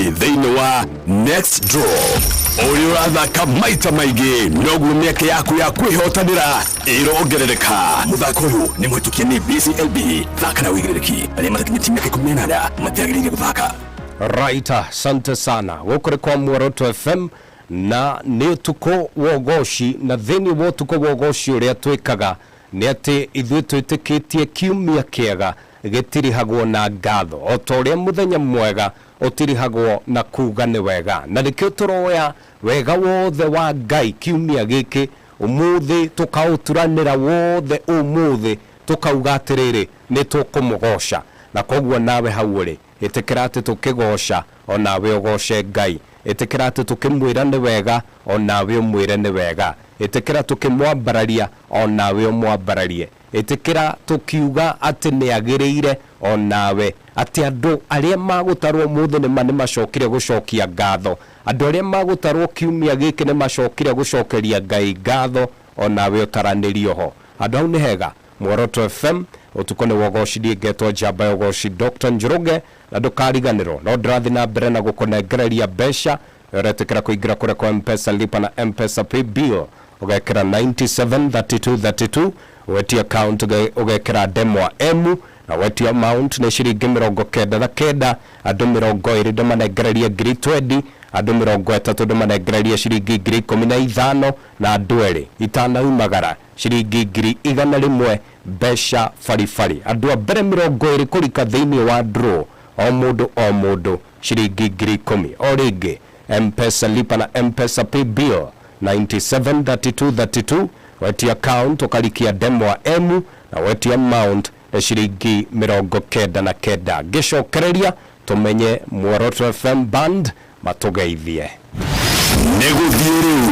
thĩinĩ wa Next Draw. Ũrĩa ũrathaka maita maingĩ noguo mĩeke yaku ya kwĩhotanĩra ĩrongerereka. Mũthako ũyũ nĩ mũhĩtũkie nĩ BCLB. Thaka na wĩigĩrĩrĩki. Arĩa matakinyĩtie mĩaka 18 matiagĩrĩire gũthaka. Right, asante sana. Gũkũ kwa Muoroto FM na nĩ Ûtukû wa Ûgooci, na thĩinĩ wa Ûtukû wa Ûgooci ũrĩa twĩkaga nĩ atĩ ithuĩ twĩtĩkĩtie kiumia kĩega gĩtirihagwo na ngatho, o ta ũrĩa mũthenya mwega ũtirihagwo na kuga nĩ wega. Na nĩkĩo tũroya wega wothe wa Ngai kiumia gĩkĩ ũmũthĩ tũkaũturanĩra wothe ũmũthĩ tũkauga atĩrĩrĩ nĩ tũkũmũgoca. Na koguo nawe hau ũrĩ ĩtĩkĩra atĩ tũkĩgoca o nawe ũgoce Ngai, ĩtĩkĩra atĩ tũkĩmwĩra nĩ wega o nawe ũmwĩre nĩ wega, ĩtĩkĩra tũkĩmwambararia o nawe ũmwambararie, ĩtĩkĩra tũkiuga atĩ nĩ agĩrĩire o nawe, atĩ andũ arĩa magũtarwo mũthĩ nĩ macokire gũcokia ngatho, andũ arĩa magũtarwo kiumia gĩkĩ nĩ macokire gũcokeria Ngai ngatho o nawe ũtaranĩrio ho. Andũ hau nĩ hega. Muoroto FM, Ûtukû wa Ûgooci, ngetwo njamba ya Ûgooci Dr. Njoroge, na ndũkariganĩrwo no ndĩrathiĩ na mbere na gũkũnengereria mbeca. Ũretĩkĩra kũingĩra kũrĩa kwa M-Pesa lipa na M-Pesa pay bill ũgekĩra 973232, wetia account ũgekĩra ndemwa emu, na wetia amount nĩ ciringi 99, andũ 20 ndĩmanengereria ngiri 20, andũ 30 ndĩmanengereria ciringi ngiri 15, na andũ erĩ itanaumagara ciringi ngiri 100 mbeca farifari. Andũ a mbere 20 kũrika thĩinĩ wa draw o mũndũ ciringi ngiri 10. O rĩngĩ M-Pesa lipa na M-Pesa pay bill 973232, wetia account ũkarikia ndemwa emu, na wetia amount ciringi 99. Gĩcokereria tũmenye Muoroto FM band matũgeithie. Negũthiĩ rĩu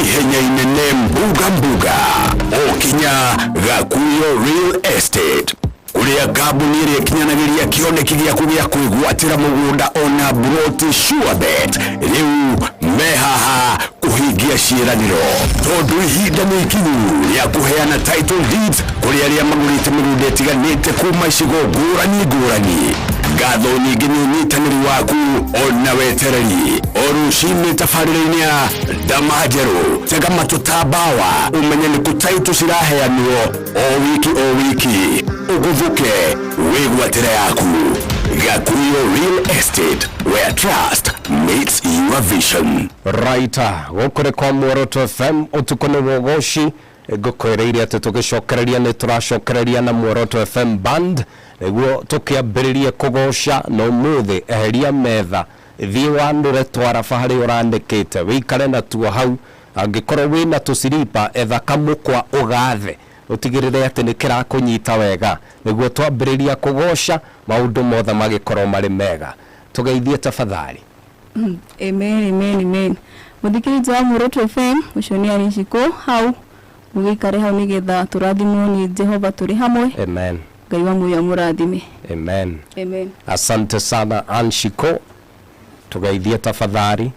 ihenya inene mbuga okinya Gakuyo Real Estate, kũrĩa kambuni ĩrĩa ĩkinyanagĩria kĩoneki gĩaku gĩa kwĩgwatĩra mũgũnda ona broti sure bet. Rĩu mehaha kũhingia ciĩranĩro tondũ ihinda nĩ ikinyu rĩa kũheana title deeds kũrĩ arĩa magũrĩte mĩgũnda ĩtiganĩte kuma icigo ngũrani. Ngatho nyingĩ nĩ ũnyitanĩri waku ona wetereri o rũcinĩ tabarĩra-inĩ ya Ndamajerũ. Tega matũ ta mbawa ũmenye nĩ kũ title ciraheanwo o wiki ũgũthũke wĩgwatĩre yaku. Gakuyo Real Estate, where trust meets your vision. Right, gũkũ kwa Muoroto FM, Ûtukû wa Ûgooci, ngũkwĩrĩire atĩ tũgĩcokereria nĩ tũracokereria na Muoroto FM band nĩguo tũkĩambĩrĩrie kũgoca. Na ũmũthĩ eheria metha, thiĩ wandũre twarafa harĩa ũrandĩkĩte, wĩikare na tuo hau. Angĩkorwo wĩna tũciripa etha kamũkwa ũgathe, ũtigĩrĩre atĩ nĩ kĩrakũnyita wega nĩguo twambĩrĩria kũgoca maũndũ mothe magĩkorwo marĩ mega. Tũgeithie tafadhali. Amen. Mũthikĩrĩria wa Muoroto FM, ũcio nĩ Ariciko hau mũgĩikare hau nĩgetha tũrathimwo nĩ Jehova tũrĩ hamwe. Amen. Ngai wa muoyo mũrathime. Amen. Asante sana Anshiko. Tũgeithie tafadhali.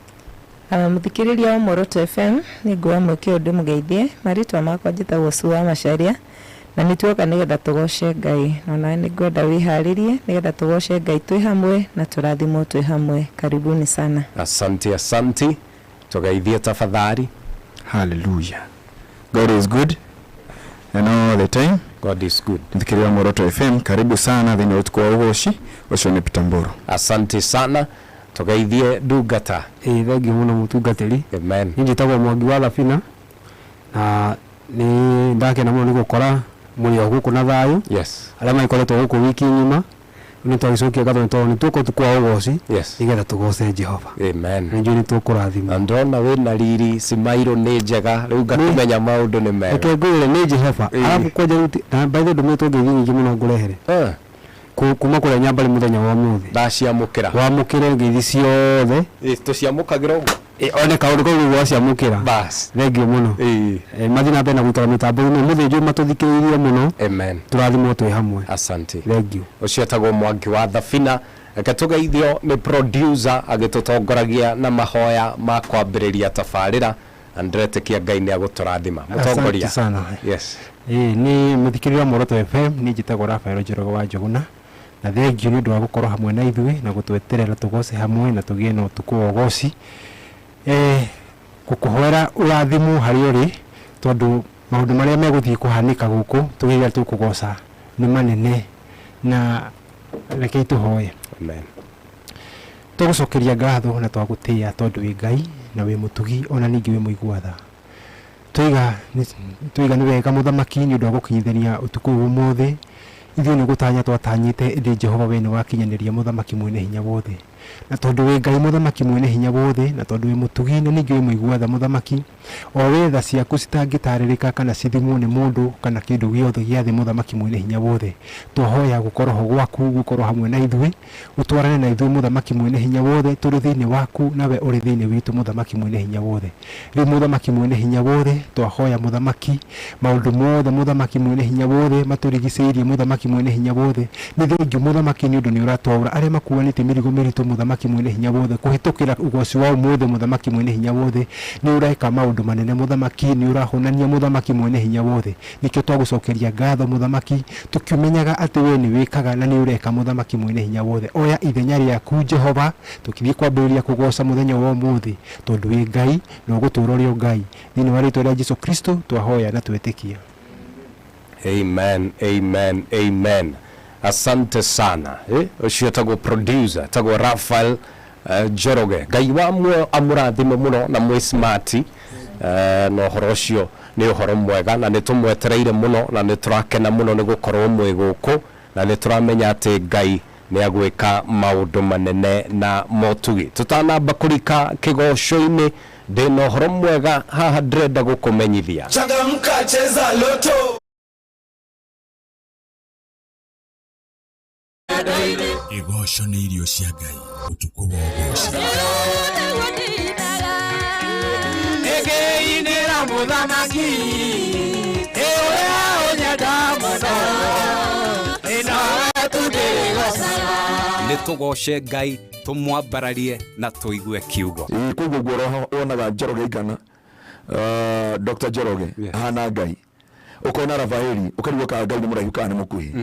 Mũthikĩrĩria wa Muoroto FM, nĩ ngwa mwĩke ũndũ mũgeithie. Marĩtwa makwa njĩtagwo Sua Macharia, na nĩ tuoka nĩgetha tũgoce Ngai. Na nĩ ngwenda wĩharĩrie nĩgetha tũgoce Ngai twĩ hamwe na tũrathimwo twĩ hamwe. Karibuni sana. Asante. Tũgeithie tafadhali. Hallelujah. God is good and all the time. God is good. Mũthikĩrĩria wa Muoroto FM, karibu sana thĩinĩ wa Ûtukû wa Ûgooci. Ũcio nĩ Peter Mburu. Asante sana. Tũgeithie ndungata. Thengiũ mũno mũtungatĩri. Amen. Njĩtagwo Mwangi wa Thabina, na nĩ ndakena mũno nĩ gũkora mũrĩ o gũkũ na thayũ. Yes. Arĩa maikoretwo gũkũ wiki ng'ima nĩ twagicokia ngatho nĩ tũkũ Ûtukû wa Ûgooci. Yes. Nĩgetha tũgoce Jehova. Amen. Nĩ njũĩ nĩ tũkũrathima. Andona wĩna riri, simairo nĩ njega, rĩu ngatumenya maũndũ nĩ mega. Reke ngwĩre nĩ Jehova. Arabu kwanja na by the way ndũmĩtwo ngĩ nyingĩ mũno ngũrehere. Kuma kũrĩa Nyambarĩ mũthenya wa ũmũthĩ. Ndaciamũkĩra. Wamũkĩre ngeithi ciothe. Tũciamũkagĩra ũguo. One kaũndũ kau gwaciamũkĩra. Bas. Thengiũ mũno. Mathi na mbere na gũikara mĩtambo-inĩ mũthĩ njũĩ matũthikĩrĩirie mũno. Amen. Tũrathimwo twĩ hamwe. Asante. Thengiũ. Ũcio etagwo Mwangi wa Thabina. Reke tũgeithio nĩ producer agĩtũtongoragia na mahoya ma kwambĩrĩria tabarĩra. Andretĩkia Ngai nĩ agũtũrathima. Mũtongoria. Asante sana. Yes. Ni mũthikĩrĩria wa Muoroto FM, ni njĩtagwo Rafael Njoroge wa Njuguna. na thengio nĩ ũndũ wa gũkorwo hamwe na ithuĩ na gũtweterera tũgoce hamwe na tũgĩe na ũtukũ wa ũgoci. Gũkũhoera ũrathimu harĩ ũrĩ tondũ maũndũ marĩa megũthiĩ kũhanĩka gũkũ tũgĩrĩra tũkũgoca nĩ manene na rekei tũhoe. Amen. Tũgũcokeria ngatho na twagũtĩĩa tondũ wĩ Ngai na wĩ mũtugi ona ningĩ wĩ mũigua tha. Tũiga nĩ wega mũthamaki nĩ ũndũ wa gũkinyithĩria ũtukũ ũmũthĩ. Ithuĩ nĩ gũtanya twatanyĩte ĩndĩ Jehova we nĩ wakinyanĩria mũthamaki mwene hinya wothe. Na tondũ wĩ Ngai mũthamaki mwene hinya wothe na tondũ wĩ mũtugi na ningĩ wĩ mũigua tha mũthamaki, o we tha ciaku citangĩtarĩrĩka kana cithimwo nĩ mũndũ kana kĩndũ gĩothe gĩa thĩ mũthamaki mwene hinya wothe. Twahoya gũkorwo ho gwaku gũkorwo hamwe na ithuĩ, ũtwarane na ithuĩ mũthamaki mwene hinya wothe, tũrĩ thĩinĩ waku nawe ũrĩ thĩinĩ witũ mũthamaki mwene hinya wothe. Rĩu mũthamaki mwene hinya wothe twahoya mũthamaki maũndũ mothe mũthamaki mwene hinya wothe matũrigicĩirie mũthamaki mwene hinya wothe. Nĩ thengio mũthamaki nĩ ũndũ nĩ ũratwaũra arĩa makuanĩte mĩrigo mĩritũ mũthamaki mwene hinya wothe kũhĩtũkĩra ũgoci wa ũmũthĩ mũthamaki mwene hinya wothe. Nĩ ũreka maũndũ manene mũthamaki, nĩ ũrahonania mũthamaki mwene hinya wothe. Nĩkĩo twagũcokeria ngatho mũthamaki tũkĩmenyaga atĩ we nĩ wĩkaga na nĩ ũreka mũthamaki mwene hinya wothe. Oya ithenya rĩaku Jehova tũkĩthiĩ kwambĩrĩria kũgoca mũthenya wa ũmũthĩ tondũ wĩ Ngai na ũgũtũũra ũrĩ o Ngai. Thĩinĩ wa rĩĩtwa rĩa Jesũ Kristo twahoya na twetĩkia. Amen, amen, amen. Asante sana. Ucio tagwo producer, tagwo Rafael Njoroge. Ngai wamwe amũrathime mũno na mwĩ smart. No ũhoro ũcio nĩ ũhoro mwega na nĩ tũmwetereire mũno na nĩ tũrakena mũno nĩ gũkorwo mwĩ gũkũ na nĩ tũramenya atĩ Ngai nĩ agwĩka maũndũ manene na motugi. Tũtanamba kũrika kĩgoco-inĩ ndĩna ũhoro mwega haha ndĩrenda gũkũmenyithia. Changamka, cheza loto. Igoco nĩ irio cia Ngai, ũtukũ wa ũgoci. Ĩkĩinĩra mũthamaki, ũrĩa ũnyenda mũno, ĩnawe tũkĩgocaga. Nĩ tũgoce Ngai, tũmwambararie na tũigue kiugo. Koguo guo wonaga Njoroge igana, Dr. Njoroge hana Ngai. Ukona Rafaeli ukarigwo ka Ngai nĩ mũraihu kana nĩ mũkuhi.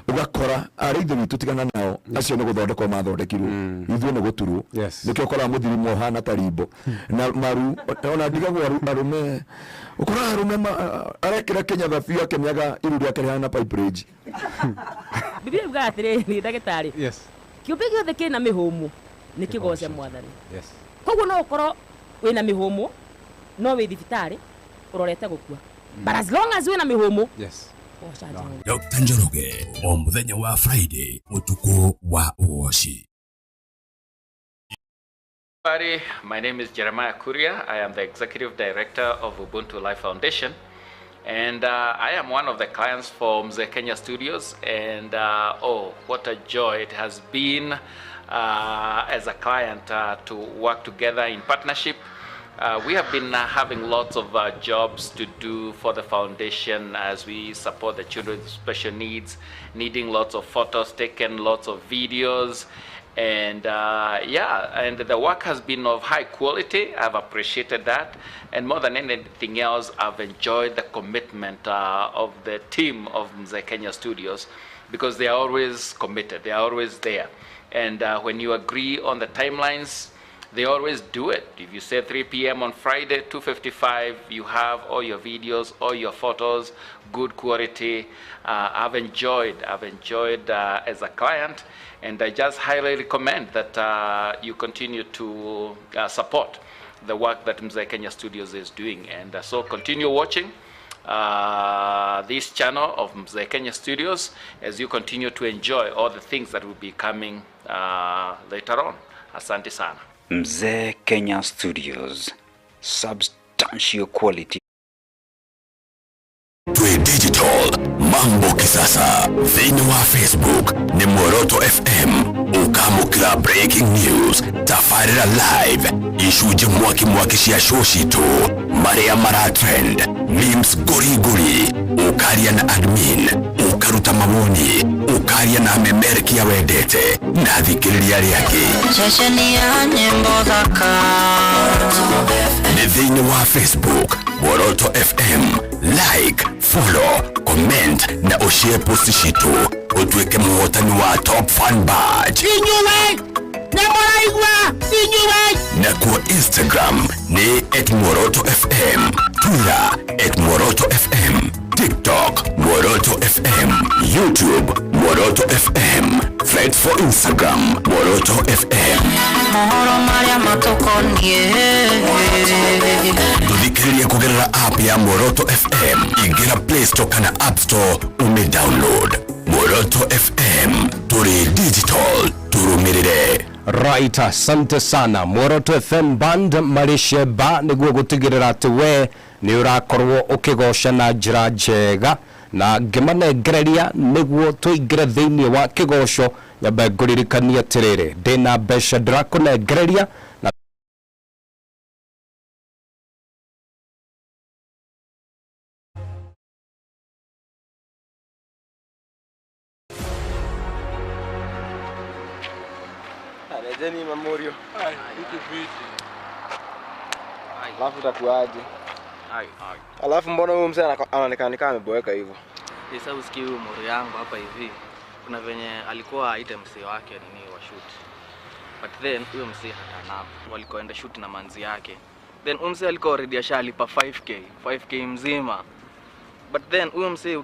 Ugakora arĩ ithuĩ tutigana nao acio nĩ gũthondekwo mathondekirwo ithuĩ nĩ gũturwo. Nĩkĩo ũkora mũthirimo hana tarimbo na maru ona ndigagwo arume ukora arume arekĩra Kenya thabia akĩmĩaga iru rĩake rĩhana pipe range. Biblia yuga atĩrĩrĩ ndagĩtarĩ. Kĩũmbe gĩothe kĩna mĩhũmũ nĩ kĩgoce Mwathani. Koguo no ũkorwo wĩna mĩhũmũ no wĩ thibitarĩ ũrorete gũkua. But as long as we're na mihomo, Dr. Njoroge on muthenya wa Friday, ũtukũ wa ũgoci. My name is Jeremiah Kuria. I am the Executive Director of Ubuntu Life Foundation. And I am one of the clients for Mzee Kenya Studios. And oh, what a joy it has been as a client to work together in partnership. We have been having lots of jobs to do for the foundation as we support the children with special needs, needing lots of photos taken, lots of videos, and and the work has been of high quality. I've appreciated that, and more than anything else, I've enjoyed the commitment of the team of Mzee Kenya Studios, because they are always committed, they are always there, and when you agree on the timelines, they always do it. If you say 3 p.m. on Friday, 2:55, you have all your videos, all your photos, good quality. I've enjoyed as a client, and I just highly recommend that you continue to support the work that Mzee Kenya Studios is doing. And so continue watching this channel of Mzee Kenya Studios as you continue to enjoy all the things that will be coming later on. Asante sana. Mzee Kenya Studios, substantial quality. Twe digital, mambo kisasa. Thĩinĩ wa Facebook ni Muoroto FM. Ukamukira breaking news, tafarĩra live, icunjĩ mwaki cia show citũ, marĩa mara trend, memes guri, ukaria na admin, ukaruta mawoni, ukaria na memerekia wendete, na thikĩrĩria rĩake. Ceceni ya nyĩmbo thaka. Nĩ thĩinĩ wa Facebook, Muoroto FM. Like, follow, comment na ushare post citũ. utuike muhotani wa Top Fun Badge. Na kwa Instagram ni @muoroto_fm, Twitter @muoroto_fm, TikTok muoroto_fm, YouTube muoroto_fm, Threads for Instagram muoroto_fm. Tuthikiririe kugerera app ya Muoroto FM, ingira Play Store kana App Store download Muoroto FM, turi digital, turumirire. Right, asante sana. Muoroto FM band marishe ba niguo gutigirira ati we ni urakorwo ukigosha na njira njega na ngimanegereria niguo tuingire thiini wa kigosho nyambe nguririkania atiriri ndina mbeca ndirakunegereria na Jeni Mamorio. Alafu utakuaje? Alafu mbona huyu mzee anaonekana kama ameboeka hivyo? Sasa usikii huyu mori yangu hapa hivi. Kuna venye alikuwa aite mzee wake nini wa shoot. But then huyo mzee hatana. Walikoenda shoot na manzi yake. Then mzee alikuwa already ashalipa 5k mzima. But then huyo mzee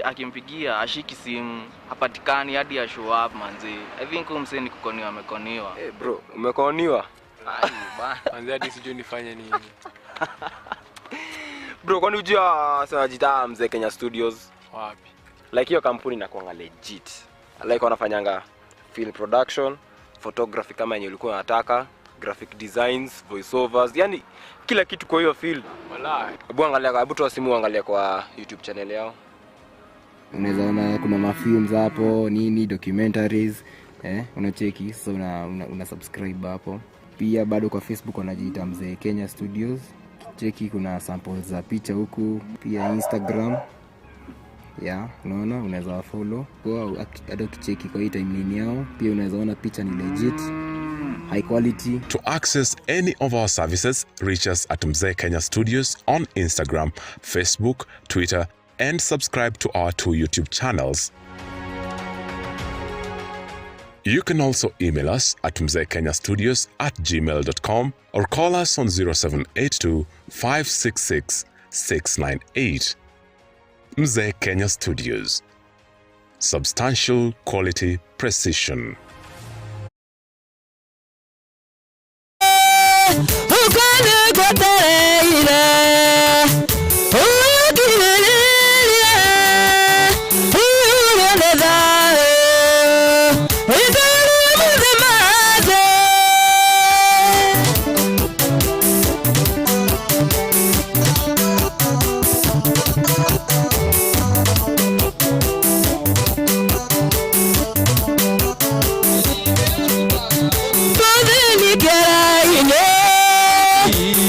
akimpigia ashiki simu hapatikani hadi ya show up manzi. I think huyo mzee ni kukoniwa amekoniwa. Bro, umekoniwa? Ai bana. Manzi hadi sijui nifanye nini. Bro, kwani unajua sasa Mzee Kenya Studios? Wapi? Like hiyo kampuni inakuwa legit. Like wanafanyanga film production, photography kama yenye ulikuwa unataka, graphic designs, voiceovers, yani kila kitu kwa hiyo field. Wallahi. Hebu toa simu angalia kwa YouTube channel yao. Unaweza ona kuna mafilms hapo, nini, documentaries, unacheki, so una subscribe hapo. Pia bado kwa Facebook wanajiita Mzee Kenya Studios. Cheki kuna samples za picha huku, pia Instagram. Unaona unaweza follow. Kwa hata ukicheki kwa hii timeline yao, pia unaweza ona picha ni legit. High quality. To access any of our services, reach us at Mzee Kenya Studios on Instagram, Facebook, Twitter, and subscribe to our 2 YouTube channels. You can also email us at mzeekenyastudios@gmail.com or call us on 0782 566 698. Mzee Kenya Studios. Substantial quality precision.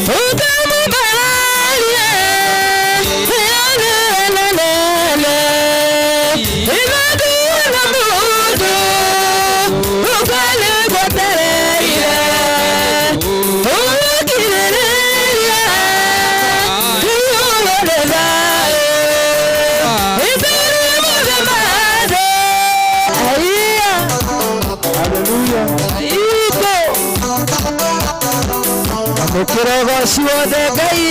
Ûtukû wothe Ngai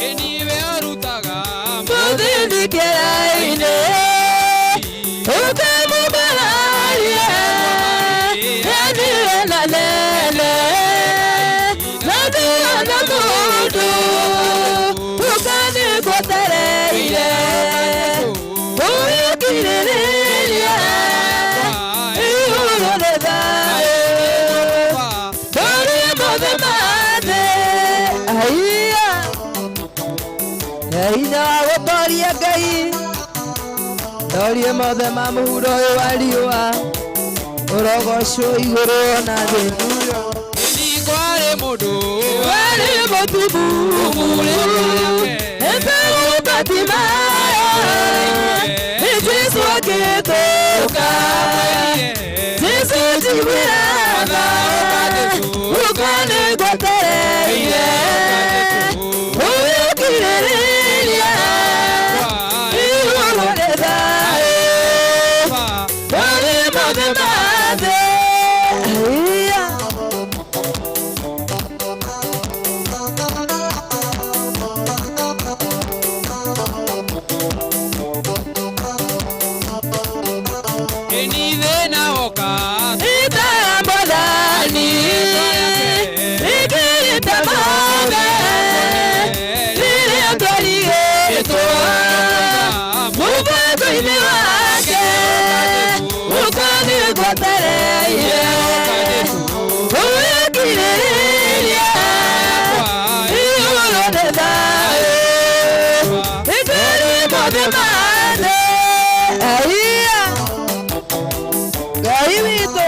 Eniwe arutaga Muthindikĩra-inĩ Ũkamũbararia Enire na nene Na ndĩona mũndũ Ũkanĩkwo tereire Ũyũkirĩrĩria Igũrũ nĩ thayũ Ndũrĩ mothe mathe Aiya Hinya wa gũtoria Ngai Ndorie mothe ma mũhuro ũyũ wa riũa Ũrogocwo igũrũ na thĩ Kwarĩ mũndũ Warĩ mũtubu Ĩtegũtatimaya Jesũ akĩhĩtũka Jesũ njiguĩraga Ũkanĩkwo tereire Ũyũkirĩrĩria Muoroto-inĩ wake ũkanĩgwetereire ũgĩkirĩrĩria igũrũ nĩ thayũ igũrũ mothe mothe aiya Ngai witũ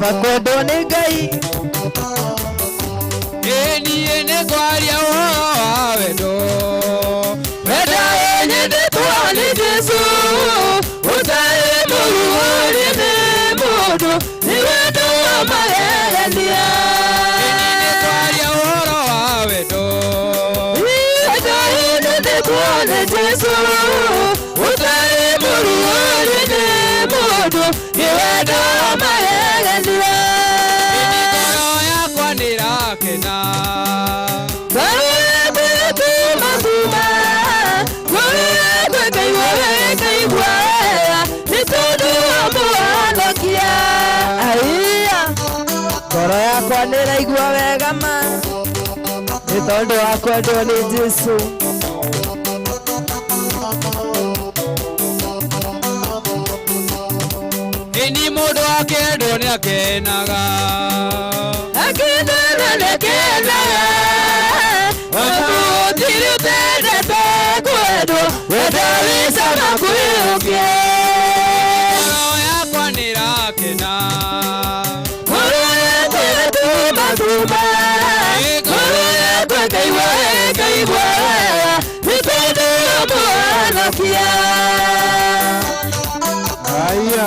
Fakwendo nĩ Ngai niĩ nĩ kwaria ũhoro wa wendo wenda wenyendetwo nĩ Jesũ ũtarĩ mũrugũri nĩ mũndũ nĩ wendo wa magegania niĩ nĩ kwaria ũhoro wa wendo wenda wenyendetwo nĩ Jesũ ũtarĩ mũrugũri nĩ mũndũ nĩ wendo wa magegania ngoro yakwa nĩraigua wega ma nĩ tondũ wa kwendwo nĩ Jesũ ni mũndũ akendwo nĩ akenaga akendwo nĩ akenaga gũtirĩ ũtendete kwendwo wenda wĩ cama kwĩ ũngĩ ngoro yakwa nĩrakena ngoro yakwa ĩratuma ngoro yakwa ĩkaigua nĩ tondũ wa Mũhonokia aiya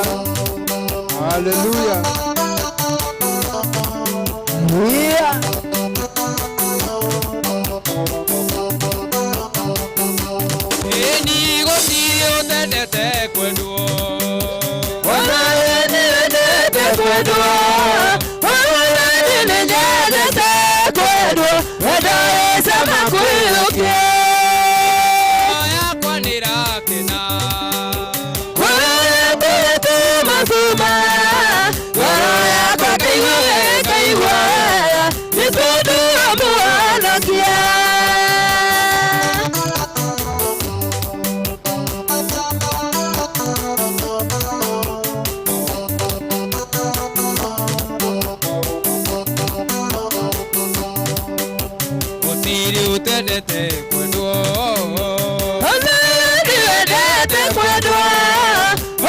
haleluya yeah. Eni gũtirĩ ũtendete kwendwo ona nyendete kwendwo ona nyendete kwendwo wenda wĩ cama kwĩ ũngĩ yakwa nĩrakena ngoro yakwa ĩratuma ngoro yakwa ĩkaigua nĩ tondũ wa Mũhonokia gũtirĩ ũtendete kwendwo ona nyendete kwendwo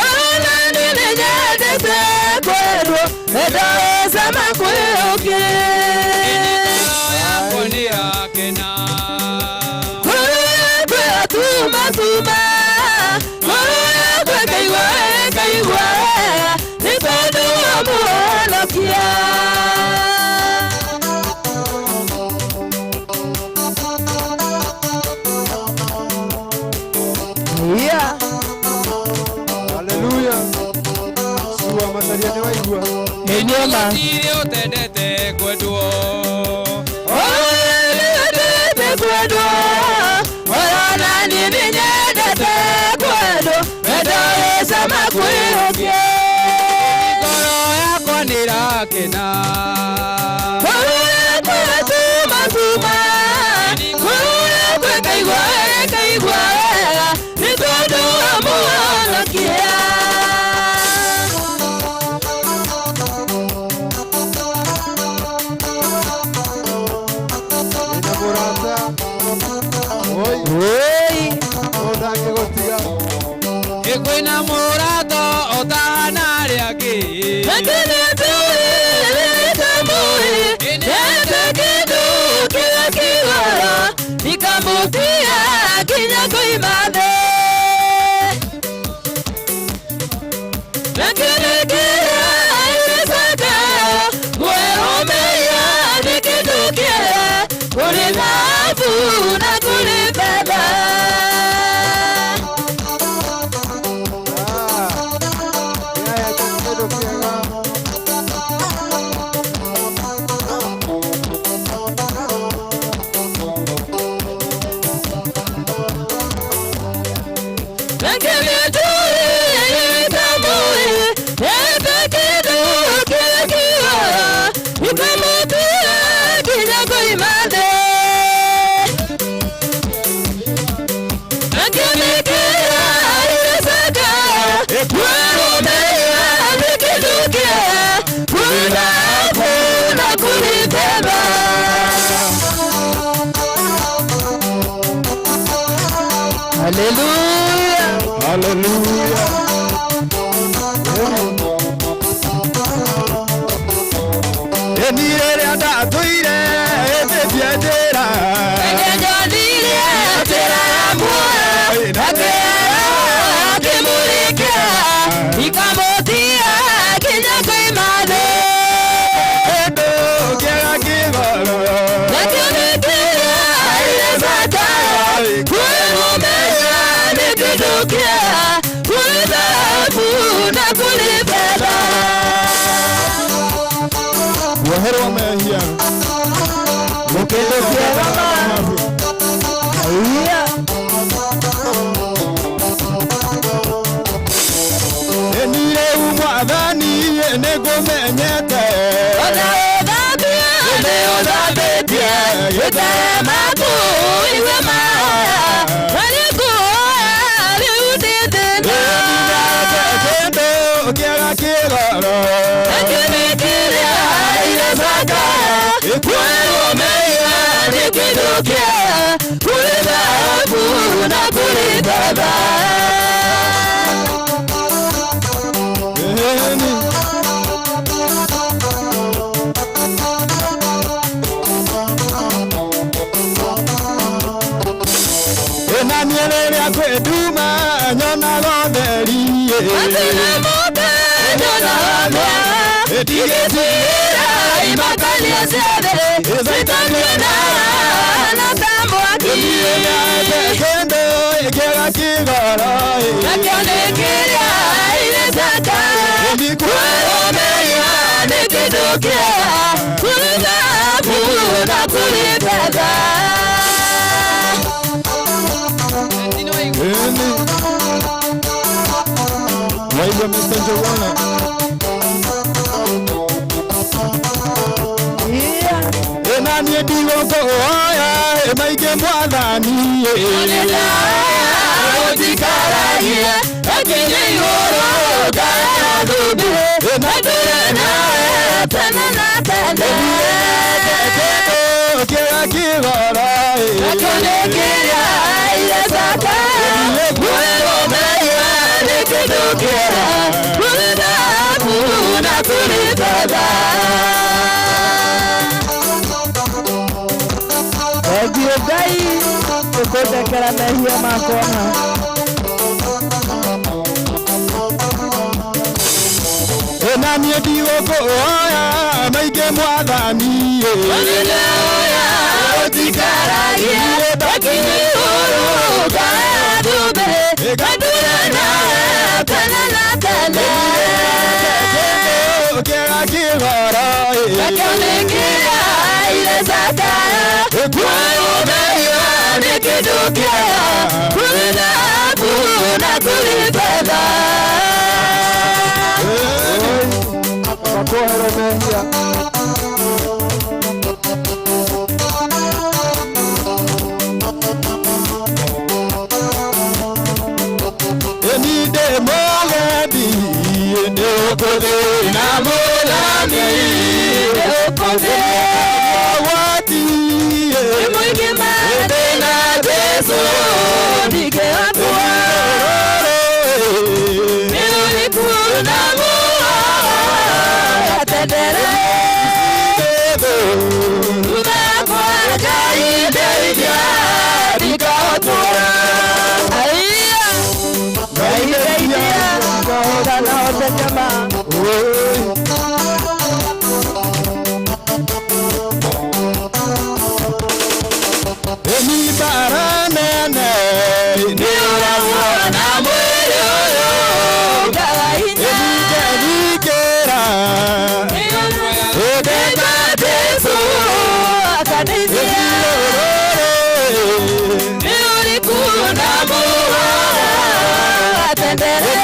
ona nyendete kwendwo wenda wĩ cama kwĩ ũngĩ ngoro yakwa nĩrakena ngoro yakwa ĩratuma ngoro yakwa ĩkaigua nĩ tondũ wa Mũhonokia yeah. Hallelujah. Sua masaria Enyoma utendete kwendwo Utendete kwendwo Orona ni ninyendete kwendwo Wendo wisama kwihokie Ngoro yakwa nirakena Kurure kwetuma tuma Kurure kwekaigwa wega Ni tondu wa muhonokia Kwina Muoroto otana riaki Lakini tuitamui Nete kitu kila kiwara Nikamutia kinyako imade Lakini kila ilisaka Kuerumeya nikitukia Kulidhafu na kulibeba Hallelujah. Hallelujah. Enire anda tuire etebiendera. Enire atera mwa. Atera kimulike. Ikamotia kinyako imade. Endo kera kigoro. Lakini kira ile zaka. Kuerumeya nikitukia. Kulidhafu na kulibeba. Waherwa mehia. Ukitukia mama. Aiya. Enire umwathani negumenyete. Odhabetie Yutema kuiwe maya Walikuwa liudidina Kendo kiaga kigoro. Lakini kîrîa ile zaka Kuerumeya nikidukia Kulidhafu na kulibeba Enanielerea kweduma nyona gotheri. Atine muda nyona gotheri. Etigitira imakalia sede. Zitanyena na tambwaki. Kendo ikiaga kigoro. Nakio kîrîa ile zaka. Kuerumeya nikidukia. Kulidhafu na kulibeba Waigwa Mr. Njoroge. Enanie ndigoko oya emaige mwathani. Utikaragie akinye igoro kaya thubi. Nature nawe tene na tene. Kĩrĩa kĩgoro. Nakio kîrîa ile zaka. Kuerumeya nikidukia. Kulidhafu na kulibeba Ngai ukuthekera mehia makwa Enanie ndigũkũhoya maingĩ mwathani. Haleluya utikaragie akinye igoro kaya thubi. Nature nawe tene na tene. Nakanekea ile zakaya kwa umeya nikidukia kulinabu na kulipeda Makohera mehia Enide molebi Ene okode na molami Ene okode Wati Mwiki mande na Jesu Nike atua Miluni kuna mua Atendere Tunakwa jaide Ija Nika atua Aiya Aiya Kahoda na hote jama Emi baranene Ni uramwana mwere oyo Galaina Emi janikera Edeka tesu Akademia Ni ulikuna muwa Atendere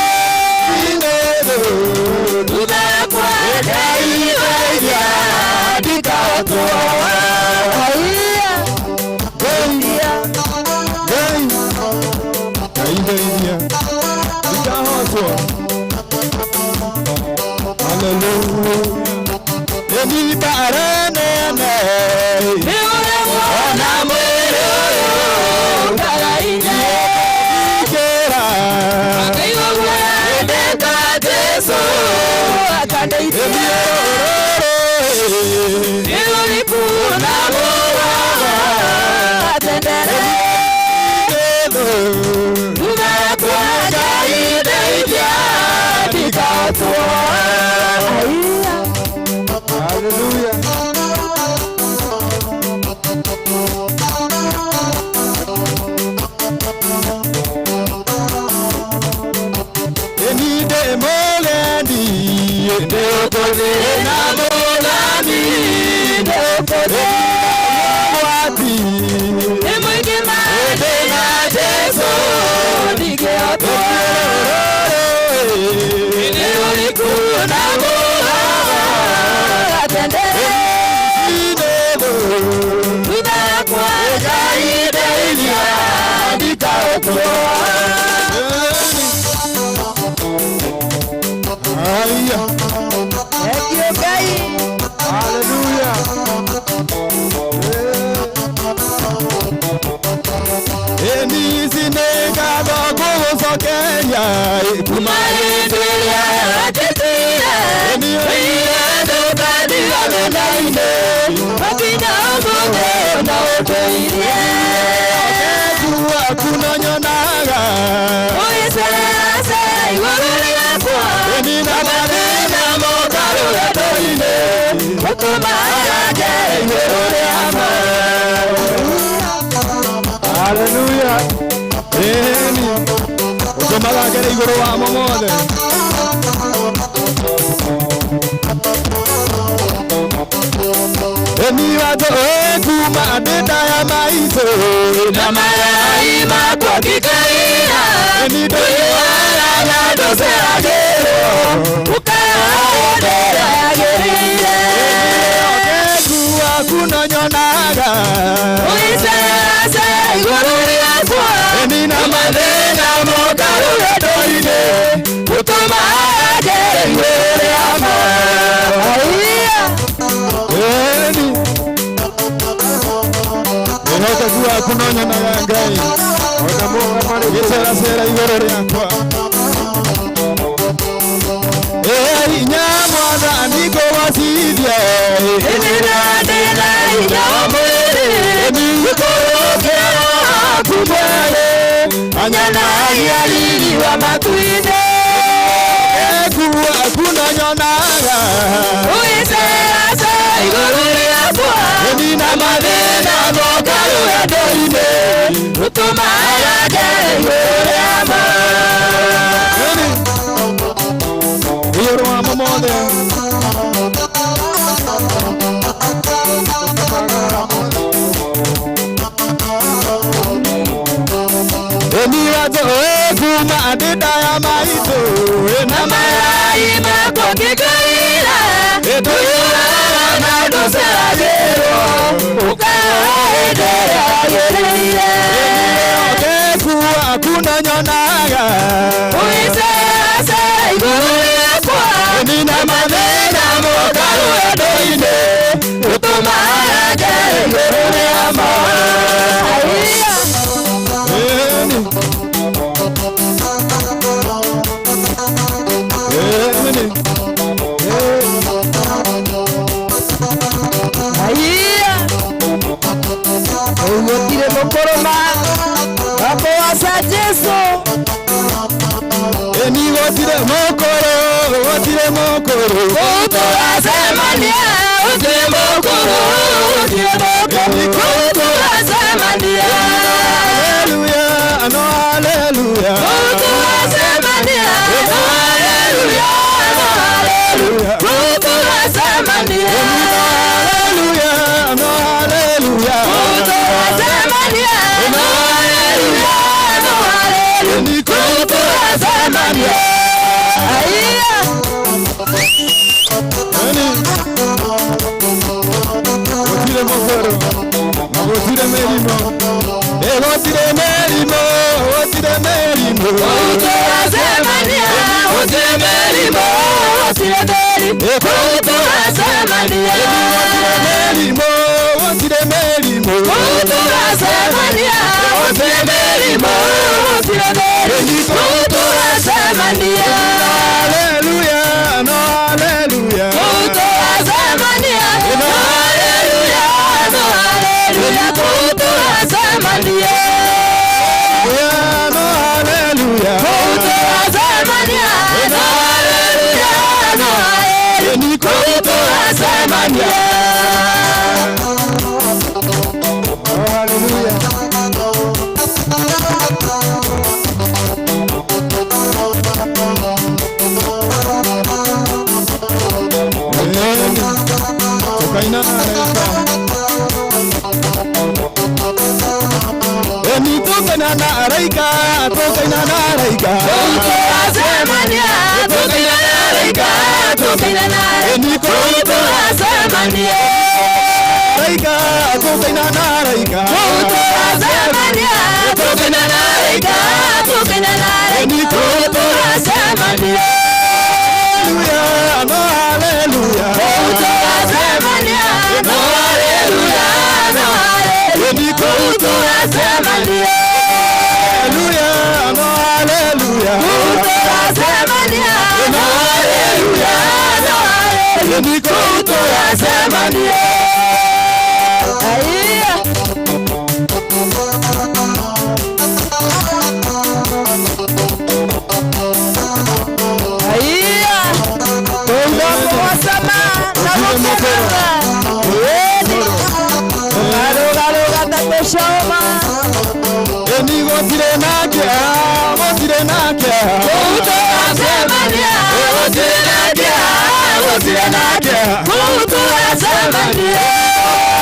Tunakwa jaibeja Dika otuwa Aiya Gaidia Gaidia Dika otuwa Hallelujah Emi baranene Ni uramwana mwere oyo Galaina Kera Edeka teso Akademia Nilikuna muwa Atendere Tunakwa jaide Ija Dika otuwa Hallelujah Enide molendi Ene okode na molami Ene okode Wati Mwiki mande na Jesu Nike atua Nilikuna muwa Atendere Tunakwa jaide Ija Dika otuwa Aiya Nakîo Ngai Hallelujah Eni sinega dogo sokenya Kumaendelea Atetia Eni oiendo kadira menaine Wakina omote na otoirie Okekua kunonyonaga Oisese iwaruri akwa Eni na madina mokaru etoine Okumaraje iwaruri ama Hallelujah Eni Okumaraje igoro wa momode Eni wato ekuma adeda ya maito Na maraima kwa kikaia Eni doye wala na dose agero Ukaya odera ya gerire Okekua kunonyonaga Uisese igoruri akwa Eni na madena mokaru edoine Utuma agere igoruri ama Aiya Eni Ehoka kuwa kunonyonaga Ngai Onamuka mani Gisera sera igoruri akwa Nyamwaza niko wasivye Nina inyamwere Nikorokera kubwele Anyana yalili wa matuine Ekuwa kunonyonaga Uise asa igoruri akwa Nina madena mokaru edoine Utuma yage igoruri ama Yoro ama mode dida ya maitu na mayai mako kikaira etuyura na doseragero ukaedera yereire okeku akuna nyonaga uisese iguruyakwa nina mathina mokaru edoine utumaraga iguruyama Mokoroma Apo asa Jesu Eni wotire mokoro Wotire mokoro Kutu asemania Wotire mokoro Wotire mokoro Kutu asemania Hallelujah No hallelujah Kutu asemania No hallelujah No hallelujah Kutu asemania Hallelujah No hallelujah Kutu asemania No hallelujah No hallelujah Kutu asemania Aiya Wotire mokoro Wotire merimo Wotire merimo Wotire merimo Kutu asemania Wotire merimo Wotire merimo Kutu asemania Wotire merimo Wotire merimo Kutu asemania Wotire merimo Wotire merimo Kutu asemania Hallelujah No hallelujah Kutu asemania No hallelujah No hallelujah Kutu asemania No hallelujah Kutu asemania No hallelujah No hallelujah Kutu asemania Hallelujah Tokaina naika Eni tokaina naika Tokaina naika Kutu asemania Tokaina naika Tokaina naika Eni kutu asemania Naika Tokaina naika Kutu asemania Tokaina naika Tokaina naika Eni kutu asemania Hallelujah No hallelujah Kutu asemania No hallelujah No hallelujah Eni kutu asemania Hallelujah No hallelujah Kutu asemania No hallelujah No hallelujah Eni kutu asemania Aiya Aiya Tungo wasama na mokera Eni Garo gata peshoma Eni wotire nakia Wotire nakia Kutu asemania Wotire nakia Wotire nakia Kutu asemania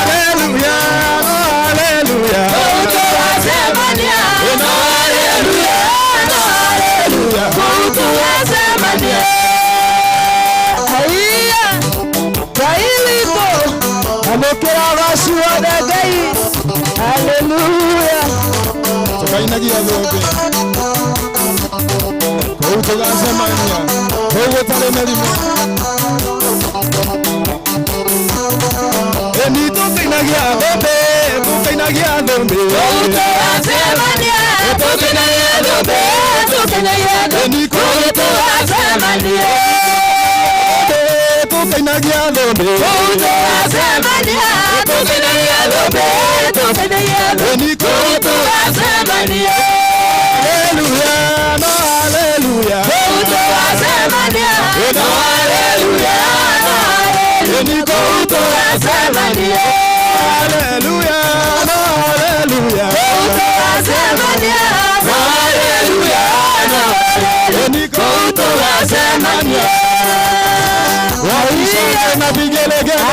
Hallelujah No hallelujah Kutu asemania No hallelujah No hallelujah Kutu asemania Aiya Kailiko Amokera washua na Ngai Hallelujah Tokaina jia zote Kutu asemania Kutu merimo Eni tokainagia zote Tokainagia zote Kutu asemania Tokainagia zote Tokainagia zote Eni kutu asemania Tokainagia zote Kutu asemania Tokainagia zote Tokainagia zote Eni kutu asemania Hallelujah No hallelujah Kutu asemania No hallelujah No hallelujah Eni kutu asemania Hallelujah No hallelujah Kutu asemania No hallelujah No hallelujah Eni kutu asemania Waisha na vigelegele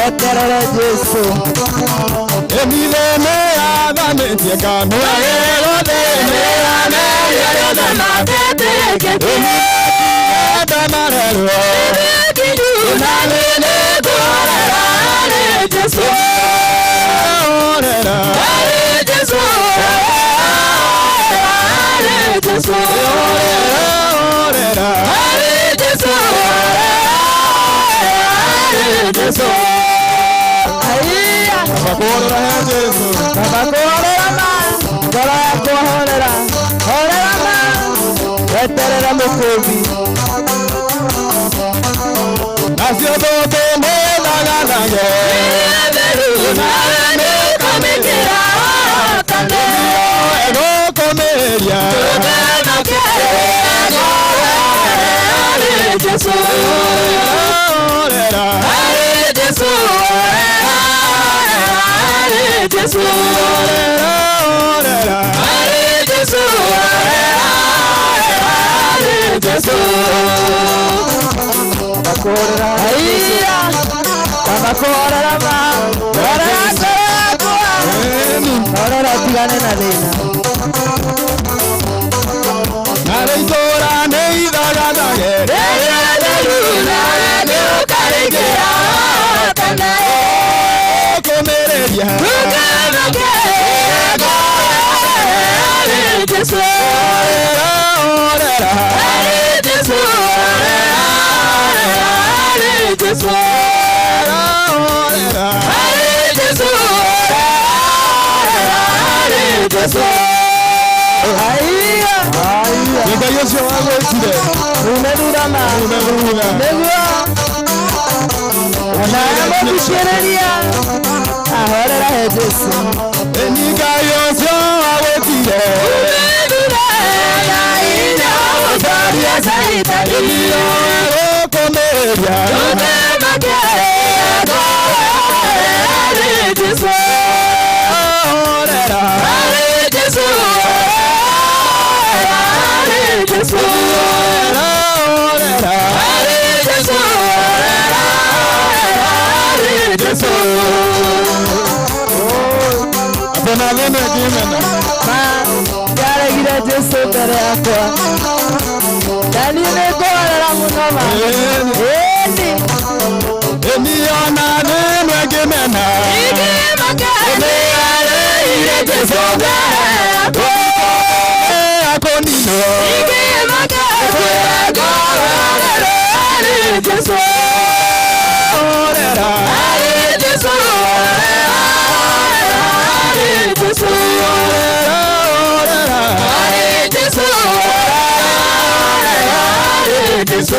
Eterere Jesu Emileme adamete kanu ayelode Emileme ayelode matete kete Adamarelo Unalele gorera Ale Jesu Orera Ale Jesu Ale Jesu Orera Ale Jesu Ale Jesu Bakorera Jesu bakorera ma Gora kohorera horera ma Eterera mukobi Nasio dote me laganage Veruna me komekera tande Ego comedia Tugana kere Ale Jesu Orera Ale Jesu Jesu, Jesu, Jesu. Bakora, aiya, bakora ma, ora tigane na lena. Nare tora nei daga dage, luna ne karekera tana. Comedia. Jesu, Jesu, Jesu, Jesu, Ngai ũcio wagwĩtire umedurama nĩguo ona mũgucĩrĩria ahorera he Jesu Ngai ũcio wagwĩtire umedurama ina ũtharia saitania ũkũmĩria ũtemakega Jesu orera Jesu Jesu orera Jesu Jesu apena vene kimena ma yare gira Jesu tere akwa dani ne korera munoma eni ona ne kimena eni yare ire Jesu akwa akonino Jesu orera Jesu Jesu orera Jesu Jesu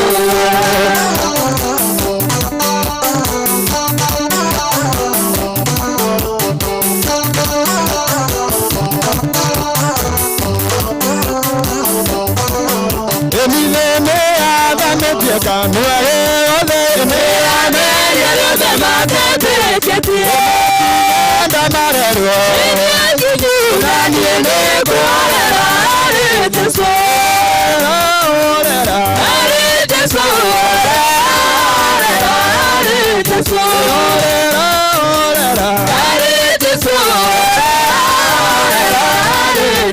Kanu ole me ame yelo de matete keti da marero ngi na niene ko ara Jesu orera Jesu orera Jesu orera Jesu orera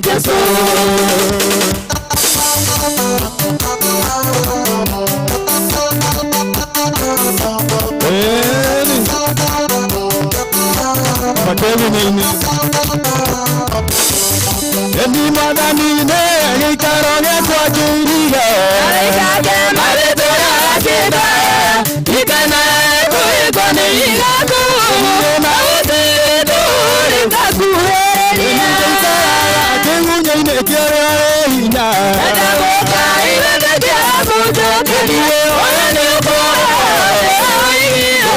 Jesu Karibuni Eni madani ne ikaroge kwa kîrîa Alikage maletora kida Ikana kuikone ilaku Mauti duri kakuheria Kengunye ine kere ina Adaboka ilende kia kujo kediwe Oyane ukora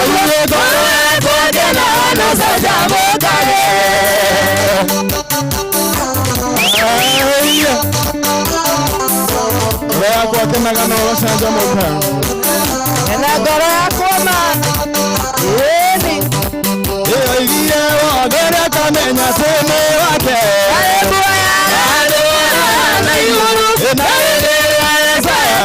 Oyane ukora Sajabokare Lea kwa tena gano sajabokare Ena gore akoma Yeni Iye wagere kamenya seme wake Alebuya Alebuya Na yuru Ena yuru Alebuya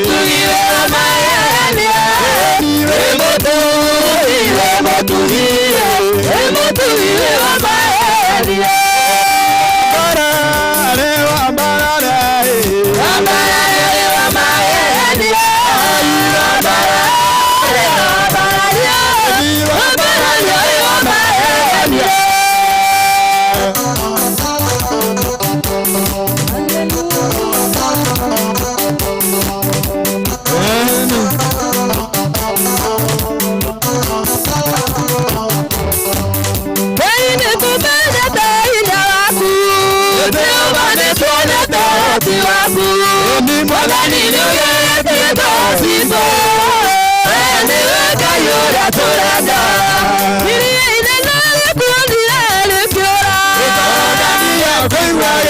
Kîrîa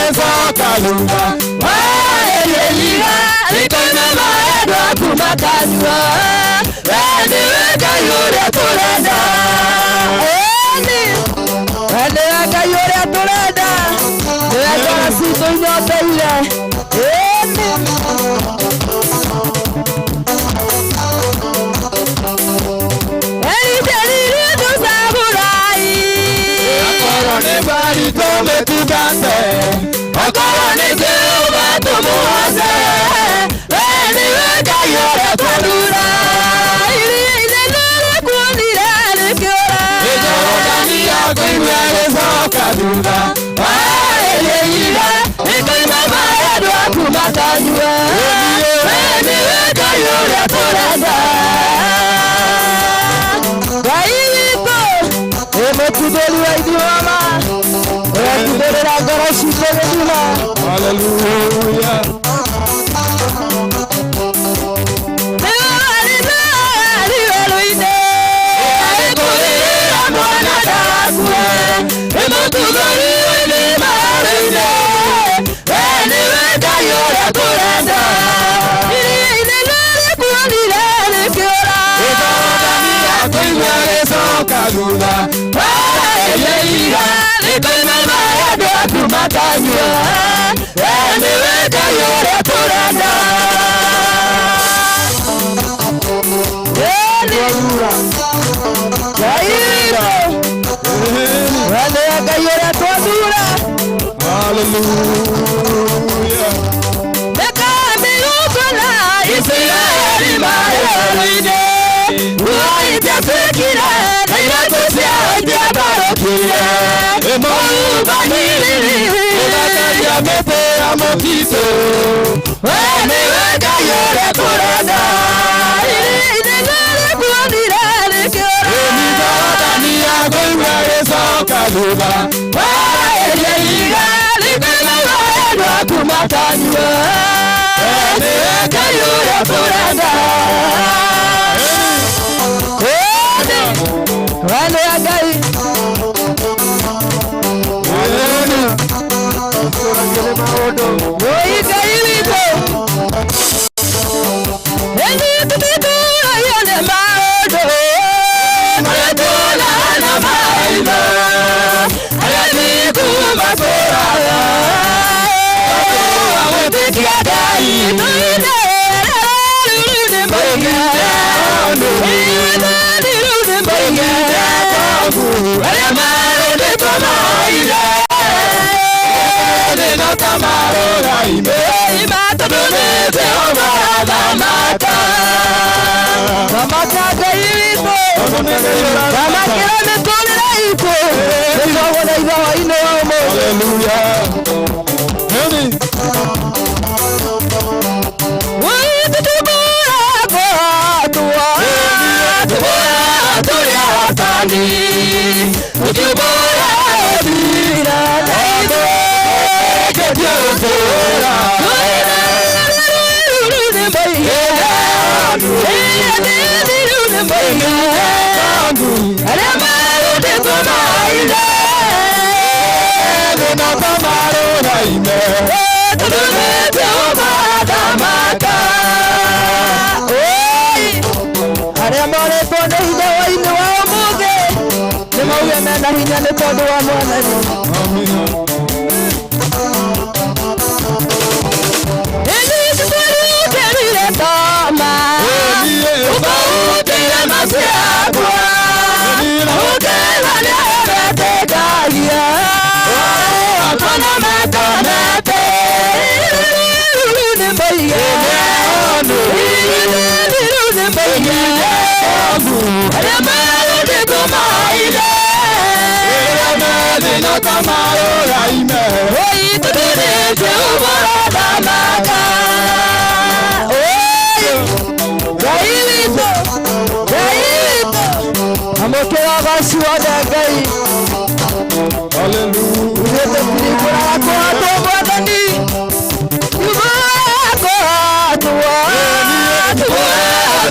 gĩcoka thutha waĩrĩiga rĩkoima maendwa kuma kanua wendi Ngai ũrĩa tũrenda wendi Ngai ũrĩa tũrenda nĩwe ngoro citũ inyoteire Tugate Akoro ni Jehova tumuase Weni weka yore twadura Iri nere kuonire nikiora Ijorogani yako imwe gĩcoka thutha waĩrĩiga ikoima maendwa kuma kanua weni weka yore tũrenda Ngai witũ mũtithũri wa ithuoma Uratuberera ngoro citũ gĩthima Haleluya Nĩwari werũ-inĩ agĩkũrĩrĩra mwana ndakue Mũtithũri wa ithima werũ-inĩ we nĩwe Ngai ũrĩa tũrenda Iria-inĩ nĩrĩkuonire rĩkĩũra Ĩthogani yaku imwe gĩcoka thutha waĩrĩiga rĩkoima maendwa kuma kanua wendi Ngai ũrĩa tũrenda Ngai ũrĩa twathura Haleluya Nĩkamĩũngana Isiraeli mawerũ-inĩ Waitĩkire na iratũ ciao barokire Mũrumbanĩrĩri Ũgakaria mĩtĩ ya mũtitũ we nĩwe Ngai ũrĩa tũrenda Iria-inĩ nĩrĩkuonire rĩkĩũra Ĩmithogani yaku imwe gĩcoka thutha waĩrĩiga rĩkoima maendwa kuma kanua we nĩwe Ngai ũrĩa tũrenda we nĩwe Ngai Oi Ngai witũ Tũtitũragio nĩ maũndũ marĩa tuonaga na maitho arĩa kuma kũraga gwĩtĩkia Ngai rĩu nĩ moige arĩa marũndĩtwo maire thĩna ta marũra-inĩ tondũ nĩ Jehova thamaka Ngai witũ thamakĩra mĩtũrĩre itũ nĩtogwo na ithawa-inĩ wa ũmũthĩ tũrĩ ahotani gũtubũra thira na ithuĩ gũtũũra arĩa marũndĩtwo maire thĩna ta marũra-inĩ tondũ nĩ Jehova thamaka arĩa moretwo nĩ hinya wa-inĩ wa ũmũthĩ nĩ mauge mena hinya nĩ tondũ wa Mwathani Nĩtũrĩũkĩrire toma ũkaũtĩire maciakwa ũkĩrania wetĩkagia akona makonete nĩ moige nĩ moige arĩa marũndĩtwo maire thĩna ta marũra-inĩ tondũ nĩ Jehova thamaka Ngai witũ amũkĩra Ûgooci wothe Ngai ithuĩ tũtirikũraga kũhatwo Mwathani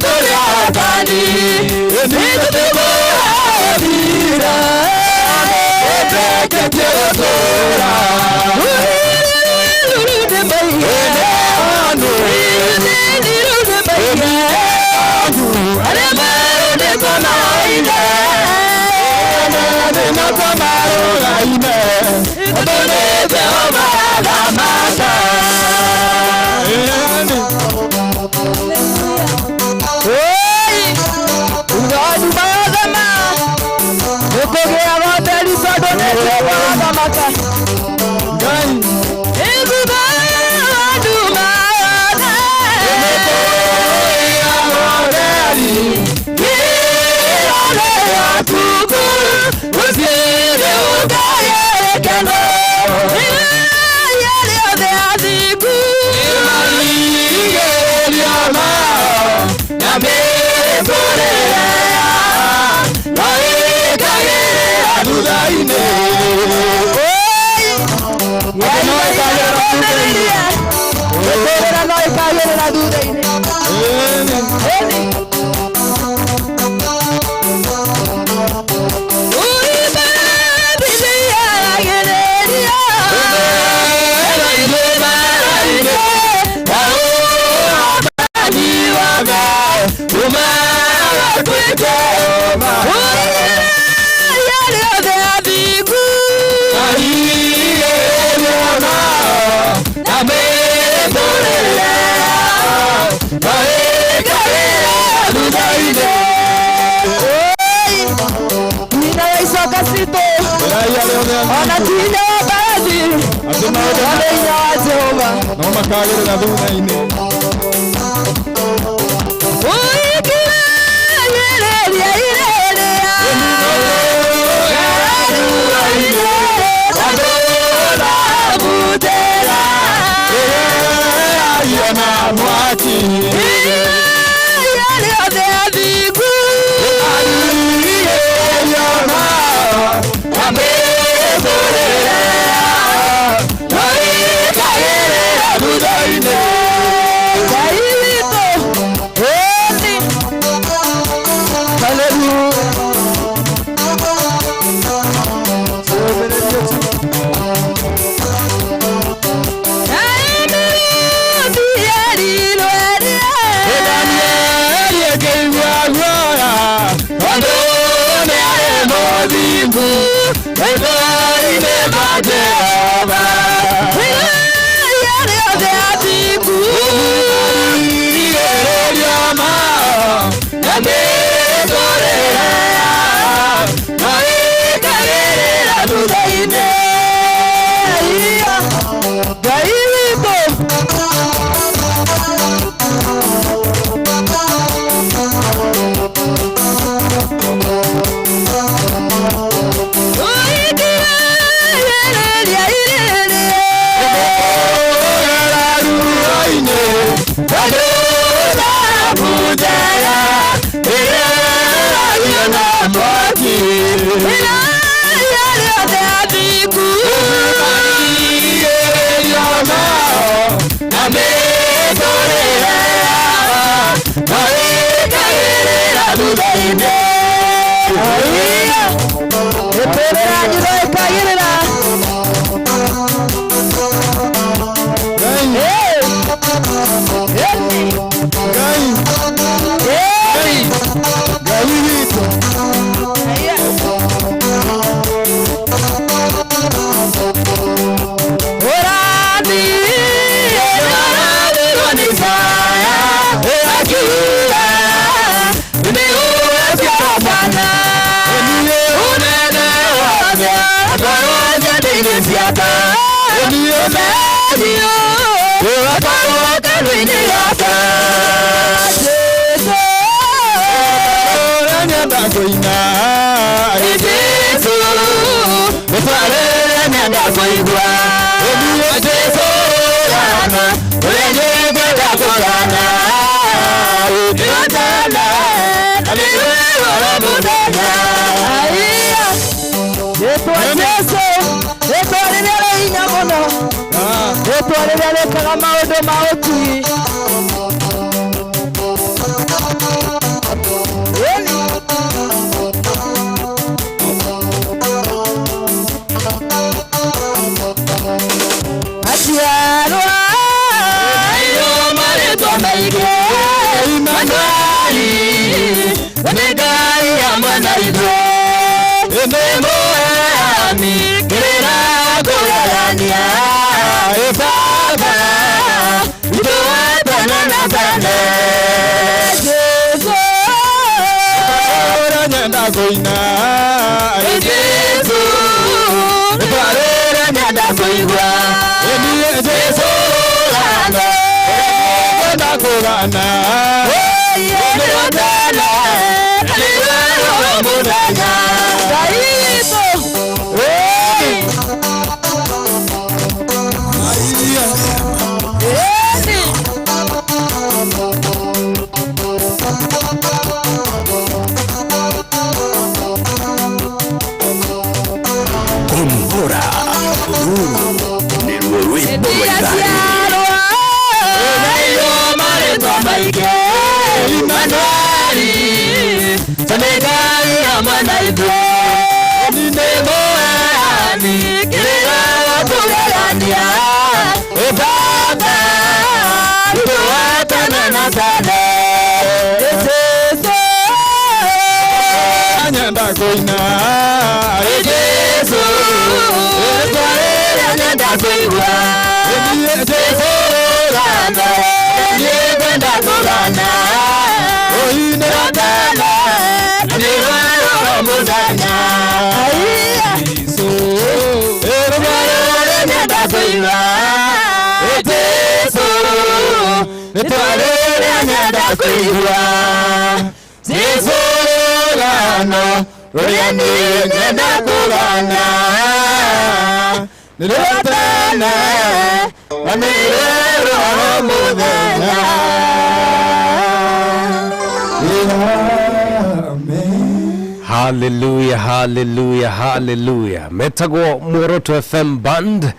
tũrĩ ahotani nĩtũtũgũra thira ũtĩkĩtie gũtũũra nĩoka Ngai ĩthutha nduma ya moreri nĩone atûkû ũciĩre ũkayekeno yere othe athingu marigĩrĩria mao na mĩtũrĩre noĩkagĩrĩra thutha-inĩ gũtũrĩra noĩkagĩrĩra thutha-inĩ ona tinya wabathi thĩinĩ wa Jehova no makagĩrĩra thutha-inĩ ũingĩragĩrĩria irĩrĩa andũ thamutĩra ĩrĩagia na mwaki yarĩ othe athingu arigĩrĩria mao na mĩtũrĩre noĩkagĩrĩra thutha-inĩ Ngai witũ ĩni haleluya Goina, Jesus, kuigua ni Jesu rano kwenda kugana ni watana ni wewe mudanya Kaipo Kumbura ni wimbo wa idadi Nyanda koina Jesu Etwarera nyanda koigua Jesu rana Nyenda kugana Oine watana Nirwaro mudanya Jesu Etwarera nyanda koigua Jesu Etwarera nyanda koigua Jesu rana Oriani nyenda kugana Nirwatana Wanirero mudanya Hallelujah, hallelujah, hallelujah. Metagwo Muoroto FM band.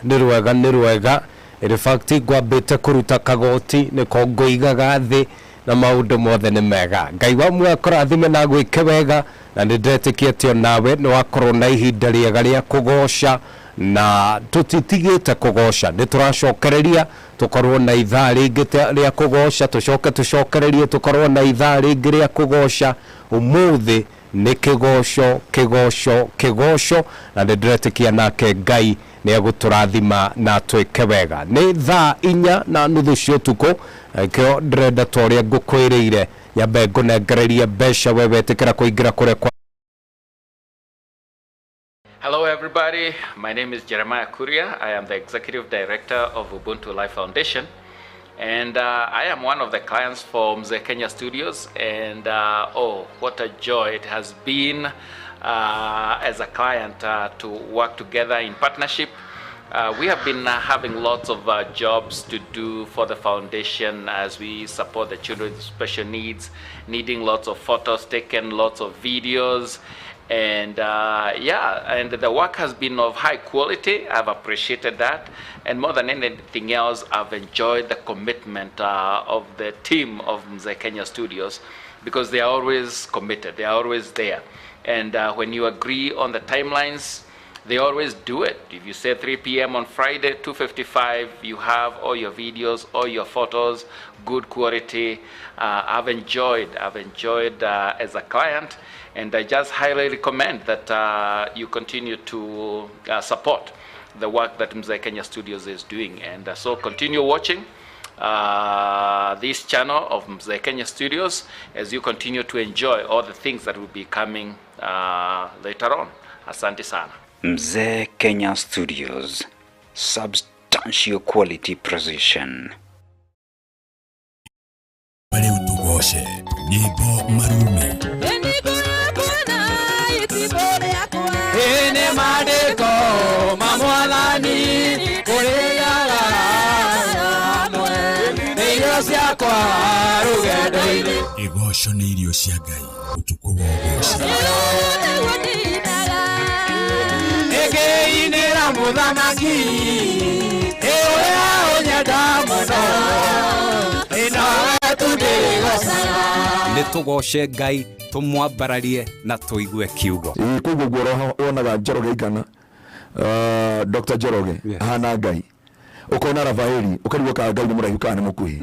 Nirwega. In fact, gwambite kuruta kagoti niko ngoigaga thi na maundu mothe ni mega. Ngai wa mwakora thime na gwike wega na nindetikietio nawe ni wakorwo na ihinda riega ria kugoca na tutitigite kugoca ni turacokereria tukorwo na ithaa ringi ria kugoca tucokererie tukorwo na ithaa ringi ria kugoca umuthi ni kigoco na ndiretikia nake Ngai ni aguturathima na twike wega ni thaa 4:30 cia utuku kio ndrenda toria ngukwiriire yambe ngunengereria besha wewe tikira kuingira kure kwa. Hello everybody, my name is Ûtukû. I am the Executive Director of Ubuntu Life Foundation, and I am one of the clients for Mzee Kenya Studios, and oh, what a joy it has been as a client to work together in partnership. We have been having lots of jobs to do for the foundation as we support the children with special needs, needing lots of photos taken, lots of videos, and and the work has been of high quality. I've appreciated that, and more than anything else, I've enjoyed the commitment of the team of Mzee Kenya Studios, because they are always committed, they are always there, and when you agree on the timelines, they always do it. If you say 3 p.m. on Friday, 2:55, you have all your videos, all your photos, good quality. I've enjoyed as a client, and I just highly recommend that you continue to support the work that Mzee Kenya Studios is doing. And so continue watching this channel of Mzee Kenya Studios as you continue to enjoy all the things that will be coming later on. Asante sana. Mzee Kenya Studios, substantial quality precision. Wale utugoshe, nipo marume. Ene madeko, mamwalani, kureyaga amwe. Irio ciakwa rugendoini. Igosho ni irio cia Ngai, utuku wa Ûgooci. Inera muthamaki eya onyenda muno ina tudigoca nitugoce Ngai tumwambararie na tuigue kiugo kugo goro onaga Njoroge igana Dr. Njoroge hana Ngai ukona Rafaeli ukarigwo ka Ngai ni muraihu kana mukuhi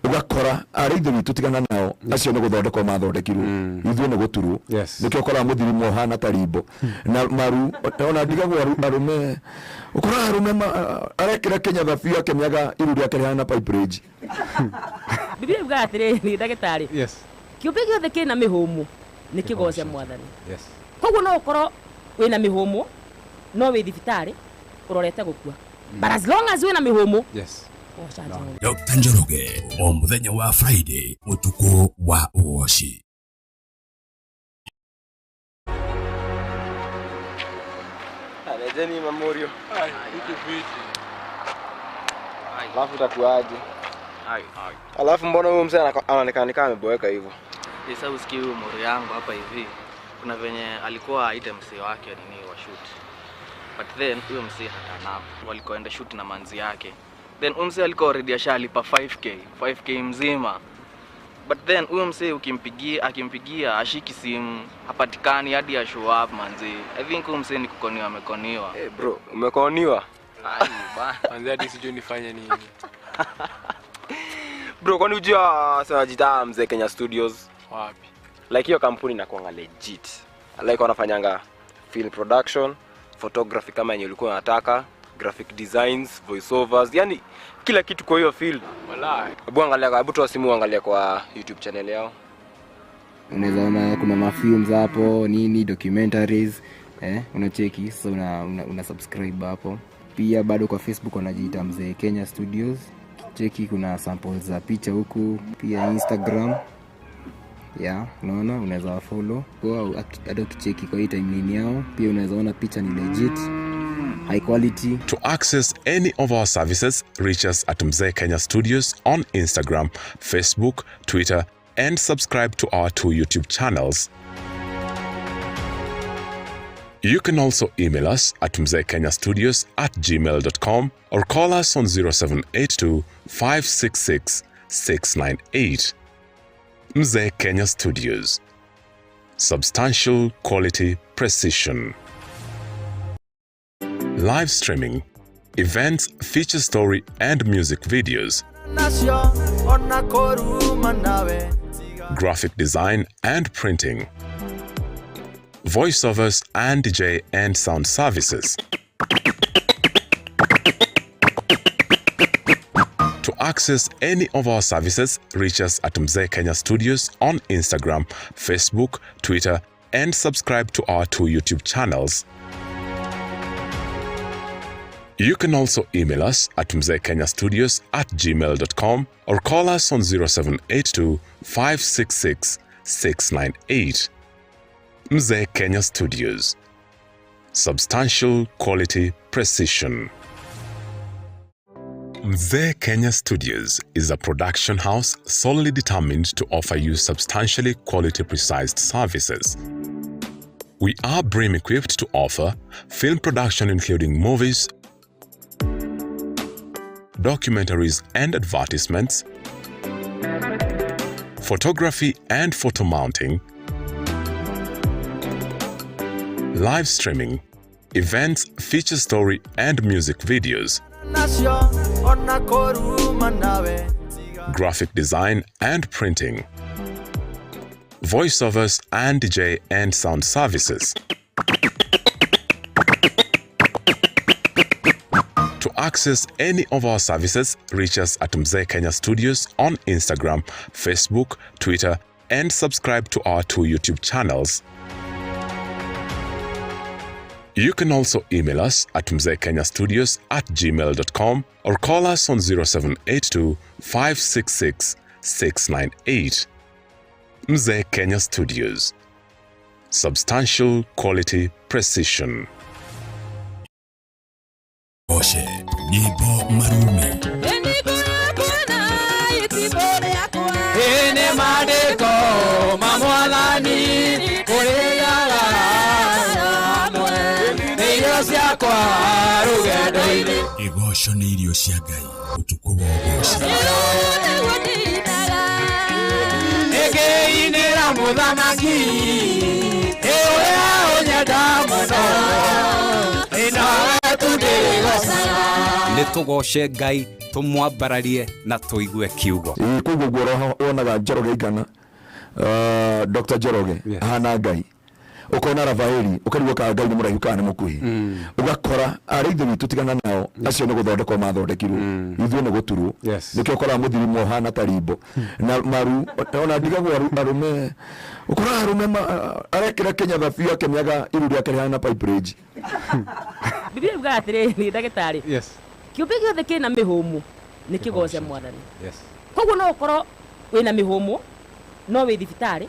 ugakora arithu bitu tigana nao acio no guthondeka mathondekirwo ithuĩ nĩ gũturwo nĩkĩo ũkora mũthirimo hana tarimbo na maru ona ndigagwo arume ukora arume arekĩra Kenya thabia kemyaga iru rĩake rĩhana pipe range Biblia ivuga atĩrĩrĩ ndagĩtarĩ kĩũmbe gĩothe kĩna mĩhũmũ nĩ kĩgoce mwathani koguo no ũkorwo wĩna mĩhũmũ no wĩ thibitarĩ urorete gukua but as long as wina mihumu yes Dr. Njoroge o muthenya wa Friday Ûtukû wa Ûgooci. Alejeni Mamorio. Alafu takuaje? Alafu mbona huyu mzee anaonekana kama ameboeka hivyo? Sasa usikie huyu mori yangu hapa hivi. Kuna venye alikuwa aite mzee wake nini wa shoot. But then huyo mzee hatanap. Walikoenda shoot na manzi yake. Then mzee alikuwa already ashalipa 5k mzima. But then huyo mzee akimpigia ashiki simu, hapatikani hadi ya show up manzi. I think huyo mzee ni kukoniwa amekoniwa. Eh bro, umekoniwa? Ai bana. Manzi hadi sijui nifanye nini. Bro, kwani unajua sana jita Mzee Kenya Studios? Wapi? Like hiyo kampuni inakuanga legit. Like wanafanyanga film production, photography kama yenye ulikuwa unataka, graphic designs, voiceovers, yani kila kitu kwa hiyo field. Wallahi. Hebu toa simu angalia kwa YouTube channel yao. Unaweza ona kuna mafilms hapo, nini documentaries, unacheki, so una subscribe hapo. Pia bado kwa Facebook wanajiita Mzee Kenya Studios. Cheki kuna samples za picha huku, pia Instagram. Unaona unaweza follow. Kwa hata ukicheki kwa hii timeline yao, pia unaweza ona picha ni legit. High quality. To access any of our services, reach us at Mzee Kenya Studios on Instagram, Facebook, Twitter, and subscribe to our 2 YouTube channels. You can also email us at mzeekenyastudios@gmail.com or call us on 0782 566 698. Mzee Kenya Studios. Substantial quality precision. Live streaming, events, feature story and music videos, graphic design and printing, voiceovers and DJ and sound services. To access any of our services, reach us at Mzee Kenya Studios on Instagram, Facebook, Twitter, and subscribe to our 2 YouTube channels. You can also email us at mzeekenyastudios@gmail.com or call us on 0782 566 698. Mzee Kenya Studios. Substantial quality precision. Mzee Kenya Studios is a production house solely determined to offer you substantially quality precise services. We are BREEAM equipped to offer film production including movies, documentaries and advertisements, photography and photo mounting, live streaming, events, feature story and music videos, graphic design and printing, voiceovers and DJ and sound services. To access any of our services, reach us at Mzee Kenya Studios on Instagram, Facebook, Twitter, and subscribe to our 2 YouTube channels. You can also email us at mzeekenyastudios@gmail.com or call us on 0782 566 698. Mzee Kenya Studios. Substantial quality precision. Oshe, Nibo Marume. Ene madeko mamwalani kuliyaga mwe niyo siakwa rugendoini Igosho ni irio cia Ngai Ûtukû wa Ûgooci Nĩngĩinĩra mũthamaki ũrĩa ũnyenda mũno nawe tu ndĩgũcaga nĩtũgoce Ngai tũmwambararie na tũigue kiugo. Koguo wonaga Njoroge igana Dr. Njoroge hana Ngai ukona Rafaeli ukarigwo ka Ngai ni muraihu kana mukuhi ugakora ari ithu witu tigana nao acio ni guthondekwo mathondekirwo ithu ni guturwo nikio ukora muthiri mohana tarimbo na maru ona ndigagwo arume ukora arume arekera Kenya thabiu akemyaga iru ria kare na pipe range Biblia ivuga atiriri ndagitari kiumbe giothe kina mihumu ni kigoce mwathani koguo no ukoro wina mihumu no wi thibitari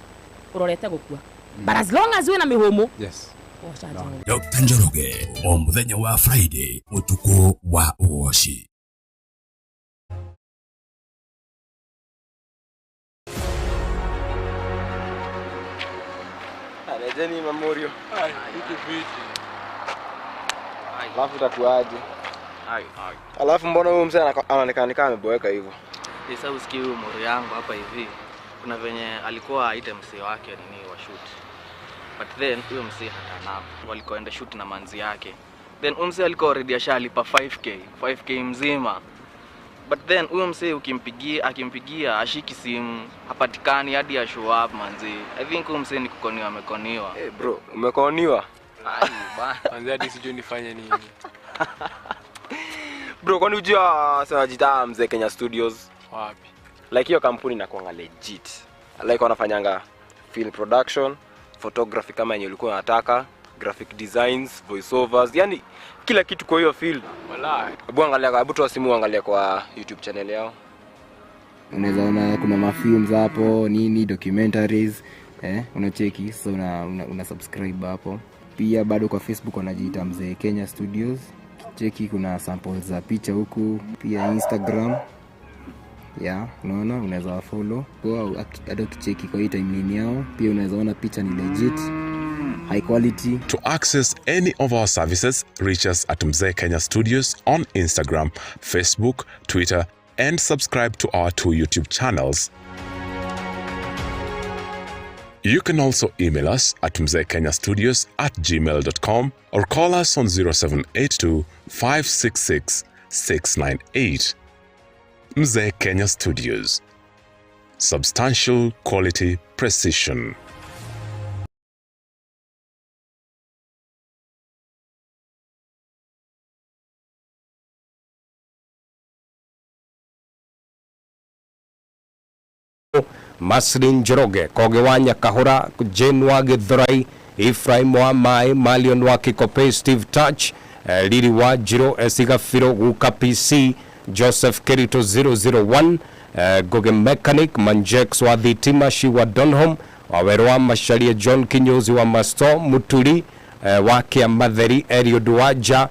urorete gukua but as long as wina mihumu Dr. Njoroge o muthenya wa Friday Ûtukû wa Ûgooci. Alejeni Memorial. Alafu takuaje? Alafu mbona huyu mzee anaonekana kama ameboeka hivyo? Sasa usikie huyu mori yangu hapa hivi. Kuna venye alikuwa aite mzee wake nini wa shoot. But then huyo mzee hatana. Walikoenda shoot na manzi yake. Then mzee alikuwa already ashalipa 5k mzima. But then huyo mzee akimpigia ashiki simu hapatikani hadi a show up manzi. I think huyo mzee ni kukoniwa amekoniwa. Eh bro, umekoniwa? Ai bana. Manzi hadi sijui nifanye nini. Bro, kwani unajua sasa jita Mzee Kenya Studios? Wapi? Like hiyo kampuni inakuanga legit. Like wanafanyanga film production, photography kama yenye ulikuwa unataka, graphic designs, voiceovers, yani kila kitu kwa hiyo field. Wallahi. Hebu toa simu angalia kwa YouTube channel yao. Unaweza ona kuna mafilms hapo, nini documentaries, unacheki, so una subscribe hapo. Pia bado kwa Facebook wanajiita Mzee Kenya Studios. Cheki kuna samples za picha huku, pia Instagram. Unaona unaweza follow. Kwa hata ukicheki kwa hii timeline yao, pia unaweza ona picha ni legit, high quality. To access any of our services, reach us at Mzee Kenya Studios on Instagram, Facebook, Twitter, and subscribe to our 2 YouTube channels. You can also email us at mzeekenyastudios@gmail.com or call us on 0782 566 698. Mzee Kenya Studios. Substantial quality precision. Masri Njoroge, Koge wa Nyakahura, Jane wa Githurai, Ephraim wa Mai, Malion wa Kikope, Steve Touch, Lili wa Jiro, Esigafiro, Wuka PC, Joseph Kerito 001, Goge Mechanic, Manjex wa Thitima, Shiwa Donholm, Wawerwa Masharia John Kinyozi wa Masto, Muturi, Waki ya Madheri, Erio Duaja,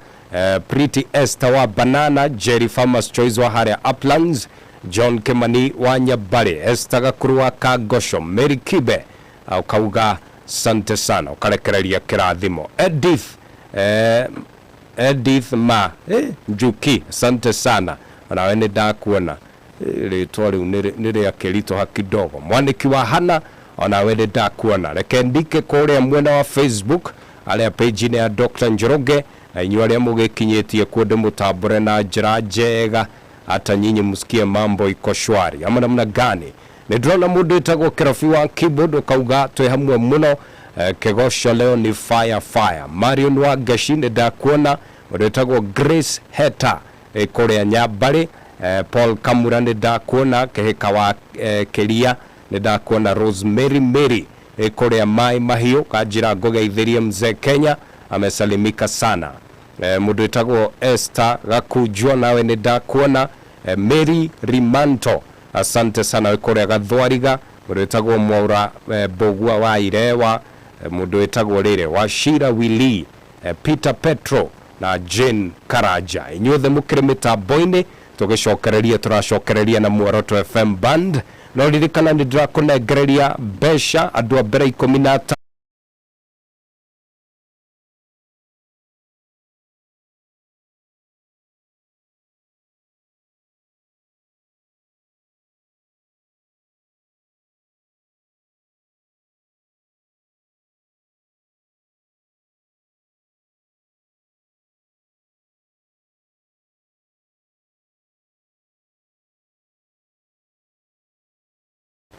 Pretty Esther wa Banana, Jerry Farmers Choice wa Harea Uplands, John Kemani wa Nyabare, Esther Gakuru wa Kagosho, Mary Kibe, au kauga sante sana, ukarekereria kirathimo. Edith ma, Njuki, sante sana, wanawene da kuona, ritwari nire ya kelito hakidogo. Mwaniki wa Hana, wanawene da kuona. Rekendike kore mwena wa Facebook, alea page ya Dr. Njoroge, na inyuari ya muge kinyetie kuode mutabure na jirajega, hata nyinyi msikie mambo iko shwari. Ama namna gani? Nidrona mudu itago kirafi wa keyboard ukauga tuwe hamwe muno. Kegosho leo ni fire. Marion wa Gashine da kuona mudu itago Grace Heta kore ya Nyabare. Paul Kamura ni da kuona keheka wa Kîrîa ni da kuona. Rosemary Mary kore ya Mai Mahio kajira goga idhiria Mzee Kenya amesalimika sana. Mudu itago Esther Gakujua nawe ni da kuona. Mary Rimanto asante sana wekore gathwariga. Mudu itago Mwaura Bogua wa Irewa. Mudu itago rire Washira Willy, Peter Petro na Jane Karaja. Inyuothe mukire mitambo-ini turashokereria na Muoroto FM band. No ririkana ni ndirakunegereria besha andu a mbere 15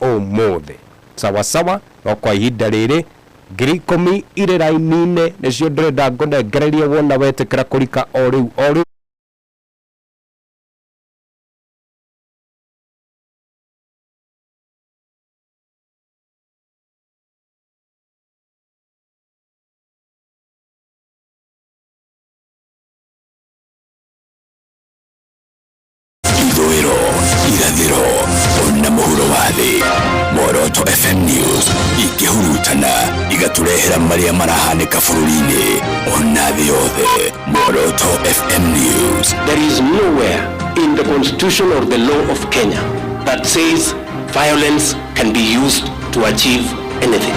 Mzee sawa sawa. Kwa ihinda riri ngiri 10 ire raini-inĩ nĩcio ndĩrenda ngũnengererie wona wetĩkĩra kũrika o rĩu irathiro na muhuro wa thĩ. Muoroto FM News ikĩhurutana igaturehera marĩa marahanĩka bũrũri-inĩ ona thĩ yothe. Muoroto FM News. There is nowhere in the constitution or the law of Kenya that says violence can be used to achieve anything.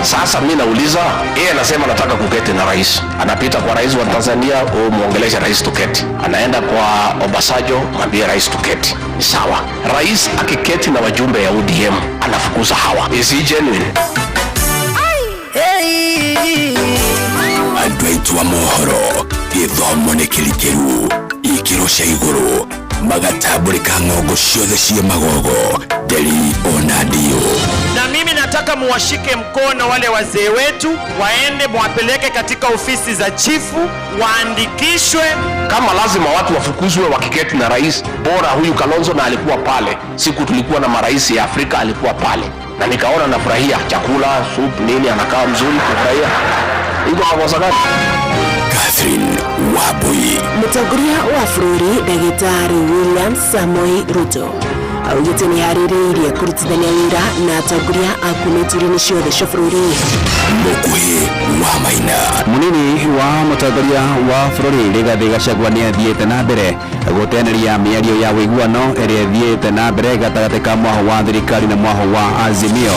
Sasa mimi nauliza, yeye anasema nataka kuketi na rais. Anapita kwa rais wa Tanzania, muongelesha rais tuketi. Anaenda kwa Obasanjo, mwambie rais tuketi. Sawa. Rais akiketi na wajumbe ya ODM, anafukuza hawa. Is he genuine? Andũ aitũ a mohoro gĩthomo nĩ kĩrikĩru ikĩro cia igũrũ magatambũrĩka ng'ongo ciothe cia magogo Deli Onadio. Na mimi nataka muwashike mkono wale wazee wetu, waende muwapeleke katika ofisi za chifu, waandikishwe. Kama lazima watu wafukuzwe wakiketi na rais, bora huyu Kalonzo na alikuwa pale. Siku tulikuwa na marais ya Afrika alikuwa pale. Na nikaona nafurahia chakula, soup, nini, anakaa mzuri kufurahia. Iko makosa gani? Catherine Wabui. Mũtongoria wa bũrũri Ndagĩtarĩ William Samoei Ruto augĩte nĩ harĩrĩirie kũrutithania wĩra na atongoria a kuma iturwa-inĩ ciothe cia bũrũri. Mũkuhĩ wa Maina. Mũnini wa mũtongoria wa bũrũri Rigathĩ Gachagua nĩ athiĩte na mbere gũteneria mĩario ya wĩiguano ĩrĩa ĩthiĩte na mbere gatagatĩ ka mwaho wa thirikari na mwaho wa Azimio.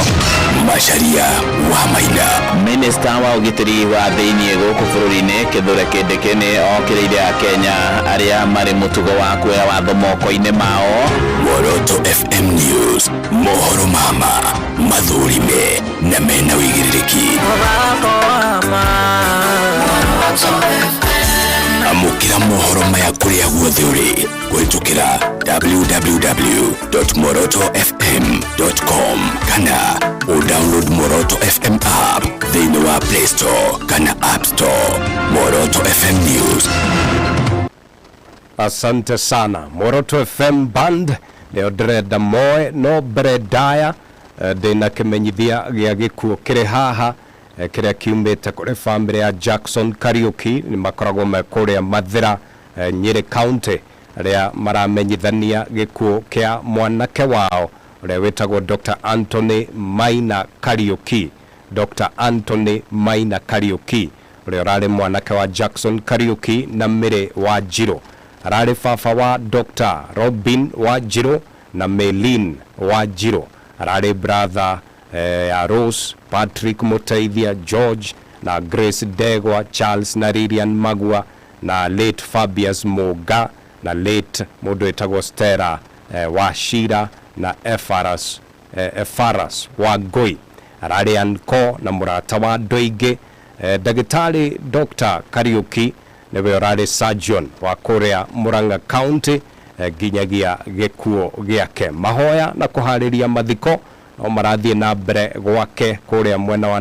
Macharia wa Maina. Minista wa ũgitĩri wa thĩinĩ gũkũ bũrũri-inĩ Kithure Kindiki nĩ okĩrĩire Akenya arĩa marĩ mũtugo wa kuoya watho moko-inĩ mao. Muoroto FM News, mohoro mama, mathũrime na mena wĩigĩrĩrĩki. Amũkĩra mohoro maya kũrĩa guothe ũrĩ kũhĩtũkĩra www.muorotofm.com kana download Muoroto FM app thĩinĩ wa Play Store kana App Store. Muoroto FM News. Asante sana. Muoroto FM Band leo ndĩrenda moe no bredaya ndĩna kĩmenyithia gĩa gĩkuũ kĩrĩ haha kĩrĩa kiumĩte kũrĩ family ya Jackson Kariuki nĩ makoragwo me kũrĩa Mathira Nyeri County arĩa maramenyithania gĩkuũ kĩa mwanake wao ũrĩa wĩtagwo Dr. Anthony Maina Kariuki. Dr. Anthony Maina Kariuki ũrĩa ũrarĩ mwanake wa Jackson Kariuki na Mary wa Njiro. Ararĩ baba wa Dr. Robin wa Njiro na Melin wa Njiro. Ararĩ brother ya Rose, Patrick Muteithia, George na Grace Degwa, Charles na Lilian Magua na late Fabius Moga na late mũndũ wĩtagwo Stella wa Shira na Efaras wa Ngoi. Ararĩ anko na mũrata wa andũ aingĩ. Ndagĩtarĩ Dr. Kariuki nĩwe ũrarĩ surgeon wa kũrĩa Murang'a County nginyagia gĩkuũ gĩake. Mahoya na kũharĩria mathiko no marathiĩ na mbere gwake kũrĩa mwena wa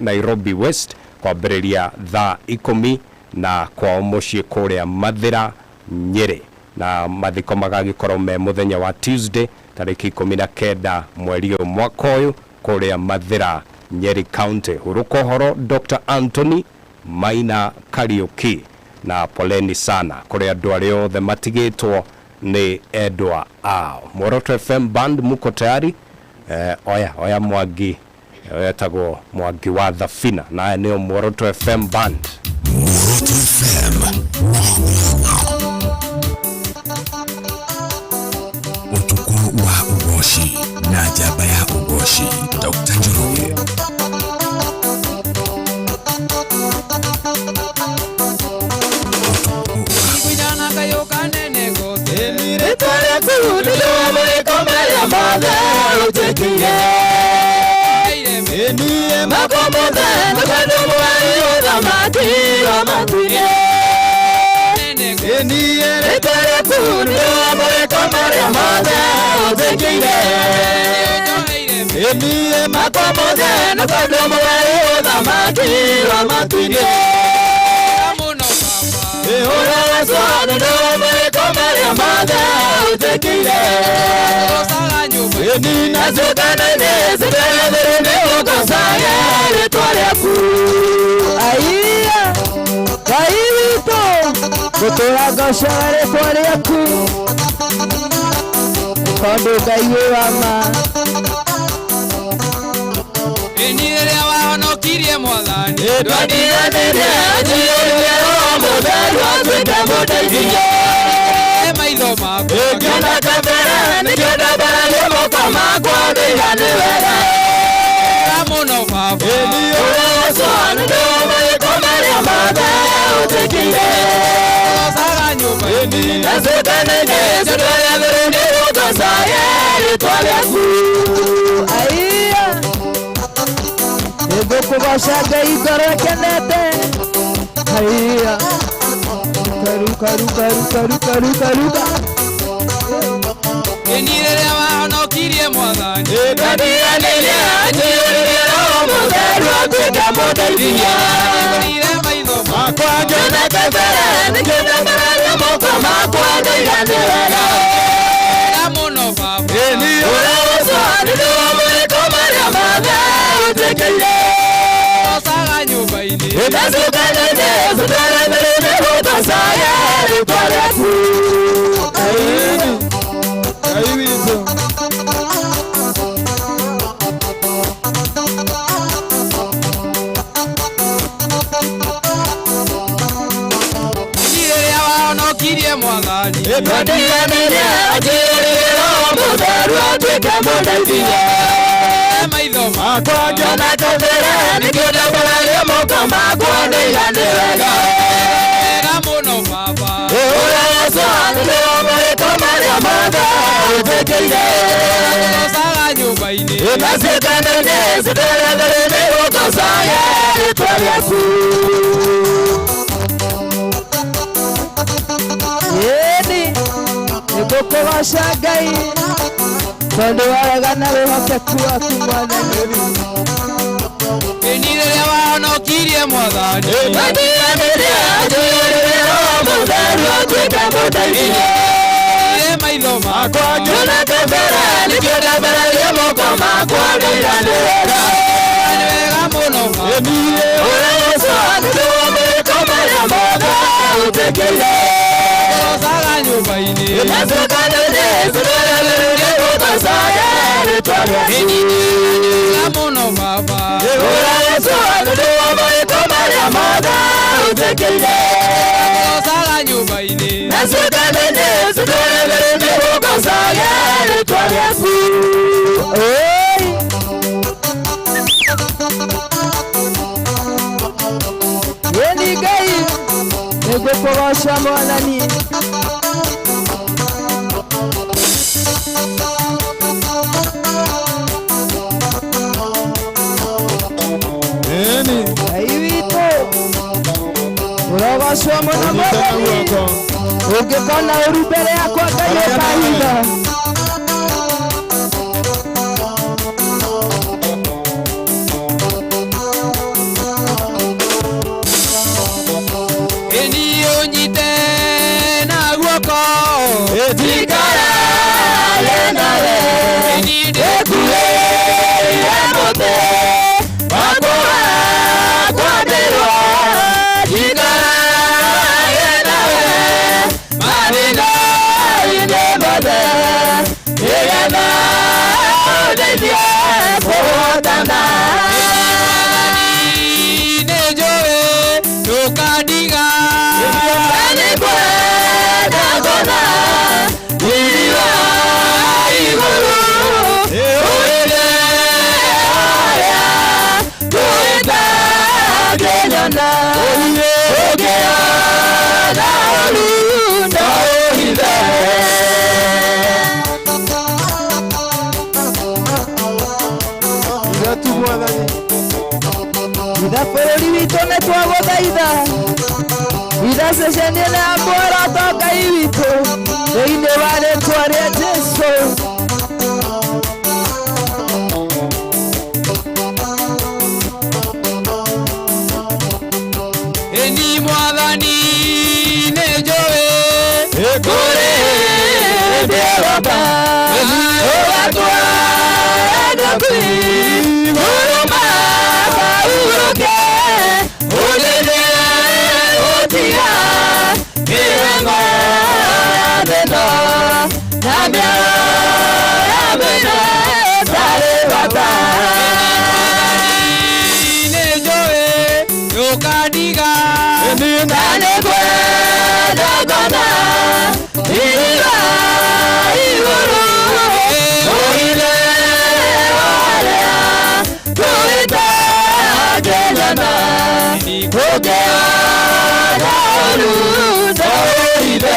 Nairobi West kwambĩrĩria thaa 10 na kwa mũciĩ kũrĩa Mathira Nyeri, na mathiko magagĩkorwo me mũthenya wa Tuesday tarĩki 19 mweri ũyũ mwaka ũyũ kũrĩa Mathira Nyeri County. Huruko horo Dr. Anthony Maina Kariuki na poleni sana kũrĩ andũ arĩa othe matigĩtwo nĩ endwa ao. Muoroto FM Band muko tayari? Oya Mwangi wetagwo Mwangi wa Thafina na nĩo Muoroto FM Band. Muoroto FM. Ûtukû wa Ûgooci na njamba ya Ûgooci Dr. Njoroge. Enie makomode na kado mwari udhamaki wa matwine Muno baba Ora waswani nome komari amada utekile Osaga nyubu Eni nazukana ine Zidere dhirime ukosaya Ritwale aku Aiya Kairito Kutura gosha ritwale aku Kondo gaiwe wama Enirea wahonokirie mwathani Ndwadianire ajiurie Mudhari watuika mudaithia Maitho maku Ngiona kabere Nikiona barani moka makwa Ndiga ni wega Muno baba Ureso Ndogo ikomaria mada Utikile Osaga nyumba Nasukane Zidwaya dhirinde Ukosaya Ritwale aku Aiya Nigukugosha Ngai ngoro kenete Aiya Karuka Enirea wahonokirie mwathani Ndwadianire ajiurie Mudhari watuika mudaithia Maitho makwa Ngiona kabere Nikiona barani moka makwa Ndiga ni wega Muno baba Ureso Ndogo ikomaria mada Utikile Osaga nyumba ini Nasukane Zidere dhirime ukosaya Ritwale aku Kairito Enirea wahonokirie mwathani Ndwadianire ajiurie Mudhari watuika mudaithia Maitho makwa Ngiona kabere Nikiona barani moka makwa Ndiga ni wega Muno baba Ureso Ndogo ikomaria mada Utikile Osaga nyumba ini Nasukane Zidere dhirime ukosaya Ritwale aku Yeni Nigukugosha Ngai Tondu waragana wihokeku waku mwathani Enirea wahonokirie mwathani Ndwadianire ajiurie Mudhari watuika mudaithia Maitho makwa Ngiona kabere Nikiona barani moka makwa Ndiga ni wega Muno baba Ureso Ndogo ikomaria mada Utikile Osaga nyumba ini Nasukane Zidere dhirime ukosaya Ritwale aku Muno baba Ureso Ndogo ikomaria mada Utikile Osaga nyumba ini Nasukane Zidere dhirime ukosaya Ritwale aku Yeni Ngai Nigukugosha mwathani Kairito Urogosha muno mwathani Ungikona uru mbere yakwa Ngai ukahitha Etikara Lenawe Enidekule Yemote Wakoa Kwaderwa Etikara Lenawe Marina Inemote Yegana Odedia Kotana Nejoe Tokadiga Enekwe Dagona Iriwa Igoro Oile Aya Toita Genana Ogea Naolu Naohive Igatu mwathani Idafururi witũ nĩtwagũthaitha idacecenie na Muoroto Ngai witũ thĩinĩ wa rĩĩtwa rĩa Jesũ Ndeoka Ogatwa Nakui Muruma Kauroke Odede Otia Kirengo Adeno Namia Amina Sare Bata Nejoe Yokadiga Nane Kwe Dagona Ira Iwuru Oile Walea Koeta Gelana Kogea Nauru Zaoide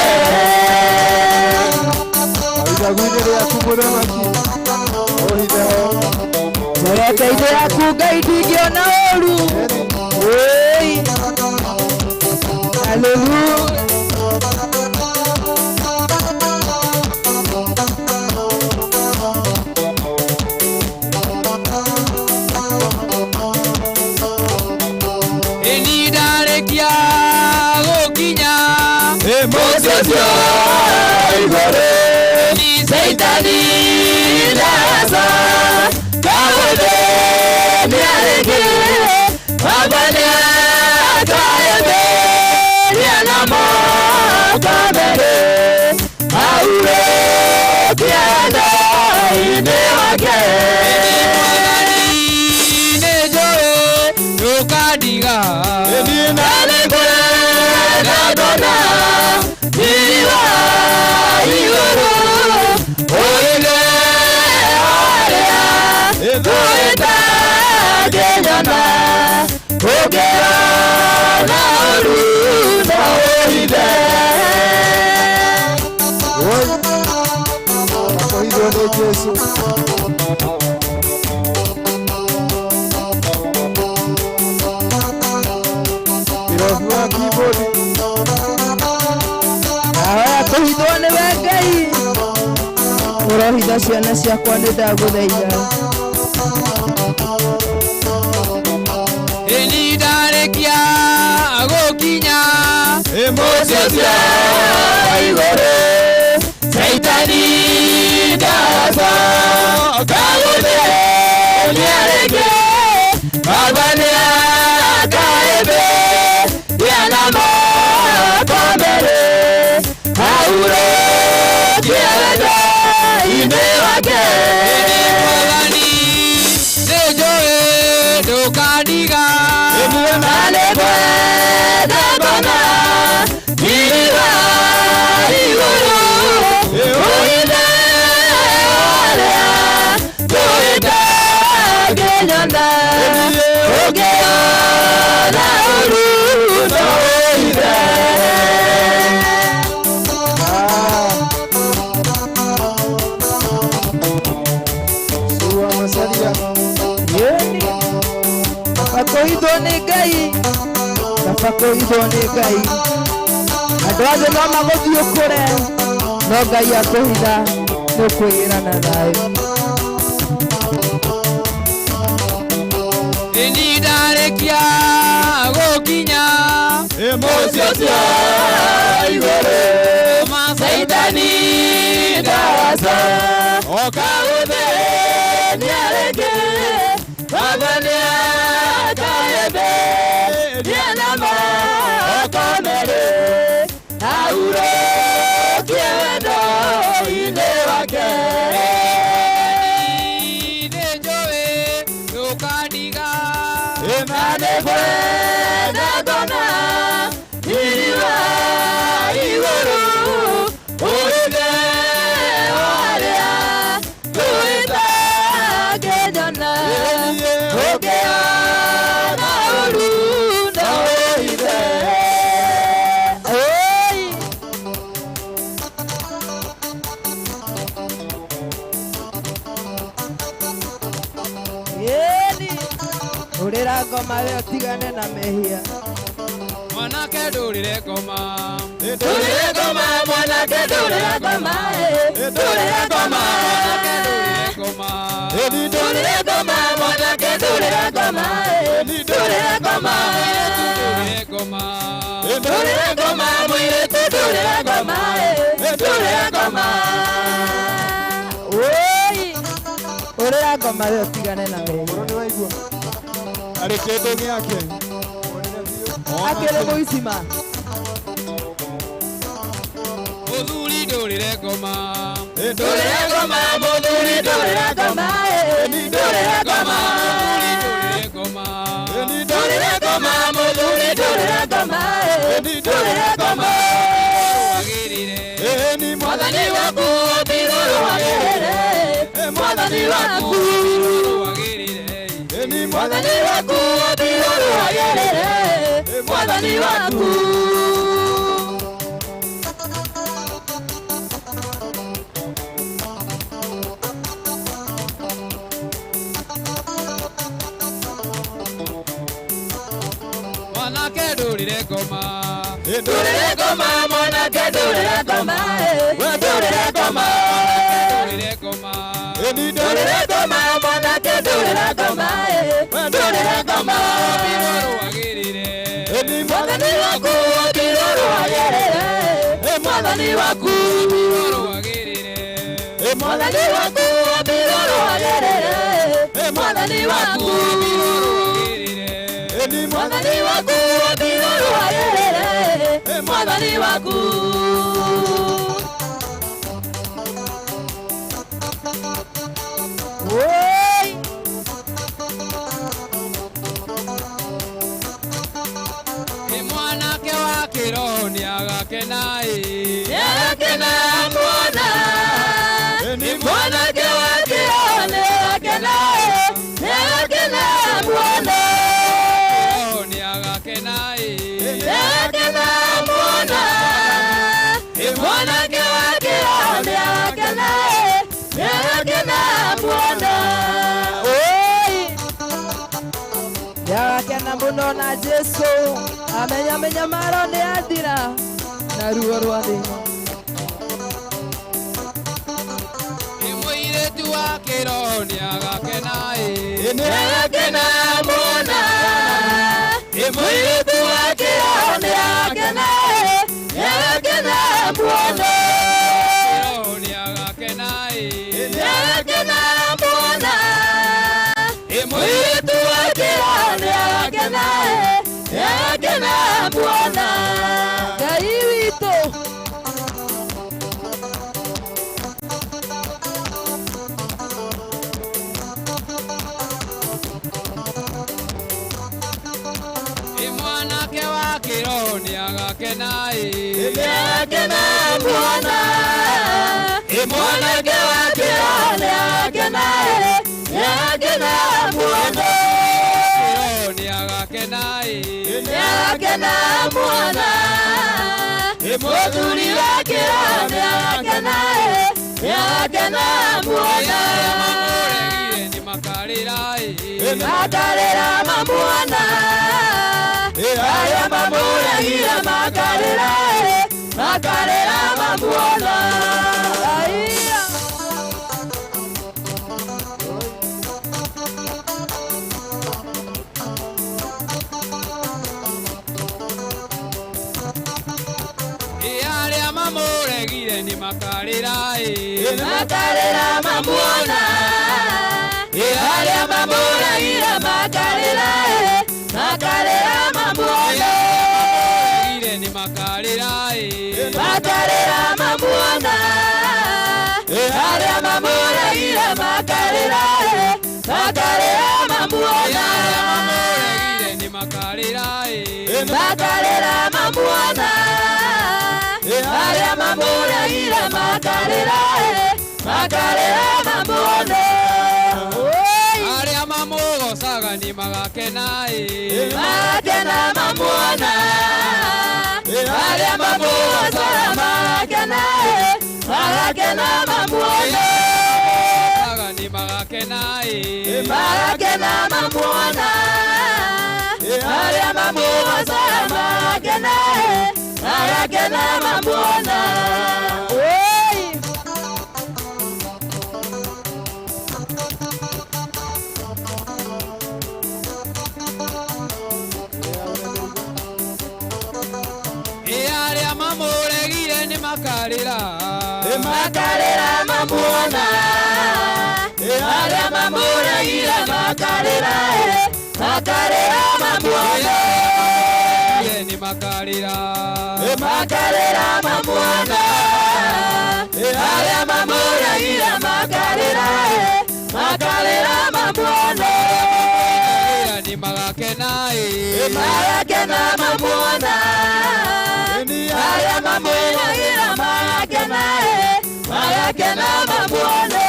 Ngaruiya kumura maki Oide ho Nyoreke ide yaku Ngai ndingĩona ũru Oi Hallelujah Enidarekia gokinya Mosesio Igore Saitani Nasa Kawede Niareke Abane Kaebe Nianamo Kamere Aure Kiada Inewake Nejoe Yokadiga Enanekwe Nadona Iriwa Iwuru Oile Alea Koeta Genyana Kogea Nauru Naoide Oi Akoido de Jesu Irofua kibodi Ahoya kũhithwo nĩwe Ngai ũrohitha ciana ciakwa nĩndagũthaitha Enidarekia gokinya Mosesio Igore Saitani Nasa Kawede Niareke Abane Kaebe Nianamo Kamere Aure Kiada Inewake Nejoe Yokadiga Enanekwe Nadona Iriwa Iwuru Oile Alea Koeta Genyana Kogea Nauru Naoide Suwa masalia Yeni Kafakoithwo nĩ Ngai Kafakoithwo nĩ Ngai Andũ athĩ no magũthiũkũre no Ngai akũhitha nĩũkwĩgĩra na thayũ Enidarekia gokinya Mosesio Igore Saitani Nasa Kawede Niareke Abane Kaebe Nianamo Kamere Aure Kiada Inewake Nejoe Yokadiga Enanekwe Nadona Iriwa Iwuru Oide Alea Koeta Genyana Kogea Nauru Naoide Oi Yeni Urira ngoma we utigane na mehia Mwanake ndũrĩre ngoma Ndũrĩre ngoma mwanake ndũrĩre ngoma Ndũrĩre ngoma mwanake ndũrĩre ngoma Ndũrĩre ngoma mwanake ndũrĩre ngoma Ndũrĩre ngoma ndũrĩre ngoma Ndũrĩre ngoma mwĩrĩtu ndũrĩre ngoma Ndũrĩre ngoma marä tigane na me arä kä ndå gä ake akä rä må icima Muthuri ndurire ngoma ndurire ngoma muthuri ndurire ngoma ndurire ngoma ndurire ngoma muthuri ndurire ngoma ndurire ngoma ni mwathani waku mbiruru wagirire mwathani waku ni mwathani waku mbiruru wagirire mwathani waku mwanake ndurire ngoma mwanake ndurire ngoma ndurire ngoma ndurire ngoma ndurire ngoma mwanake ndurire ngoma ndurire ngoma mwathani waku mbiruru wagirire mwathani waku mwathani waku mbiruru wagirire mwathani waku mwathani waku mbiruru wagirire mwathani waku mwanake wa kiroho nĩ agakena agakena mwana mwanake wa kiroho nĩ agakena agakena mwana nĩ agakena agakena mwana mwanake wa kiroho nĩ agakena agakena mwana agakena mũno na Jesu amenya mĩnyamaro nĩ athira na ruo rwa thĩna mũirĩtu wa kĩroho nĩ agakena agakena mwana mũirĩtu wa kĩroho nĩ agakena agakena mwana nĩ agakena agakena mwana mũirĩtu wa kĩroho nĩ agakena agakena mwana Ngai witũ mwanake wa kĩroho nĩ agakena agakena mwana mwanake wa kĩroho nĩ agakena agakena mwana nĩ agakena agakena mwana mũthuri wa kĩroho nĩ agakena agakena mwana makarĩra mamwana arĩa mamũregire makarĩra mamwana arĩa mamũregire nĩ makarĩra mamwana arĩa mamũregire makarĩra mamwana nĩ makarĩra mamwana arĩa mamũregire makarĩra mamwana nĩ makarĩra mamwana arĩa mamũregire makarĩra mamwana arĩa mamũgocaga nĩ magakena magakena mamwana arĩa mamũgocaga magakena mamwana nĩ magakena magakena mamwana arĩa mamũgocaga magakena mamwana arĩa mamũregire nĩ makarĩra mamwana Aria mamuragira makarira makarira mamuona ni makarira mamuona Aria mamuragira makarira mamuona ni magakena mamuona Aria mamuragira magakena mamuona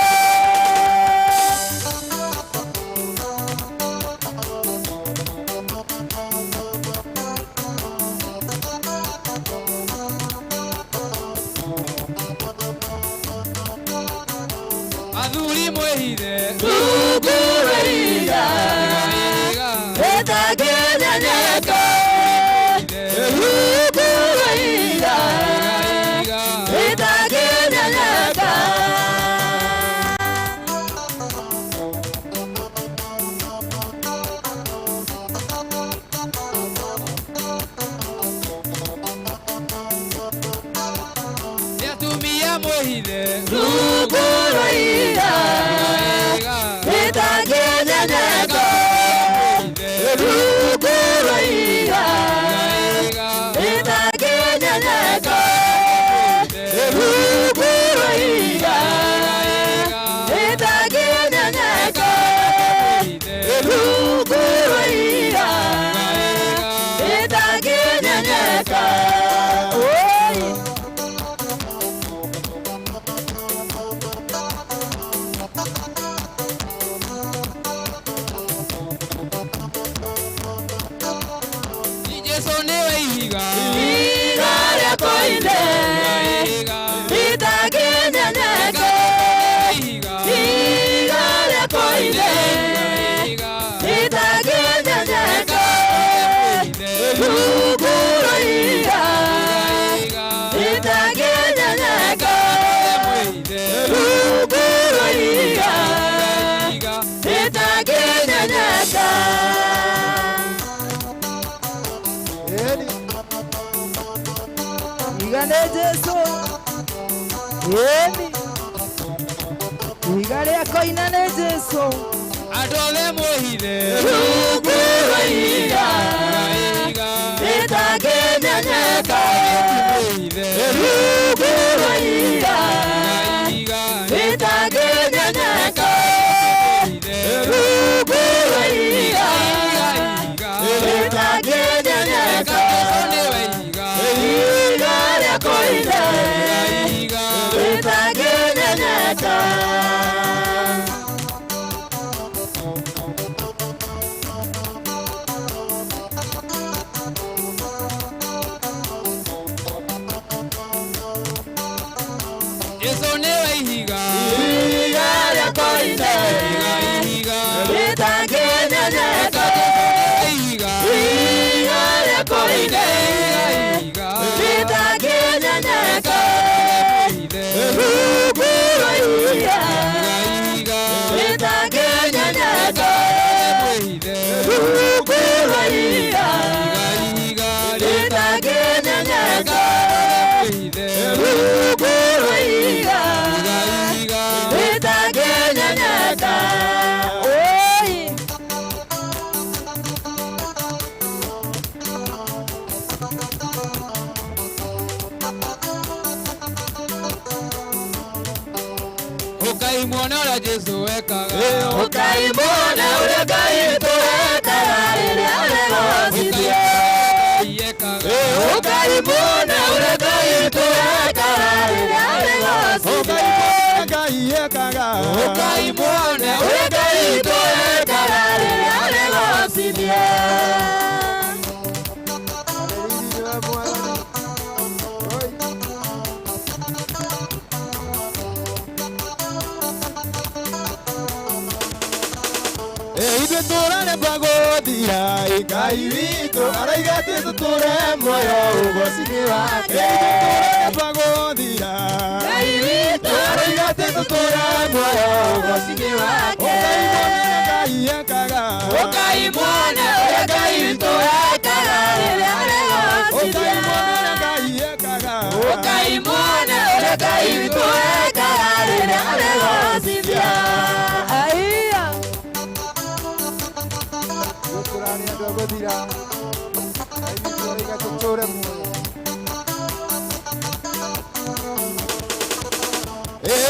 Aduri mwehide Ûgooci etakenyanyeka Ûgooci etakenyanyeka Yatumia mwehide Ûgooci etakenyanyeka Ûgooci etakenyanyeka Igane Jesu Yeni Igare akoina ne Jesu Adole mwehide Ûgooci etakenyanyeka Ûgooci etakenyanyeka Ûgooci etakenyanyeka Igare akoina etakenyanyeka Yeso newe ihiga Igare akoina etakenyanyeka Igare akoina etakenyanyeka Ûgooci etakenyanyeka Ukaimwona ula Jesu wekaga Ukaimwona ule Ngai tuwekaga rĩrĩa ũrĩgocithie Ukaimwona ule Ngai tuwekaga rĩrĩa ũrĩgocithie Ukaimwona ule Ngai tuwekaga rĩrĩa ũrĩgocithie Turane pagodia Ngai witũ araigate tũtũre muoyo ũgooci-inĩ wake Turane pagodia Ngai witũ araigate tũtũre muoyo ũgooci-inĩ wake Ukaimwona ũrĩa Ngai witũ ekaga rĩrĩa ũrĩgocithie Ukaimwona ũrĩa Ngai witũ ekaga rĩrĩa ũrĩgocithie wega aithiũrĩga tũtũre muoyo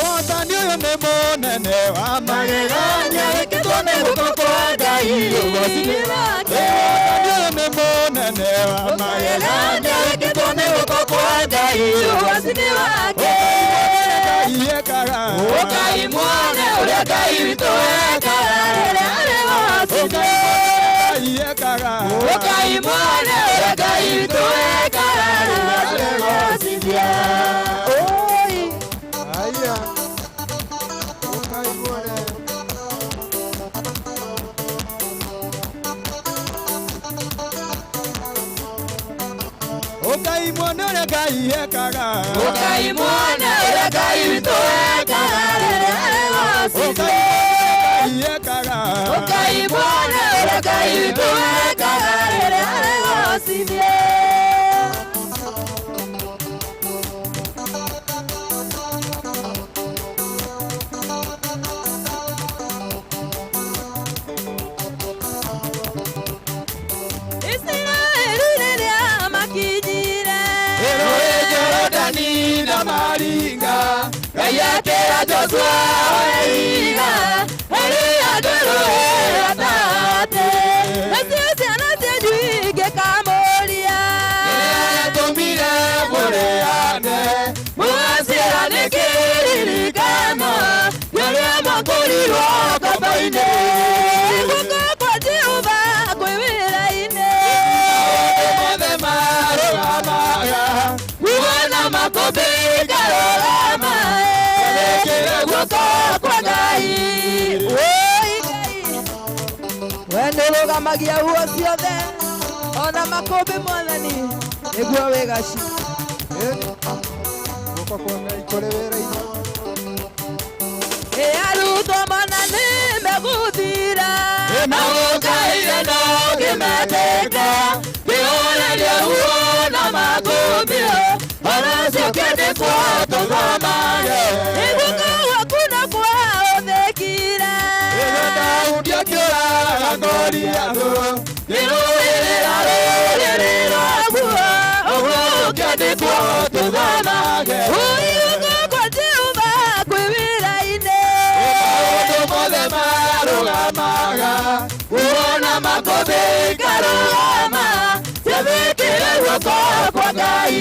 Wotani ũyũ nĩ mũnene wa magegania wĩkĩtwo nĩ guoko kwa Ngai ũgooci-inĩ wake Wotani ũyũ nĩ mũnene wa magegania wĩkĩtwo nĩ guoko kwa Ngai ũgooci-inĩ wake Ngai muone ũrĩa Ngai witũ ekaga rĩrĩa arĩ gũgooci-inĩ Ngai muone ũrĩa Ngai witũ ekaga rĩrĩa arĩ gũgooci-inĩ Ngai muone ũrĩa Ngai ekaga Ngai muone ũrĩa Ngai witũ ekaga rĩrĩa arĩ gũgooci-inĩ Ngai muone ũrĩa Ngai witũ ekaga rĩrĩa arĩ gũgooci-inĩ Maringa, Gayakera Joshua Oiga, Elia Doroe Atate, Esiana Sejuige Camoria, Tomira Boreane, Muasera de Kirikama, Yoriama Coriro Capaine, Coco Pajiuba, Quiviraine, de Maroamaga, Guana Macobe. Nĩũrũgamagia huo ciothe ona makũmbĩ mwathani nĩguo wĩgaci guoko kwa Ngai kũrĩ wĩra-inĩ arutwo mana nĩmegũthira na gũkaire no kĩmetĩka kĩonerie huo na makũmbĩ ona ciũke nĩkuo tũthomage nĩguo kuna kwa ũthĩkire Daudi akĩũraga Goliathũ nĩrũĩrĩra rũrĩrĩ rwaguo ũguo ũkĩandĩkwo tũthomage Ũriũka kwa Jehova kwĩ wĩra-inĩ maũndũ mothe marũgamaga kuona makũmbĩ ikarũgama ciathĩkĩre guoko kwa Ngai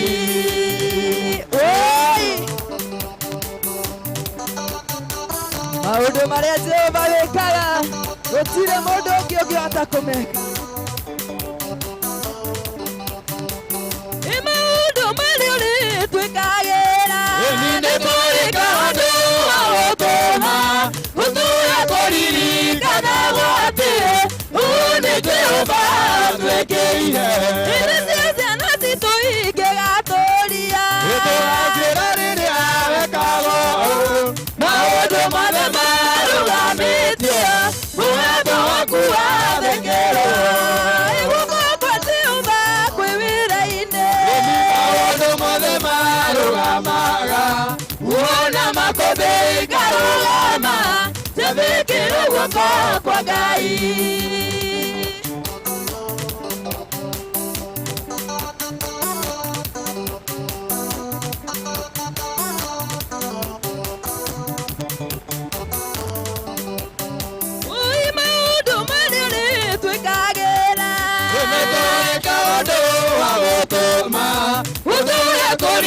maũndũ marĩa Jehova wĩkaga gũtirĩ mũndũ ũngĩ ũngĩhota kũmeka nĩ maũndũ marĩa ũrĩtwĩkagĩra nĩ tũrĩ kaũndũ wa gũtũma gũtũra kũririkanaga atĩ ũũ nĩ Jehova twĩkĩire nĩ cia ciana citũ ingĩgatũria nĩtũranjĩra rĩrĩa wekagwo maũndũ mothe marũgamĩtie mũgambo waku wathekerwo guoko kwa Jehova kwĩ wĩra-inĩ maũndũ mothe marũgamaga kuona makũmbĩ ikarũgama ciathĩkĩre guoko kwa Ngai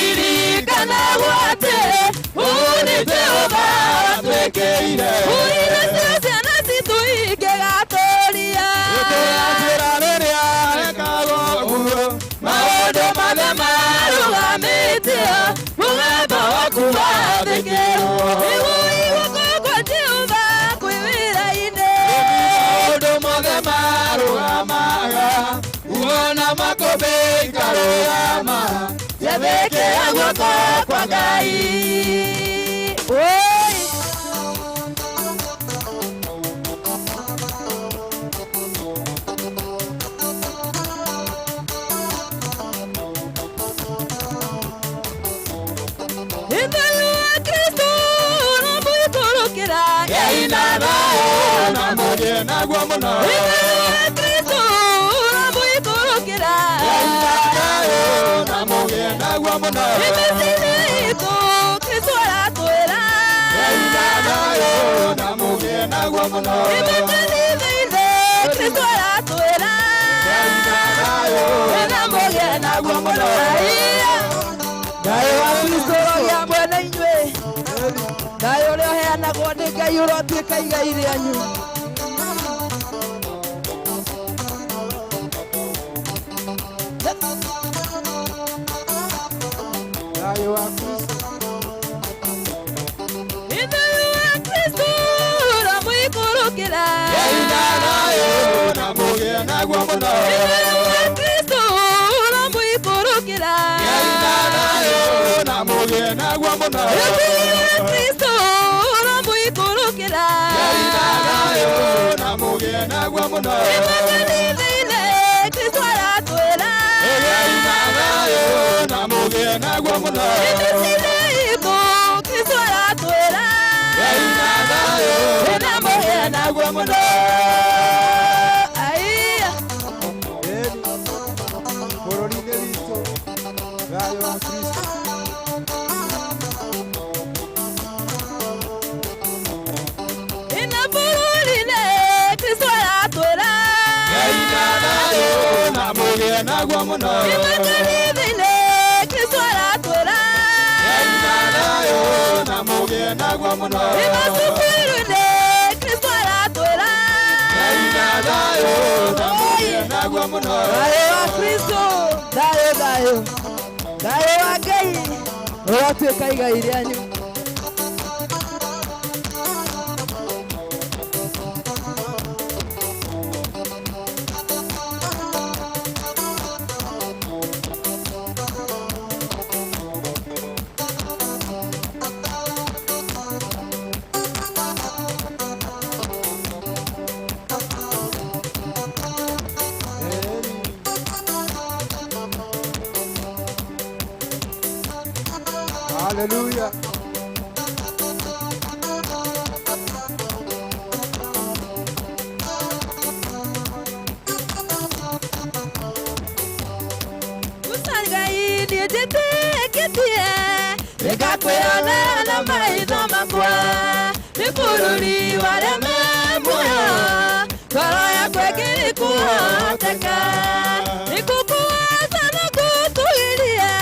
kũririkanaga atĩ ũũ nĩ Jehova twĩkĩire ũire cia ciana citũ ingĩgatũria nĩtũranjĩra rĩrĩa wekagwo ũguo maũndũ mothe marũgamĩtie mũgambo waku wathĩkĩrwo guoko kwa Jehova kwĩ wĩra-inĩ maũndũ mothe marũgamaga kuona makũmbĩ ikarũgama ciathĩkĩre guoko kwa Ngai Ithũĩ wa Kristo ũramũikũrũkĩra Ngai na thayũ na mũgĩe naguo mũno Ithũĩ wa Kristo ũramũikũrũkĩra Ngai wa Kristo ya mwena inywe Ngai uria heanagwo nĩ Ngai ũrotuĩka igai rĩanyu Ngai wa Kristo ramũikũrũkĩra Ngai na thayũ na mũgĩe naguo mũno Kristo ramũikũrũkĩra Ngai na thayũ na mũgĩe naguo mũno Kristo ramũikũrũkĩra Ngai na thayũ na mũgĩe naguo mũno Kristo aratwĩra Ngai na thayũ na mũgĩe naguo mũno Kristo aratwĩra Ngai na thayũ na mũgĩe naguo mũno bũrũri-inĩ witũ thayũ wa Kristo ĩna bũrũri-inĩ Kristo aratwĩra Ngai na thayũ na mũgĩe naguo mũno kanitha-inĩ Kristo aratwĩra Ngai na thayũ na mũgĩe naguo mũno cukuru-inĩ Kristo aratwĩra Ngai na thayũ na mũgĩe naguo mũno thayũ wa Kristo thayũ thayũ thayũ wa Ngai ũrotuĩka igai rĩanyu Hallelujah. Kusangai diete ketie Nekakwĩona na maitho makwa Nĩbũrũri wareme muoyo Ngoro yakwa ĩkĩrĩkuhoteka Nĩkũkũhoza na gũtũgĩria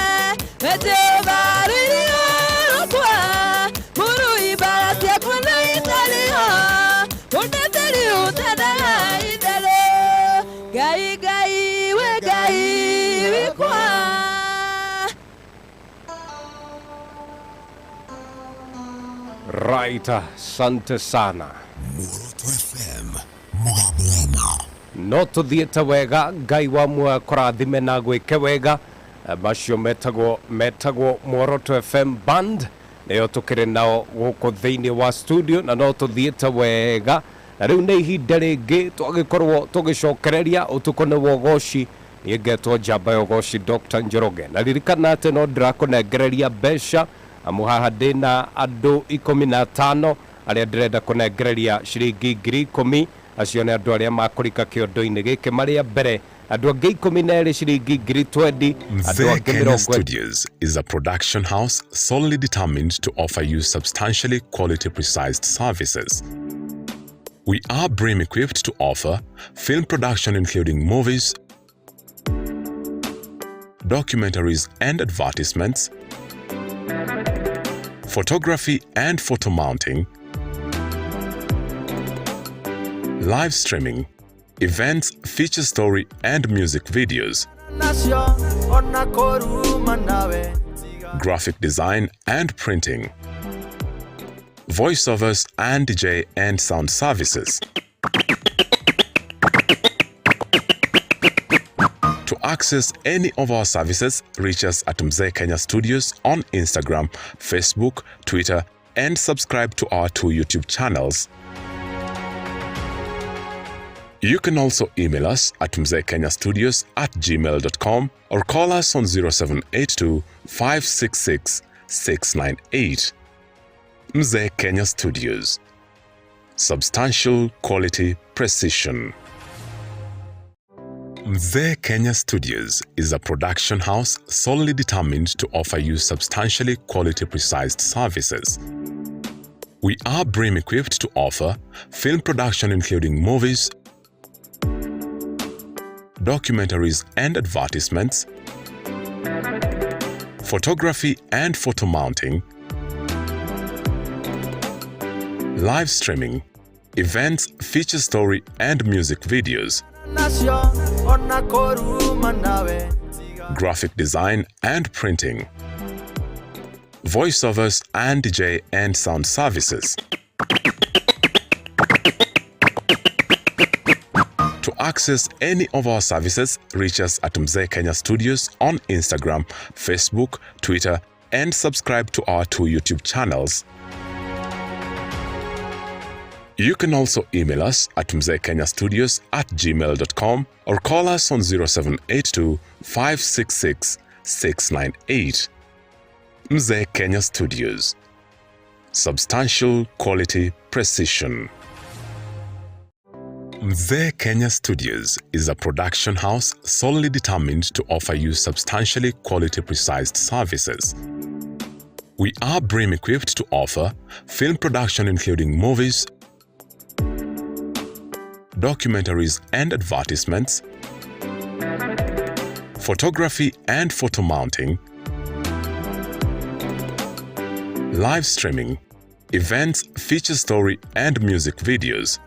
Jehova rĩrĩorũkwa Mũrũ ibara ciakwa na itarĩho Ũndatĩri ũtendaga itherũ Ngai Ngai we Ngai wikwa Right, asante sana. Muoroto FM Mugabwana. No tuthiĩte wega Ngai wa muoyo kũrathime na gwĩke wega macio metagwo Muoroto FM Band nĩo tũkĩrĩ nao gũkũ thĩinĩ wa studio na no tũthiĩte wega na rĩu nĩ ihinda rĩngĩ twagĩkorwo tũgĩcokereria ũtukũ nĩ wa Ûgooci niĩ ngetwo njamba ya Ûgooci Dr. Njoroge na ririkana atĩ no ndĩrakũnengereria mbeca amu haha ndĩna andũ 15 arĩa ndĩrenda kũnengereria ciringi 10,000 acio nĩ andũ arĩa makũrika kĩondo-inĩ gĩkĩ marĩa mbere andũ angĩ 12 ciringi 20 Mzee Kenya Studios is a production house solely determined to offer you substantially quality-precise services. We are BREEAM equipped to offer film production including movies, documentaries and advertisements, photography and photo mounting, live streaming, events, feature story and music videos, graphic design and printing, voiceovers and DJ and sound services. To access any of our services, reach us at Mzee Kenya Studios on Instagram, Facebook, Twitter, and subscribe to our 2 YouTube channels. You can also email us at mzeekenyastudios@gmail.com or call us on 0782 566 698. Mzee Kenya Studios. Substantial quality precision. Mzee Kenya Studios is a production house solely determined to offer you substantially quality precise services. We are BREEAM equipped to offer film production including movies, documentaries and advertisements, photography and photo mounting, live streaming, events, feature story and music videos, graphic design and printing, voiceovers and DJ and sound services. To access any of our services, reach us at Mzee Kenya Studios on Instagram, Facebook, Twitter, and subscribe to our 2 YouTube channels. You can also email us at mzeekenyastudios@gmail.com or call us on 0782 566 698. Mzee Kenya Studios. Substantial quality precision. Mzee Kenya Studios is a production house solely determined to offer you substantially quality precise services. We are BREEAM equipped to offer film production including movies, documentaries and advertisements, photography and photo mounting, live streaming, events, feature story and music videos,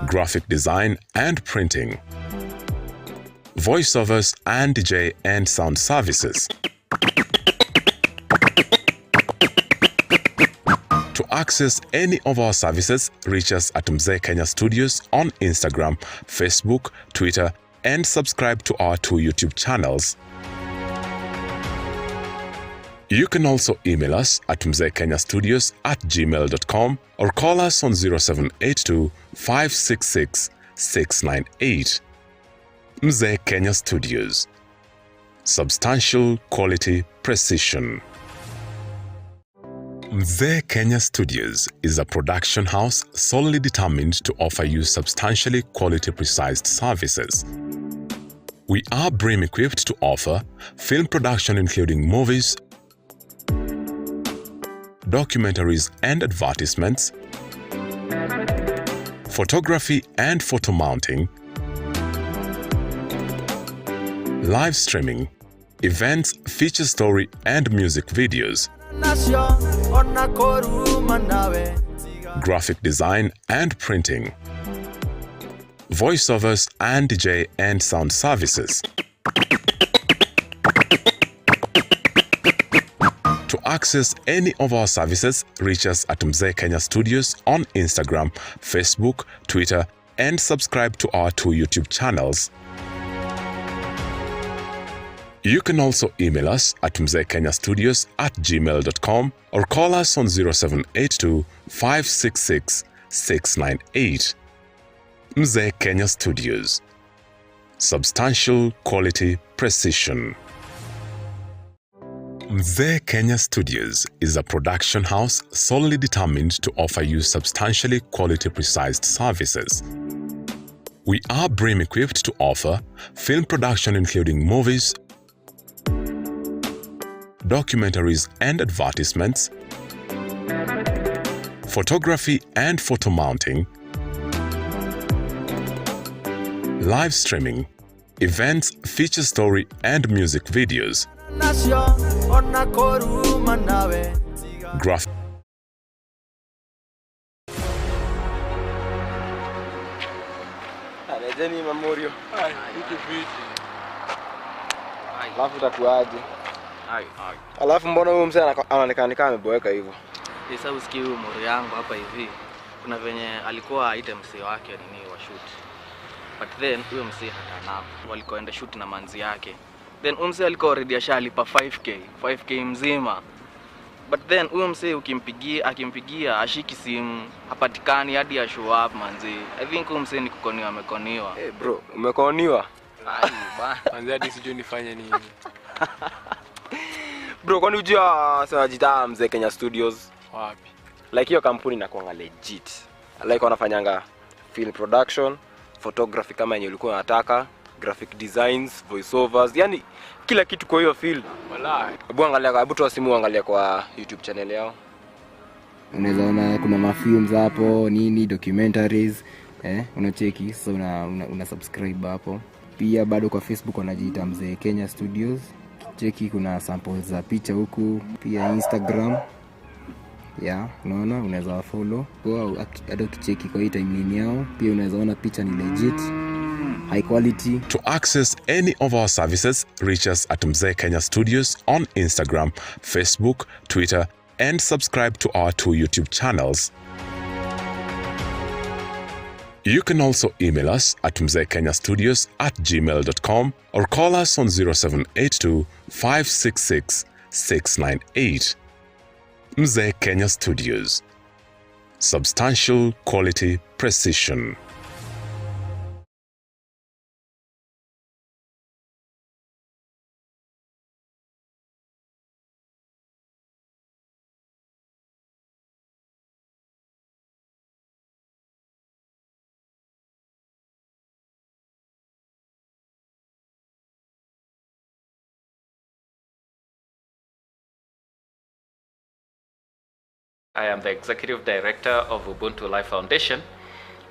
graphic design and printing, voiceovers and DJ and sound services. To access any of our services, reach us at Mzee Kenya Studios on Instagram, Facebook, Twitter, and subscribe to our 2 YouTube channels. You can also email us at mzeekenyastudios@gmail.com or call us on 0782 566 698. Mzee Kenya Studios. Substantial quality precision. Mzee Kenya Studios is a production house solely determined to offer you substantially quality precise services. We are BREEAM equipped to offer film production including movies, documentaries and advertisements, photography and photo mounting, live streaming, events, feature story and music videos, graphic design and printing, voiceovers and DJ and sound services. To access any of our services, reach us at Mzee Kenya Studios on Instagram, Facebook, Twitter, and subscribe to our 2 YouTube channels. You can also email us at mzeekenyastudios@gmail.com or call us on 0782 566 698. Mzee Kenya Studios. Substantial quality precision. Mzee Kenya Studios is a production house solely determined to offer you substantially quality precise services. We are BREEAM equipped to offer film production including movies, documentaries and advertisements, photography and photo mounting, live streaming, events, feature story and music videos, graphic. Jeni Mamorio. Alafu utakuaje? Alafu mbona huyu mzee anaonekana kama ameboeka hivyo? Sasa usikie huyu mori yangu hapa hivi. Kuna venye alikuwa aite mzee wake nini wa shoot. But then huyo mzee hatanao. Walikoenda shoot na manzi yake. Then mzee alikuwa already ashalipa 5k mzima. But then huyo mzee akimpigia ashiki simu, hapatikani hadi ya show up manzi. I think huyo mzee ni kukoniwa amekoniwa. Eh bro, umekoniwa? Ai bana. Manzi hadi sijui nifanye nini. Bro, kwani unajua sasa jita Mzee Kenya Studios? Wapi? Like hiyo kampuni inakuwa legit. Like wanafanyanga film production, photography kama yenye ulikuwa unataka, graphic designs, voiceovers, yani kila kitu kwa hiyo field. Wallahi. Hebu toa simu angalia kwa YouTube channel yao. Unaweza ona kuna mafilms hapo, nini, documentaries, unacheki, so una subscribe hapo. Pia bado kwa Facebook wanajiita Mzee Kenya Studios. Cheki kuna samples za picha huku, pia Instagram. Unaona, unaweza follow. Kwa hata ukicheki kwa hii timeline yao, pia unaweza ona picha ni legit, high quality. To access any of our services, reach us at Mzee Kenya Studios on Instagram, Facebook, Twitter, and subscribe to our 2 YouTube channels. You can also email us at mzeekenyastudios@gmail.com or call us on 0782 566 698. Mzee Kenya Studios. Substantial quality precision. I am the Executive Director of Ubuntu Life Foundation,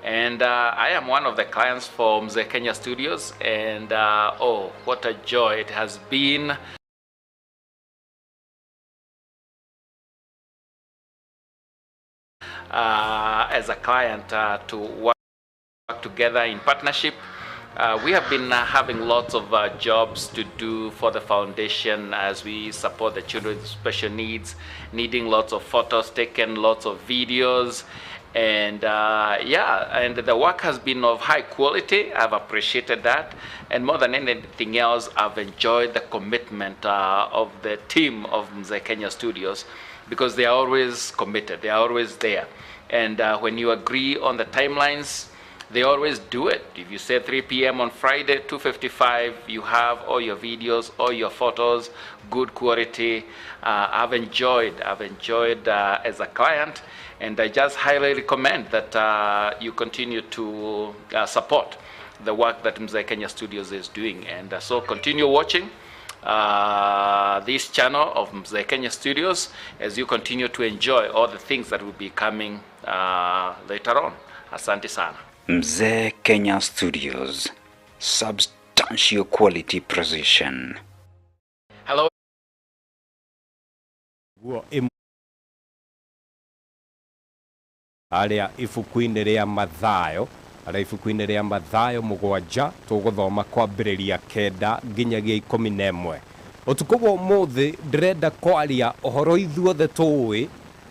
and I am one of the clients for Mzee Kenya Studios, and oh, what a joy it has been. As a client to work together in partnership. We have been having lots of jobs to do for the foundation as we support the children with special needs, needing lots of photos taken, lots of videos, and and the work has been of high quality. I've appreciated that, and more than anything else, I've enjoyed the commitment of the team of Mzee Kenya Studios, because they are always committed, they are always there, and when you agree on the timelines, they always do it. If you say 3 p.m. on Friday, 2:55, you have all your videos, all your photos, good quality. I've enjoyed as a client, and I just highly recommend that you continue to support the work that Mzee Kenya Studios is doing. And so continue watching this channel of Mzee Kenya Studios as you continue to enjoy all the things that will be coming later on. Asante sana. Mzee Kenya Studios, substantial quality precision. Hello. Aria ifuku-inĩ rĩa Mathayo, aria ifuku-inĩ rĩa Mathayo 7 tũgũthoma kwambĩrĩria 9 nginyagia 11. Ũtukũ wa ũmũthĩ ndĩrenda kwaria ũhoro ithuothe tũĩ,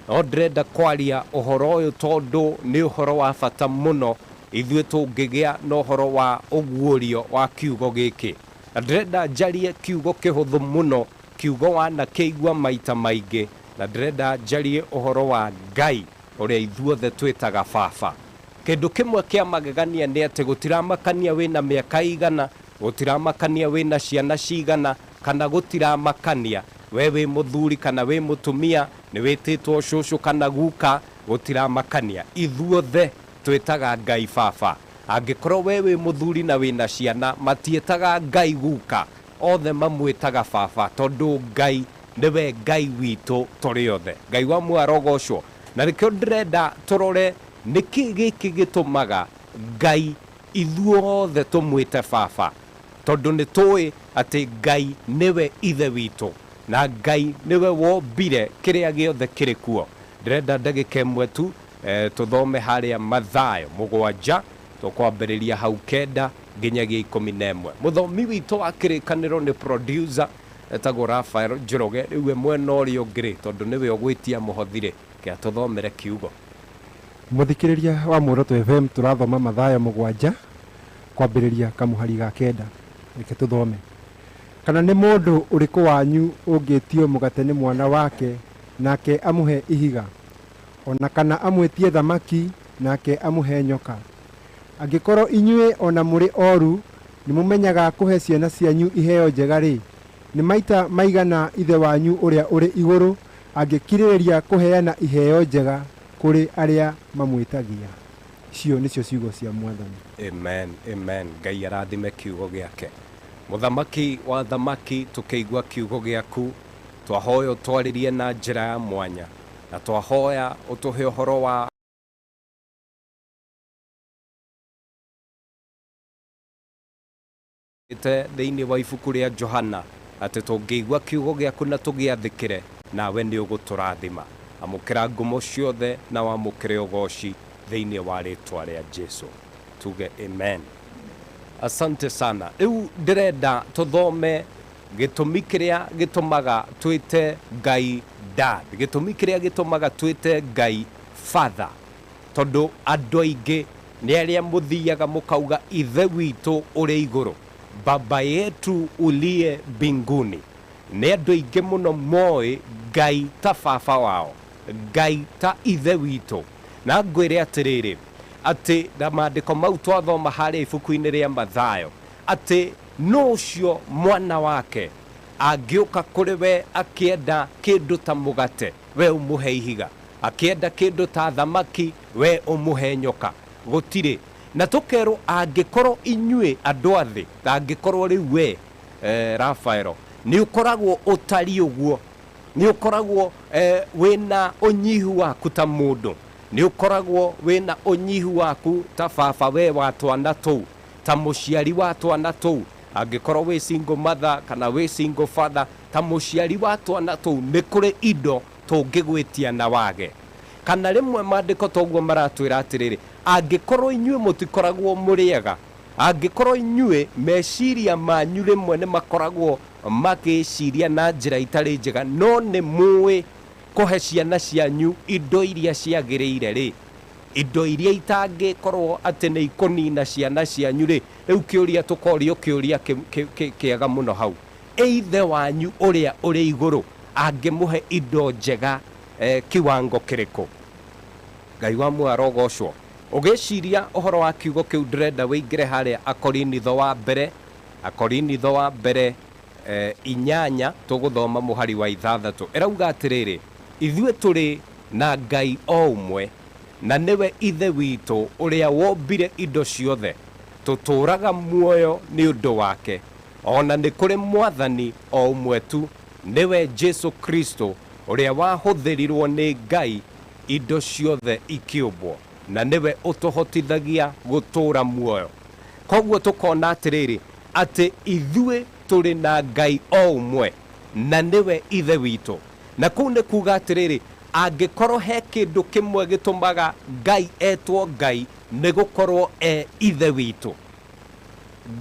no ndĩrenda kwaria ũhoro ũyũ tondũ nĩ ũhoro wa bata mũno ithuĩ tũngĩgĩa na ũhoro wa ũguũrio wa kiugo gĩkĩ. Na ndĩrenda njarie kiugo kĩhũthũ mũno, kiugo wanakĩigua maita maingĩ, na ndĩrenda njarie ũhoro wa Ngai ũrĩa ithuothe twĩtaga baba. Kĩndũ kĩmwe kĩa magegania nĩ atĩ gũtiramakania wĩna mĩaka igana, gũtiramakania wĩna ciana cigana, kana gũtiramakania we wĩ mũthuri kana wĩ mũtumia, nĩ wĩtĩtwo cũcũ kana guka, gũtiramakania. Ithuothe twĩtaga Ngai baba. Angĩkorwo we wĩ mũthuri na wĩna ciana, matiĩtaga Ngai guka, othe mamwĩtaga baba, tondũ Ngai nĩwe Ngai witũ tũrĩ othe. Ngai wa Muoroto. Na nĩkĩo ndĩrenda tũrore nĩkĩ gĩkĩ gĩtũmaga Ngai ithuothe tũmwĩte baba, tondũ nĩ tũĩ atĩ Ngai nĩwe ithe witũ, na Ngai nĩwe wombire kĩrĩa gĩothe kĩrĩ kuo. Ndĩrenda ndagĩka ĩmwe tu tũthome harĩa Mathayo 7 tũkwambĩrĩria hau 9 nginyagia 11. Mũthomi witũ wa kĩrĩkanĩro nĩ producer etagwo Rafael Njoroge, rĩu we mwena ũrĩa ũngĩ tondũ nĩwe ũgwĩtia mũhothire kĩa tũthomere kiugo. Mũthikĩrĩria wa Muoroto FM, tũrathoma Mathayo 7 kwambĩrĩria kamũhari ga 9. Reke tũthome. Kana nĩ mũndũ ũrĩkũ wanyu ũngĩtio mũgate nĩ mwana wake nake amũhe ihiga, ona kana amwĩtie thamaki nake amũhe nyoka? Angĩkorwo inyuĩ ona mũrĩ oru nĩmũmenyaga kũhe ciana cianyu iheo njega rĩ, nĩ maita maigana ithe wanyu ũrĩa ũrĩ igũrũ angĩkirĩrĩria kũheana iheo njega kũrĩ arĩa mamwĩtagia. cio nĩcio ciugo cia mwathani. Amen, amen. Ngai arathime kiugo gĩake. Mũthamaki wa thamaki, tũkĩigua kiugo gĩaku, twahoya ũtwarĩrie na njĩra ya mwanya, na twahoya ũtũhe ũhoro wa thĩinĩ wa ibuku rĩa Johana, atĩ tũngĩigua kiugo gĩaku na tũgĩathĩkĩre, nawe nĩ ũgũtũrathima. Amũkĩra ngumo ciothe na wamũkĩre ũgooci thĩinĩ wa rĩtwa rĩa Jesu. Tuge amen. Asante sana. Rĩu ndĩrenda tũthome gĩtũmi kĩrĩa gĩtũmaga twĩte Ngai Dad, gĩtũmi kĩrĩa gĩtũmaga twĩte Ngai Father, tondũ andũ aingĩ nĩ arĩa mũthiaga mũkauga ithe witũ ũrĩ igũrũ, baba yetu uliye mbinguni. Nĩ andũ aingĩ mũno moĩ Ngai ta baba wao, Ngai ta ithe witũ. Na ngwĩre atĩrĩrĩ, atĩ na maandĩko mau twathoma harĩa ibuku-inĩ rĩa Mathayo, atĩ no ũcio mwana wake angĩũka kũrĩ we akĩenda kĩndũ ta mũgate, we ũmũhe ihiga, akĩenda kĩndũ ta thamaki, we ũmũhe nyoka. Gũtirĩ. Na tũkerwo angĩkorwo inyuĩ andũ athĩ, angĩkorwo rĩu we Rafaelo, nĩ ũkoragwo ũtari ũguo, nĩ ũkoragwo wĩna ũnyihu waku ta mũndũ, nĩ ũkoragwo wĩna ũnyihu waku ta baba we wa twana tũu, ta mũciari wa twana tũu, angĩkorwo wĩ single mother kana wĩ single father, ta mũciari wa twana tũu, nĩ kũrĩ indo tũngĩgwĩtia na wage. Kana rĩmwe maandĩko toguo maratwĩra atĩrĩrĩ, angĩkorwo inyuĩ mũtikoragwo mũrĩega, angĩkorwo inyuĩ meciria manyu rĩmwe nĩ makoragwo magĩciria na njĩra itarĩ njega, no nĩ mũĩ kũhe ciana cianyu indo iria ciagĩrĩire rĩ, indo iria itangĩkorwo atĩ nĩ ikũnina ciana cianyu rĩ, rĩu kĩũria tũkorio kĩũria kĩega mũno hau, ithe wanyu ũrĩa ũrĩ igũrũ angĩmũhe indo njega kiwango kĩrĩkũ? Ngai wa Muoroto, ũgĩciria ũhoro wa kiugo kĩu ndĩrenda wĩingĩre harĩa Akorinitho wa mbere 8 tũgũthoma mũhari wa 6. Ĩrauga atĩrĩrĩ, ithuĩ tũrĩ na Ngai o ũmwe, na nĩwe ithe witũ ũrĩa wombire indo ciothe, tũtũũraga muoyo nĩ ũndũ wake, ona nĩ kũrĩ mwathani o ũmwe tu, nĩwe Jesu Kristo ũrĩa wahũthĩrirwo nĩ Ngai indo ciothe ikĩũmbwo, na nĩwe ũtũhotithagia gũtũũra muoyo. Koguo tũkona atĩrĩrĩ, atĩ ithuĩ tũrĩ na Ngai o ũmwe, na nĩwe ithe witũ. Na kũu nĩ kuuga atĩrĩrĩ, angĩkorwo he kĩndũ kĩmwe gĩtũmaga Ngai etwo Ngai, nĩ gũkorwo ithe witũ.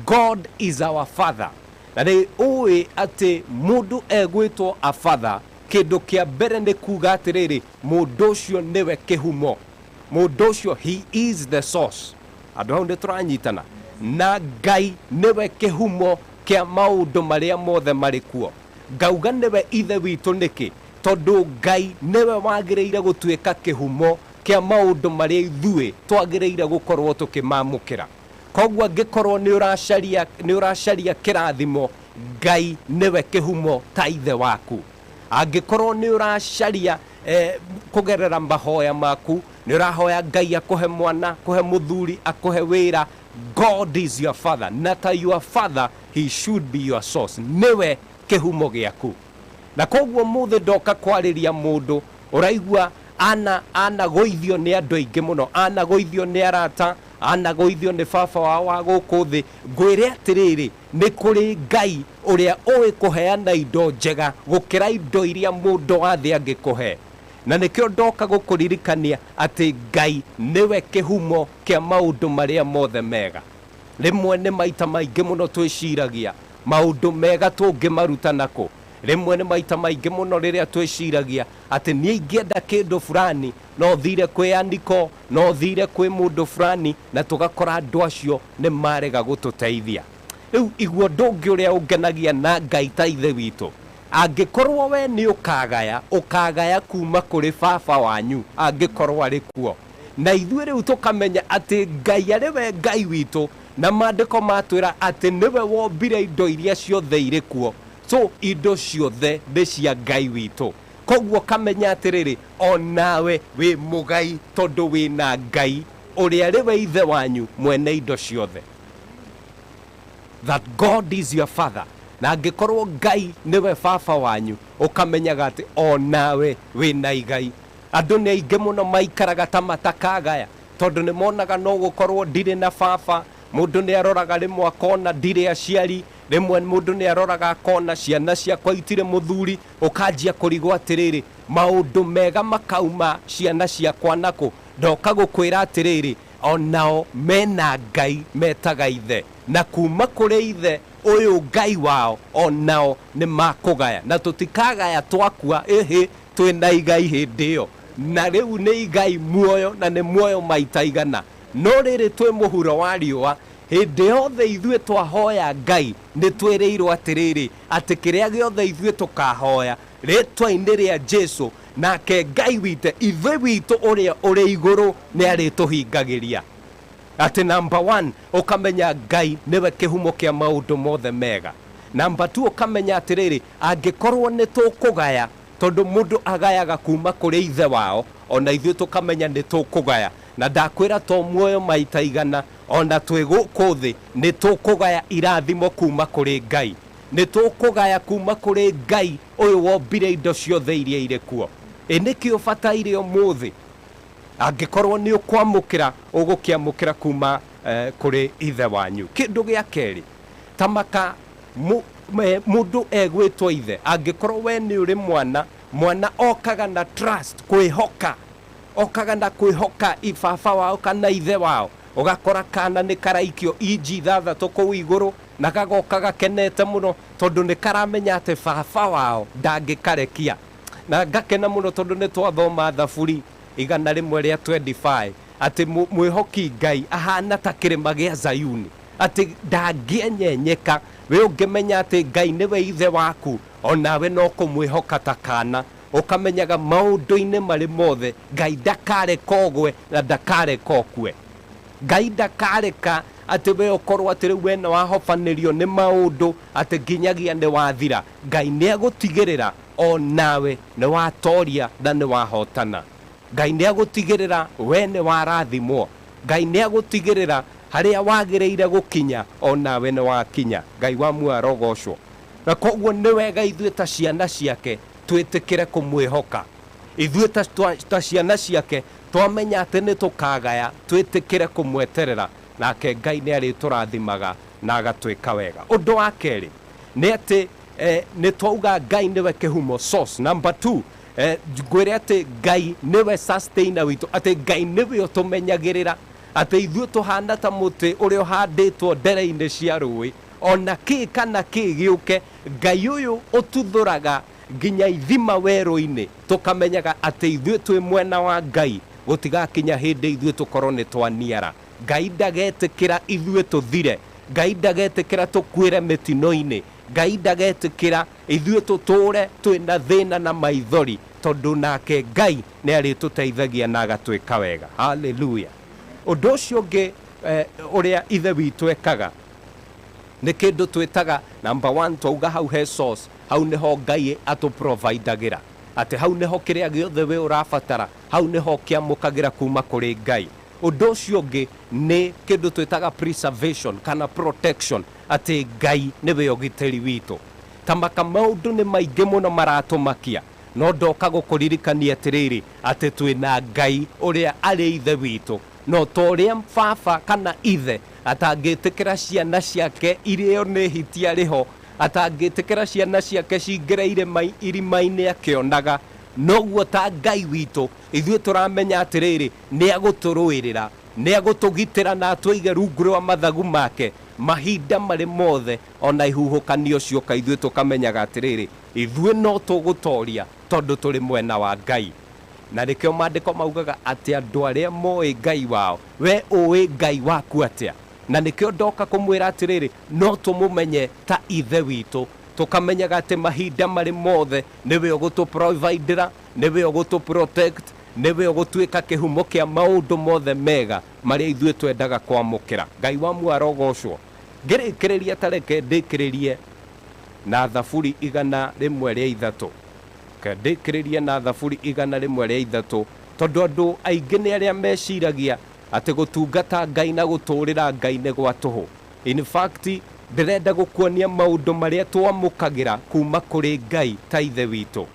God is our father. Na nĩ ũĩ atĩ mũndũ egwĩtwo a father, kĩndũ kĩa mbere nĩ kuuga atĩrĩrĩ, mũndũ ũcio nĩwe kĩhumo, mũndũ ũcio he is the source. Andũ hau nĩ tũranyitana. Na Ngai nĩwe kĩhumo kĩa maũndũ marĩa mothe marĩ kuo. Ngauga nĩwe ithe witũ nĩkĩ? Tondũ Ngai nĩwe wagĩrĩire gũtuĩka kĩhumo kĩa maũndũ marĩa ithuĩ twagĩrĩire gũkorwo tũkĩmamũkĩra. Koguo angĩkorwo nĩ ũracaria kĩrathimo, Ngai nĩwe kĩhumo ta ithe waku. Angĩkorwo nĩ ũracaria kũgerera mahoya maku, nĩ ũrahoya Ngai akũhe mwana, akũhe mũthuri, akũhe wĩra, God is your father. Na ta your father, he should be your source. Nĩwe kĩhumo gĩaku. Na koguo mũthĩ ndoka kwarĩria mũndũ ũraigua anagũithio nĩ andũ aingĩ mũno, anagũithio nĩ arata, anagũithio nĩ baba wao wa gũkũ thĩ. Ngwĩre atĩrĩrĩ, nĩ kũrĩ Ngai ũrĩa ũĩ kũheana indo njega gũkĩra indo iria mũndũ wa thĩ angĩkũhe. Na nĩkĩo ndoka gũkũririkania atĩ Ngai nĩwe kĩhumo kĩa maũndũ marĩa mothe mega. Rĩmwe nĩ maita maingĩ mũno twĩciragia maũndũ mega tũngĩmaruta nakũ. Rĩmwe nĩ maita maingĩ mũno rĩrĩa twĩciragia atĩ niĩ ingĩenda kĩndũ fulani no thire kwĩ andĩko, no thire kwĩ mũndũ fulani, na tũgakora andũ acio nĩ marega gũtũteithia. Rĩu igua ndũngĩ ũrĩa ũngenagia na Ngai ta ithe witũ. Angĩkorwo we nĩ ũkagaya kuma kũrĩ baba wanyu angĩkorwo arĩ kuo. Na ithuĩ rĩu tũkamenya atĩ Ngai arĩwe Ngai witũ, na maandĩko matwĩra atĩ nĩwe wombire indo iria ciothe irĩ kuo. So indo ciothe nĩ cia Ngai witũ. Koguo kamenya atĩrĩrĩ, o nawe wĩ mũgai tondũ wĩna Ngai uria riwe ithe wanyu mwene indo ciothe, that God is your father. Na angikorwo Ngai niwe baba wanyu, ukamenyaga ati o nawe wina igai. Andu ni aingi muno maikaraga ta matakagaya tondu ni monaga no gukorwo ndire na baba. Mundu ni aroraga rimwe akona ndire aciari, rimwe mundu ni aroraga akona ciana ciakwa itire muthuri, ukanjia kurigwo atiriri maundu mega makauma ciana ciakwa nako. Ndoka gukwira atiriri onao mena Ngai metaga ithe, na kuma kuri ithe uyu Ngai wao onao ni makugaya, na tutikagaya twakua twina igai hindi iyo, na riu ni igai muoyo na ni muoyo maita igana. No riri twi muhuro wa riua hindi yothe ithue twahoya Ngai ni twiriirwo atiriri ati kiria giothe ithue tukahoya ritwa-ini ria Jesu, nake Ngai wite ithe witu uria uri iguru ni arituhingagiria. Ati number 1 ukamenya Ngai niwe kihumo kia maundu mothe mega. Number 2 ukamenya atiriri angikorwo ni tukugaya tondu mundu agayaga kuma kuri ithe wao, ona ithuĩ tukamenya ni tukugaya. Na ndakwira to muoyo maita igana ona twi guku thi ni tukugaya irathimo kuma kuri Ngai, ni tukugaya kuma kuri Ngai uyu wombire indo ciothe iria iri kuo. Nikio bataire umuthi angikorwo ni ukwamukira ugukiamukira kuma kuri ithe wanyu. Kindu gia keri tamaka mundu egwitwo ithe, angikorwo we ni uri mwana, mwana okaga na trust, kwihoka, okaga na kwihoka ibaba wao kana ithe wao. Ugakora kana ni karaikio inji thathatũ kũu igũrũ na gagoka gakenete muno tondu ni karamenya ati baba wao ndangikarekia. Na ngakena muno tondu ni twathoma thaburi 125 ati mwihoki Ngai ahana ta kirima gia Zayuni, ati ndangĩenyenyeka. We ũngĩmenya ati Ngai niwe ithe waku, onawe no kũmwihoka ta kana, ukamenyaga maundu-ini mari mothe Ngai ndakareka ũgwe na ndakareka ũkue. Ngai ndakareka ati we ukorwo ati riu we wahobanirio ni maundu ati nginyagia ni wathira. Ngai ni agutigirira onawe ni watoria na ni wahotana. Ngai ni agutigirira we ni warathimwo. Ngai ni agutigirira haria wagireire gukinya onawe ni wakinya. Ngai wa Muoroto. Na koguo ni wega ithuĩ ta ciana ciake twitikire kumwihoka. Ithuĩ ta ciana ciake twamenya ati ni tukagaya twitikire kumweterera, nake Ngai ni ariturathimaga na agatwika wega. Undu wa keri ni ati ni twauga Ngai niwe kihumo, source. Number 2 ngwire ati Ngai niwe sustainer witu, ati Ngai niwe utumenyagirira, ati ithuĩ tuhana ta muti uria uhanditwo ndere-ini cia rũĩ, ona ki kana ki giuke Ngai uyu ututhuraga nginya ithima werũ-ini, tukamenyaga ati ithuĩ twi mwena wa Ngai gutigakinya hindi ithuĩ tukorwo ni twaniara. Ngai ndagetikira ithuĩ tuthire, Ngai ndagetikira tukwire mitino-ini, Ngai ndagetikira ithuĩ tuture twina thina na maithori, tondu nake Ngai ni arituteithagia na agatwika wega. Hallelujah. Undu ucio ungi uria ithe witu ekaga ni kindu twitaga number 1 twauga hau he source, hau niho Ngai atuprovidagira, ati hau niho kiria giothe we urabatara, hau niho kiamukagira kuma kuri Ngai. Undu ucio ungi ni kindu twitaga preservation kana protection, ati Ngai niwe ugitiri witu. Tamaka maundu ni maingi muno maratumakia, no ndoka gukuririkania atiriri ati twina Ngai uria ari ithe witu, no toria baba kana ithe atangitikira ciana ciake irio ni hitia riho, atangitikira ciana ciake cingireire irima-ini akionaga, noguo ta Ngai witu ithuĩ turamenya atiriri ni aguturuirira, ni agutugitira na atwige rungu rwa mathagu make mahinda mari mothe, ona ihuhukanio cioka ithuĩ tukamenyaga atiriri ithuĩ no tugutoria tondu turi mwena wa Ngai. Na nikio maandiko maugaga ati andu aria moi Ngai wao, we uwi Ngai waku atia. Na nikio ndoka kumwira atiriri no tumumenye ta ithe witu, tukamenyaga ati mahinda mari mothe niwe ugutuprovidera, niwe ugutuprotect, niwe ugutwika kihumo kia maundu mothe mega maria ithuĩ twendaga kwamukira. Ngai wa Muoroto ngirikiriria tareke ndikiririe na thaburi 103. Ndikiririe na thaburi 103 tondu andu aingi ni aria meciragia ati gutungata Ngai na guturira Ngai ne gwa tuhu. In fact ndirenda gukuonia maundu maria twamukagira kuma kuri Ngai ta ithe witu.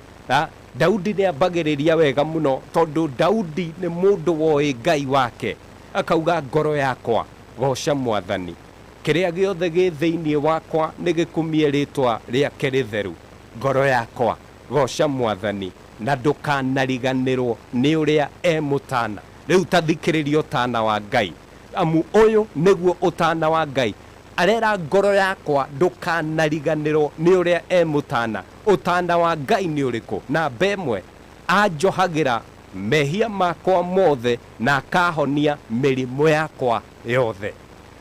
Daudi ni ambagiriria wega muno tondu Daudi ni mundu woi Ngai wake. Akauga ngoro yakwa goca Mwathani. Kiria giothe gi thiini wakwa ni gikumie ritwa riake ritheru. Ngoro yakwa goca Mwathani na ndukanariganirwo ni uria mutana. Riu tathikiririo tana wa Ngai. Amu uyu niguo utana wa Ngai. Arera ngoro yakwa ndukanariganirwo ni uria mutana. Utana wa Ngai ni uriku? Na bemwe anjohagira mehia makwa mothe na akahonia mirimo yakwa yothe.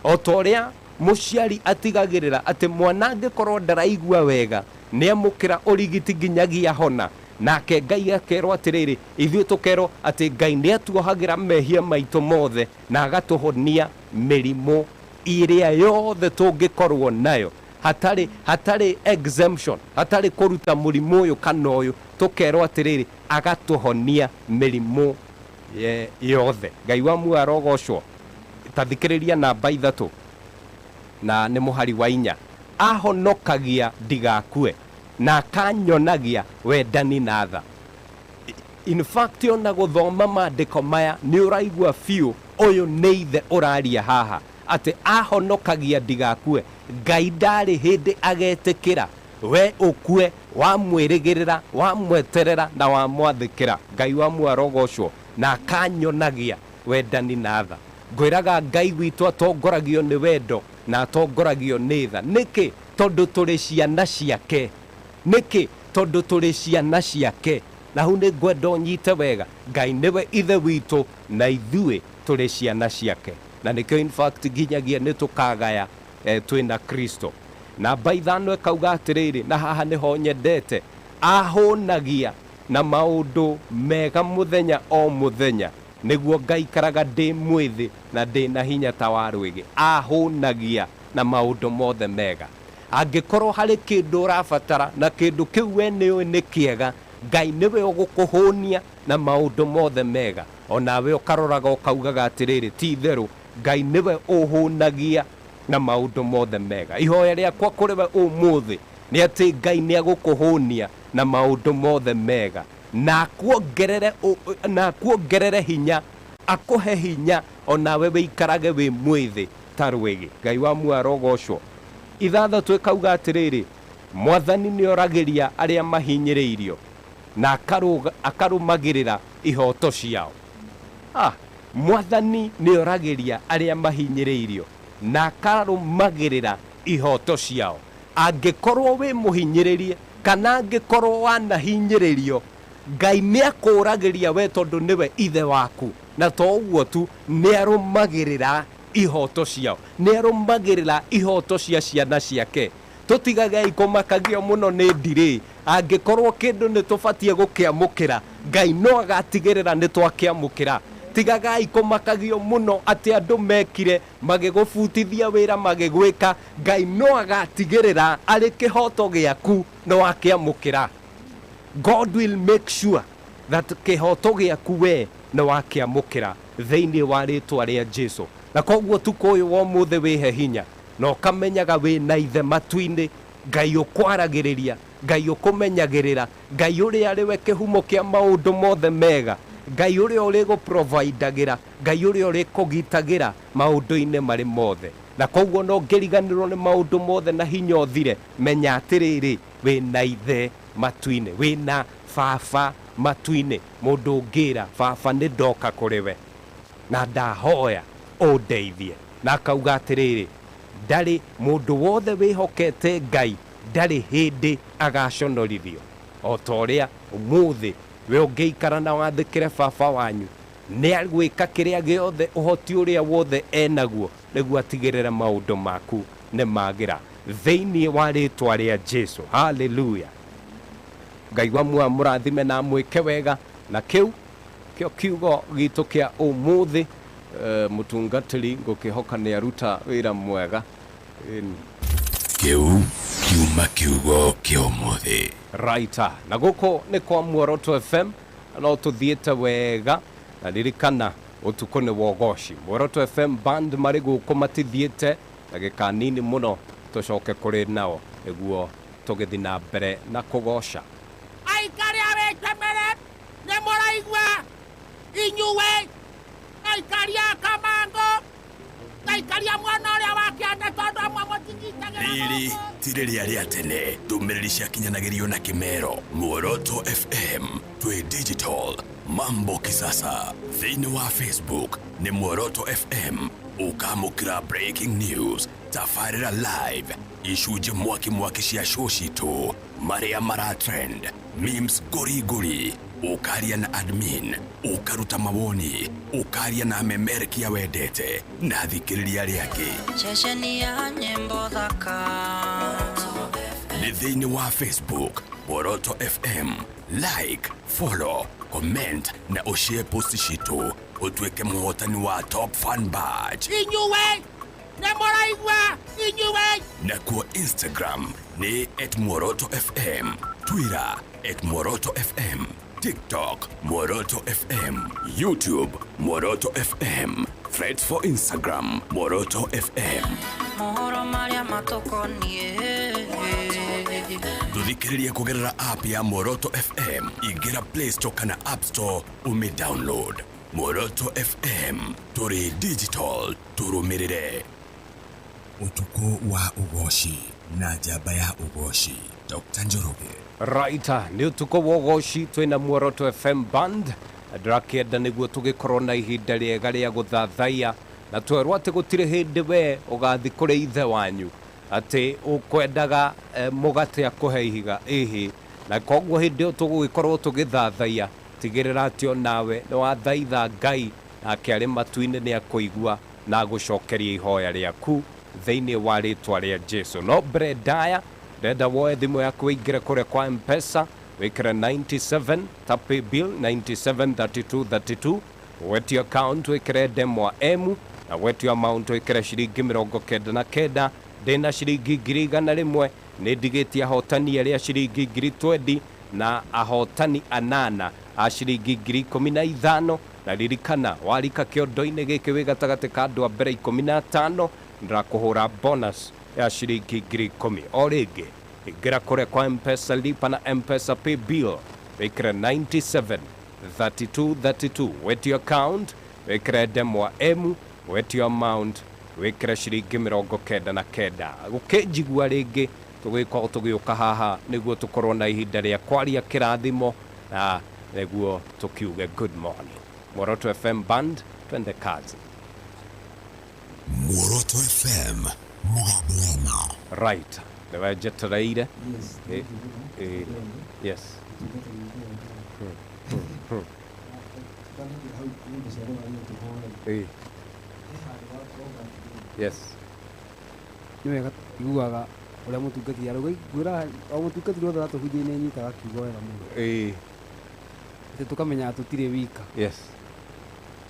Otoria muciari atigagirira ati mwana angikorwo ndaraigua wega ni amukira urigiti nginyagia hona. Nake Ngai akerwo atiriri ithuĩ tukerwo ati Ngai ni atuohagira mehia maitu mothe na agatuhonia mirimo iria yothe tungikorwo nayo. Hatari exemption, hatari kuruta murimu uyu kana uyu. Tukerwo atiriri agatuhonia mirimo yothe. Ngai wa Muorogocwo tathikiriria namba 3 na ni muhari wa 4. Ahonokagia ndigakue na akanyonagia wendani na tha. In fact ona guthoma maandiko maya ni uraigua fiu uyu ni ithe uraria haha ati ahonokagia ndigakue. Ngai ndari hindi agetikira we ukue wamwirigirira wamweterera na wamwathikira. Ngai wa Muorogocwo na akanyonagia wendani na tha. Ngwiraga Ngai witu atongoragio ni wendo na atongoragio ni tha. Niki tondu turi ciana ciake. Niki tondu turi ciana ciake. Na hu ni ngwenda unyite wega Ngai niwe ithe witu na ithuĩ turi ciana ciake. Na nikio in fact nginyagia ni tukagaya twina Kristo. Na baithano ekauga atiriri na haha niho nyendete ahonagia na maundu mega muthenya o muthenya niguo Ngai karaga ndi mwithi na ndi na hinya ta wa rwigi. Ahonagia na maundu mothe mega. Angikorwo hari kindu urabatara na kindu kiu we ni kiega, Ngai niwe ugukuhunia na maundu mothe mega. Onawe ukaroraga ukaugaga atiriri ti theru Ngai niwe uhunagia na maundu mothe mega. Ihoya riakwa kuri we umuthi ni ati Ngai ni agukuhunia na maundu mothe mega na kuongerere hinya, akuhe hinya onawe wikarage wi mwithi ta rwigi. Ngai wa Muorogocwo 6 ekauga atiriri Mwathani ni oragiria aria mahinyiriirio na akarumagirira ihoto ciao. Mwathani ni oragiria aria mahinyiriirio na akarumagirira ihoto ciao. Angikorwo wi muhinyiririe kana angikorwo wanahinyiririo, Ngai ni akuragiria we tondu niwe ithe waku. Na to uguo tu ni arumagirira ihoto ciao, ni arumagirira ihoto cia ciana ciake. Tutigage ikomakagio muno ni ndiri. Angikorwo kindu ni tubatie gukiamukira, Ngai no agatigirira ni twakiamukira. Tigaga ikomakagio muno ati andu mekire magigubutithia wira magigwika, Ngai no agatigirira ari kihoto giaku no akiamukira. God will make sure that kihoto giaku we no wakiamukira thiini wa ritwa ria Jesu. Na koguo tuko uyu wa muthe wihe hinya no kamenyaga we na ithe matu-ini. Ngai ukwaragiriria, Ngai ukumenyagirira, Ngai uria ari we kihumo kia maundu mothe mega, Ngai uria uri guprovidagira, Ngai uria uri kugitagira maundu-ini mari mothe. Na koguo no ngiriganirwo ni maundu mothe na hinya uthire, menya atiriri we na ithe matu-ini, we na baba matu-ini. Mundu ngira baba ni ndoka kuri we na ndahoya undeithie. Na akauga atiriri ndari mundu wothe wihokete Ngai ndari hindi agaconorithio. O toria umuthi we ungiikara na wathikire baba wanyu ni agwika kiria giothe uhoti uria wothe enaguo niguo atigirire maundu maku ni magira thiini wa ritwa ria Jesu. Hallelujah. Ngai wa murathime na mwike wega na kiu kiugo gitu kia umuthi. Mutungatiri ngukihoka ni aruta wira mwega. Kiu kiuma kiugo kia umuthi. Raita na guko ni kwa Muoroto FM no tuthiete wega na ririkana Ûtukû nĩ Ûgooci. Muoroto FM band marĩ gũkũ matithiĩte ndagĩka nini mũno tũcoke kũrĩ nao nĩguo tũgĩthiĩ na mbere na kũgoca. Aikari a Wĩtemere nĩ mũraigua inyuĩ aikari a Kamango aikari a mwana ũrĩa wa Kĩanda tondũ amwe mũtinyitagĩra Rĩrĩ ti rĩrĩa rĩa tene ndũmĩrĩri ciakinyanagĩrio na kĩmero. Muoroto FM twĩ digital mambo kisasa. Thĩinĩ wa Facebook nĩ Muoroto FM. Ũkamũkĩra breaking news, tabarĩra live, icunjĩ mwaki cia show citũ, marĩa maratrend, memes ngũri, ũkaria na admin, ũkaruta mawoni, ũkaria na memerekia wendete, na thikĩrĩria rĩake. Ceceni ya nyĩmbo thaka. Nĩ thĩinĩ wa Facebook, Muoroto FM. Like, follow, comment na ũshare post citũ. Ũtuĩke mũhotani wa top fan badge. Inyuĩ nĩ mũraigua inyuĩ. Na kwa Instagram ni @Muoroto FM, Twitter @Muoroto FM, TikTok Muoroto FM, YouTube Muoroto FM, Threads for Instagram Muoroto FM. Mohoro marĩa matũkoniĩ. Tuthikĩrĩrie kũgerera app ya Muoroto FM. Ingĩra Play Store kana App Store download. Muoroto FM, tũrĩ digital, tũrũmĩrĩre. Ûtukû wa Ûgooci na njamba ya Ûgooci, Dr. Njoroge. Right, nĩ Ûtukû wa Ûgooci twĩna Muoroto FM band. Ndĩrakĩenda nĩguo tũgĩkorwo na ihinda rĩega rĩa gũthathaiya na twerwo atĩ gũtirĩ hĩndĩ we ũgathiĩ kũrĩ ithe wanyu atĩ ũkwendaga mũgate akũhe ihiga ĩhĩ, na koguo hĩndĩ ĩyo tũgũgĩkorwo tũgĩthathaiya tigĩrĩra atĩ o nawe nĩ wathaitha Ngai nake arĩ matu-inĩ nĩ akũigua na agũcokeria ihoya rĩaku thĩinĩ wa rĩtwa rĩa Jesu. No mbere ndaya ndenda woe thimũ yaku wĩingĩre kũrĩa kwa M-Pesa wĩkĩre 97 tapĩ bill 973232 wetio account wĩkĩre ndemwa emu na wetio amount wĩkĩre ciringi 99 ndĩna ciringi 100 nĩ ndigĩtie ahotani arĩa ciringi 20 na ahotani anana a ciringi 15,000 na ririkana warika kĩondo-inĩ gĩkĩ wĩ gatagatĩ ka andũ a mbere 15 ndĩrakũhũra bonus ya ciringi 10,000. O rĩngĩ ingĩra kũrĩa kwa M-Pesa lipa na M-Pesa pay bill wĩkĩre 97 3232 wetio account wĩkĩre ndemwa emu wetio amount wĩkĩre ciringi 99 gũkĩnjigua rĩngĩ tũgĩkorwo tũgĩũka haha nĩguo tũkorwo na ihinda rĩa kwaria kĩrathimo na nĩguo tũkiuge good morning. Muoroto FM band twende kazi. Muoroto FM mũgambo wa ma. Right, nĩwe njetereire. Yes. Yes. Nĩ wega iguaga ũrĩa mũtungatĩri arauga ngwĩra o mũtungatĩri wothe aratũhunjia nĩ anyitaga kiugo wega mũno. Atĩ tũkamenya tũtirĩ wika. Yes.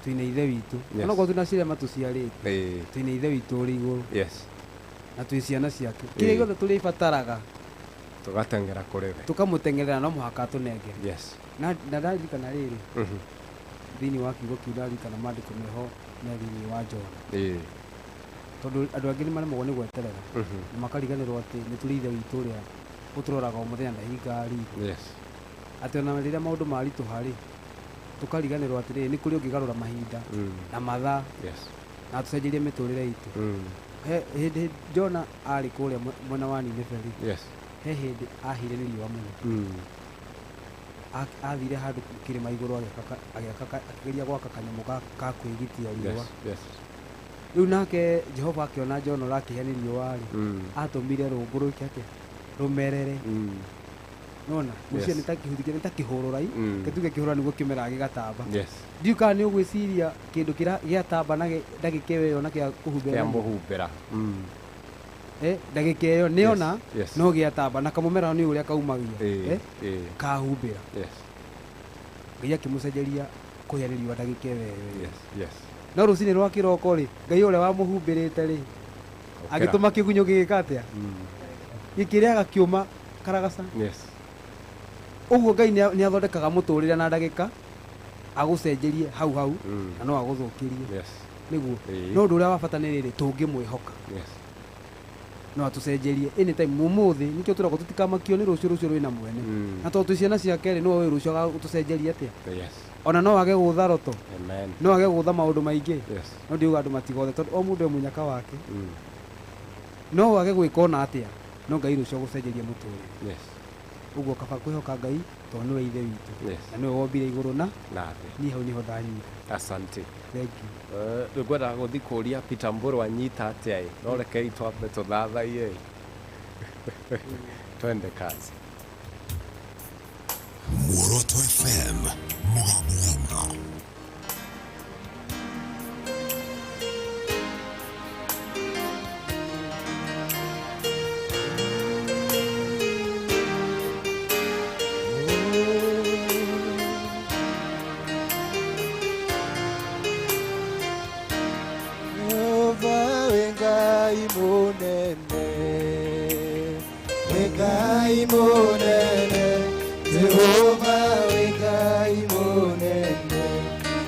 Twĩna ithe witũ. Ona korwo twĩna ciana matũciarĩte. Twĩna ithe witũ ũrĩ igũrũ. Yes. Na twĩ ciana ciake. Kĩrĩa gĩothe tũrĩbataraga tũgateng'era kũrĩ we. Tũkamũteng'erera no mũhaka atũnengere. Yes. Na ndarikana rĩrĩ. Thĩinĩ wa kiugo kĩu ndarikana maandĩko meho me thĩinĩ wa Njoroge. Tondũ andũ angĩ nĩ maremagwo nĩ gweterera na makariganĩrwo atĩ nĩ tũrĩ ithe witũ ũrĩa ũtũroraga o mũthenya na hinga ringo. Atĩ ona rĩrĩa maũndũ maritũha-rĩ tũkariganĩrwo atĩrĩrĩ nĩ kũrĩ ũngĩgarũra mahinda na mathaa na tũcenjerie mĩtũrĩre itũ. Hĩndĩ Jona arĩ kũrĩa mwena wa Nineve-rĩ, he hĩndĩ ahĩire nĩ riũa mũno. Athire handũ kĩrĩma igũrũ akĩgeria gwaka kanyamũ ga kwĩgitia riũa. Rĩu nake Jehova akĩona Jona ũrakĩhĩa nĩ riũa-rĩ, atũmire rũmbũ rũke atĩa rũmerere. Nona mũcio nĩ ta kĩhuthi nĩ ta kĩhũrũrai gĩtuĩke kĩhũrũra nĩguo kĩmeraga gĩgatamba. Ndiũ kana nĩ ũgwĩciria kĩndũ gĩatamba na ndagĩka ĩyo na gĩa kũhumbĩra ndagĩka ĩyo nĩona no gĩatamba na kamũmera nĩ ũrĩa kaumagia kahumbĩra. Ngai akĩmũcenjeria kũhĩa nĩ riũa ndagĩka ĩyo. No rũcinĩ rwa kĩroko-rĩ Ngai ũrĩa wamũhumbĩrĩte-rĩ agĩtũma kĩgunyũ gĩgĩka atĩa gĩkĩrĩa gakĩũma karagaca. Ũguo Ngai nĩ athondekaga mũtũrĩre na ndagĩka agucenjerie hau hau na no aguthukirie niguo no ndu uria wabata ni riri tungimwihoka no atucenjerie anytime mumuthi nikio turako tutikamakio ni rucio rwina mwene na to tuciana ciake ri no we rucio agutucenjerie atia ona no age gutha roto no age gutha maundu maingi no ndiuga andu matigothe tondu o mundu munyaka wake no age gwikona atia no Ngai rucio gucenjerie muturi uguo kaba kwihoka Ngai to niwe ithe witu na niwe wombire iguru na ni hau niho thanyita. Asante. Thank you. Ngwenda guthi kuria Peter Mburu anyita atia no rekei twambe tuthathaie twende kazi. Muoroto FM Mugamwana. Ngai munene, Jehova Ngai munene,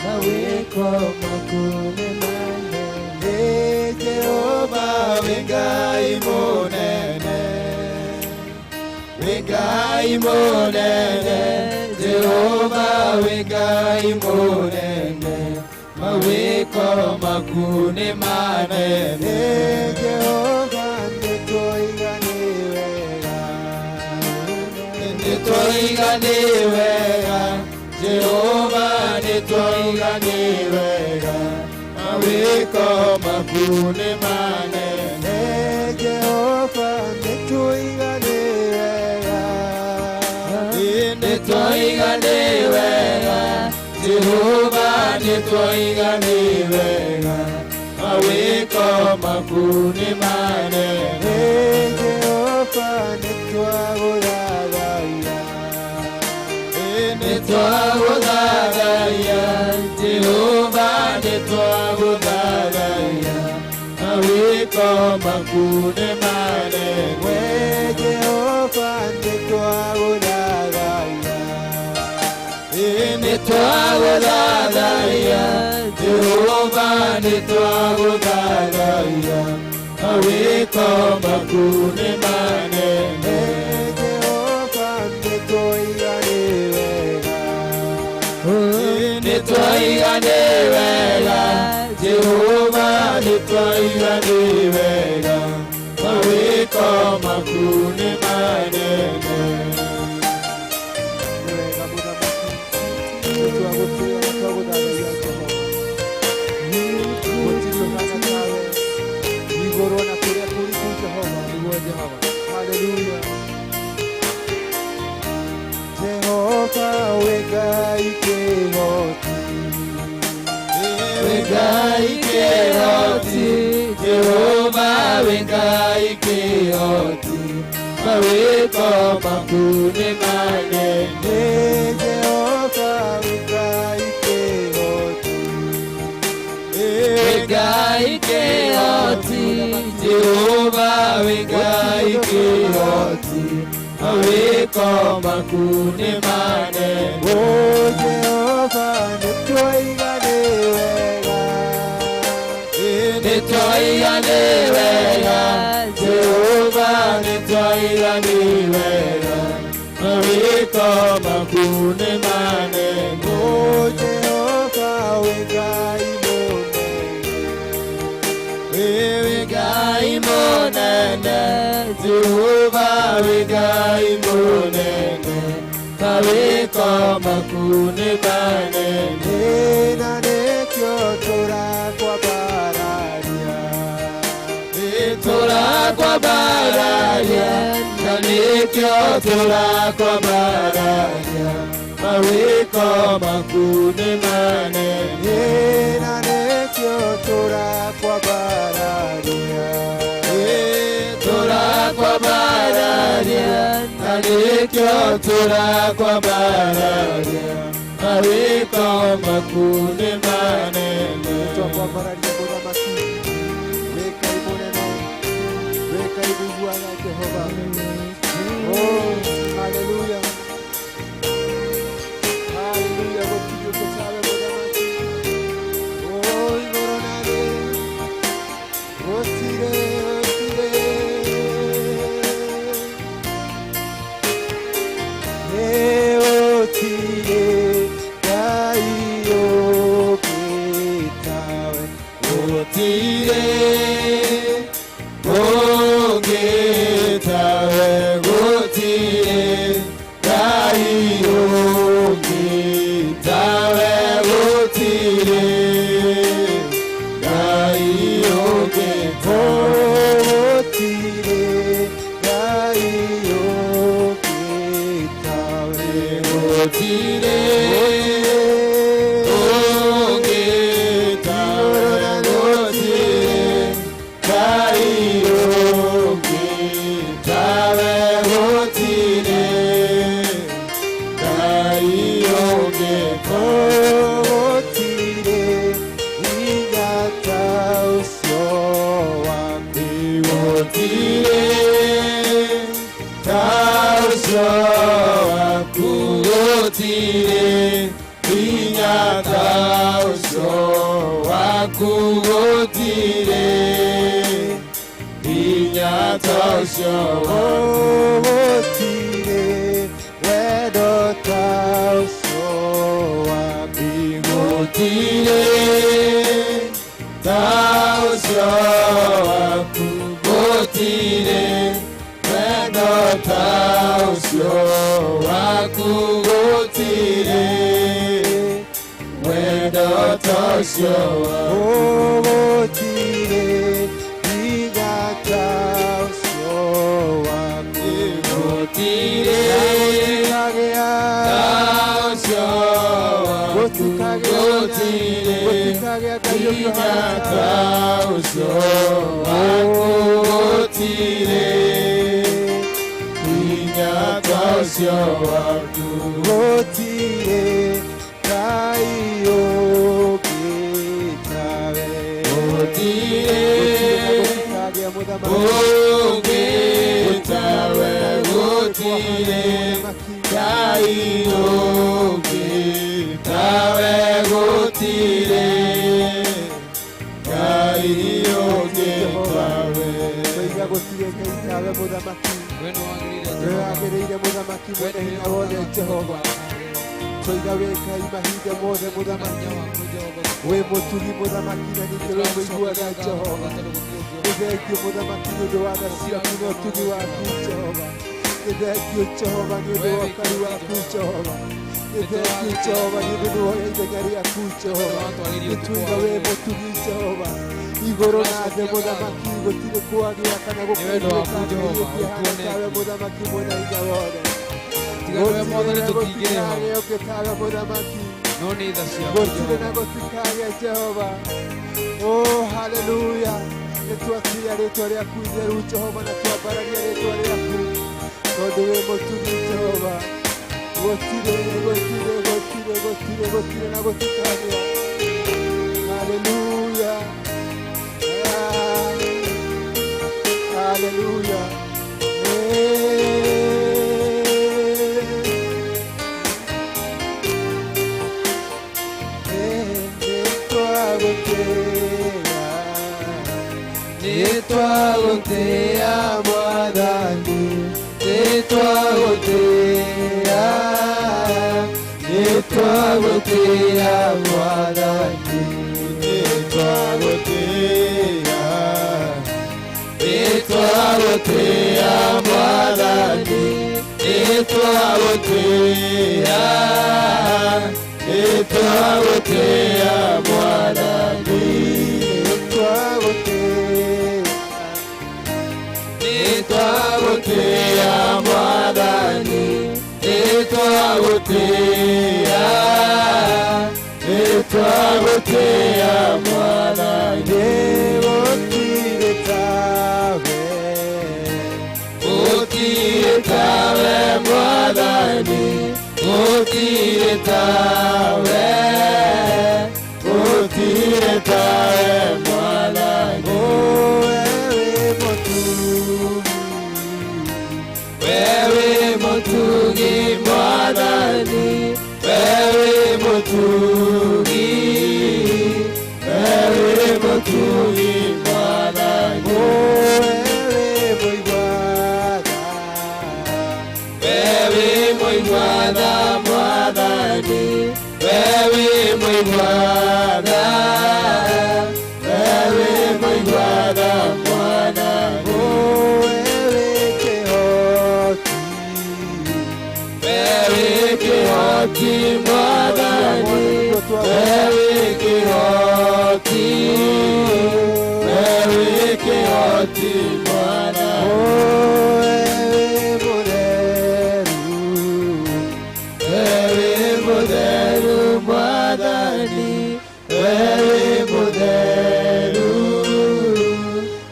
mawiko makuu manene, Jehova Ngai munene, Ngai munene, Jehova Ngai munene, mawiko makuu manene, Jehova nitwaigane wega, Jehova nitwaigane wega, mawiko makuu manene, Jehova nitwaigane wega, nitwaigane wega, Jehova nitwaigane wega, mawiko makuu manene, Jehova nitwaigane nitwaguthathaiya, Jehova nitwaguthathaiya, mawiko makuu manene, Jehova nitwaguthathaiya, nitwaguthathaiya, Jehova nitwaguthathaiya, mawiko makuu manene, nitwaigane wega, Jehova nitwaigane wega, mawiko makuu manene, Jehova Ngai kehoti, Ngai kehoti, Jehova Ngai kehoti, mawiko makuu manene, Jehova Ngai kehoti, Ngai kehoti, Jehova Ngai kehoti, mawiko makuu manene, o Jehova nitwaigane wega, nitwaigane wega, Jehova nitwaigane wega, mawiko makuu manene, o Jehova Ngai Ngai munene, Jehova Ngai munene, mawiko makuu manene, na nikio turakwambararia, na nikio turakwambararia, mawiko makuu manene, na nikio turakwambararia, turakwambararia, na nikio turakwambararia, mawiko makuu manene, turakwambararia muramaki, weka imunene, weka ibugwana Jehova, oh haleluya, haleluya, gokiyo kusabe Oh, haleluya. Nituatia rĩtwa rĩaku itheru Jehova, na twambararia rĩtwa rĩaku tondũ wĩ mũtugi Jehova. Gũtirĩ na gũtikagĩa. Haleluya. Haleluya. Nitwagotea Mwathani, nitwagotea Mwathani, nitwagotea Mwathani, nitwagotea Mwathani, nitwagotea Mwathani, nitwagotea Mwathani, gũtirĩ tawe Mwathani, gũtirĩ tawe Mwathani. Wewe mũtugi Mwathani, wewe mũtugi Mwathani. Wewe mũigwatha Mwathani, wewe mũigwatha Mwathani. Wewe kĩhoti Mwathani, wewe kĩhoti Mwathani. Wewe mutheru mwathani wewe mutheru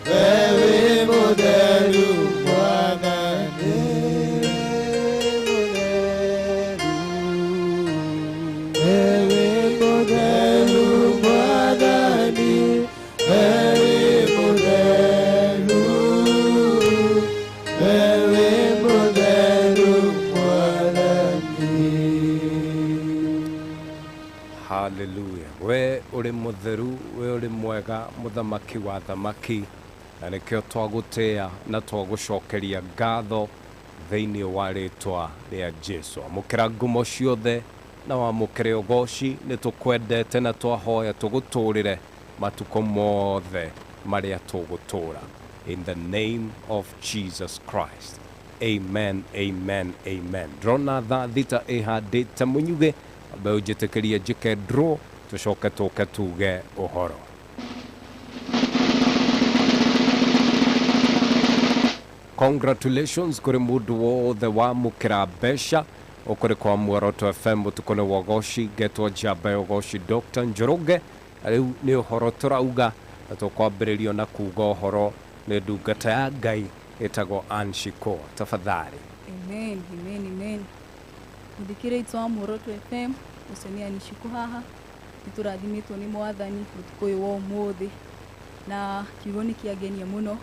wewe mutheru mwathani wewe mutheru mwathani wewe mutheru wewe mutheru Hallelujah. We uri mutheru, we uri mwega, muthamaki wa thamaki, na nikio twagutia na twagucokeria ngatho thiini wa ritwa ria Jesu. Amukira ngumo ciothe na wamukire Ûgooci, ni tukwendete na twahoya tuguturire matuko mothe maria tugutura. In the name of Jesus Christ. Amen, amen, amen. Drona tha thita ihadite munyuge abe ujitekeria jike draw tucoke tuke tuge uhoro. Congratulations kuri mundu wothe wamukira mbeca ukuri kwa Muoroto FM utukone wa Ûgooci getwo jamba Ûgooci Dr. Njoroge. Riu ni uhoro turauga tukwambiririo na kuga uhoro ni ndungata ya Ngai itago anshiko tafadhali. Amen, amen, amen. Muthikire itwa Muoroto FM usenia nishiko haha niturathimitwo ni mwathani utukuyu wa umuthi na kiugo ni kiagenia muno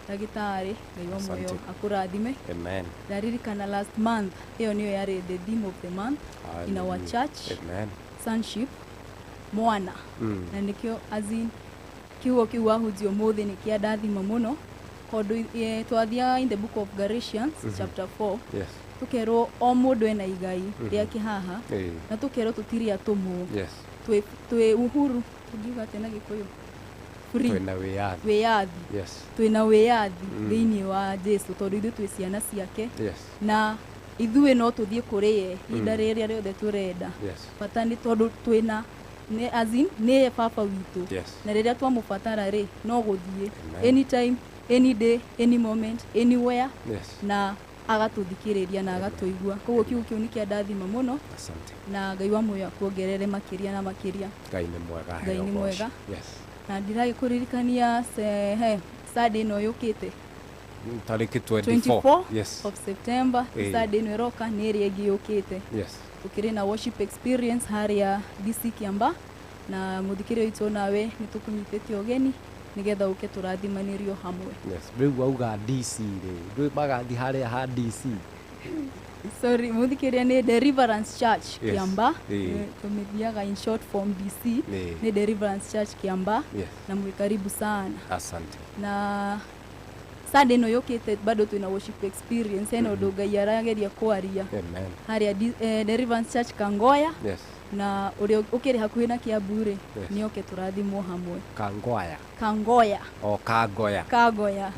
ndagitari Ngai wa moyo akurathime. Amen. Ndaririkana last month hiyo niyo yari the theme of the month in our church. Amen. Sonship mwana na nikio azin kiugo kiu ahujio umuthi ni kia ndathima muno kondu twathia in the book of Galatians chapter 4. Yes. Tukero o mundu ena igai riake haha na tukero tutiri atumu. Yes. Twe uhuru tugiga tena gikuyu free twina wiyathi. Yes. Twina wiyathi thiini wa Jesu tondu ithu twi ciana ciake. Yes. Na ithuĩ no tuthie kuri ye inda rĩrĩa rĩothe turenda. Yes. Bata ni tondu twina ne azin ne papa witu. Yes. Na rĩrĩa twamubatara ri no guthie anytime, any day, any moment, anywhere. Yes. Na agatuthikiriria na agatuigua koguo kiu ni kia ndathima muno. Asante. Na Ngai wa moyo akuongerere makiria na makiria. Ngai ni mwega. Ngai ni mwega. Yes. Na ndirai kuririkania Saturday no yukite tariki 24 yes of September. Saturday no roka neri egi yukite. Yes. Tukiri na worship experience hari ya DC Kiamba na muthikire itu nawe nitukunyitete ogeni nigetha uke turathimanĩrio hamwe. Yes, riu auga DC ri bagathi haria ha DC. Sorry, muthikire ni Deliverance Church Kiamba. Tumethiaga in short form DC. Ni Deliverance Church Kiamba. Na mwe karibu sana. Asante. Na Sunday no yokete bado tuna worship experience eno ndoga yarageria kwaria. Amen. Haria Deliverance Church Kangoya. Yes. Na uri ukiri hakuhi na Kiambure ni oke turathimo hamwe. Kangoya. Oh, Kagoya.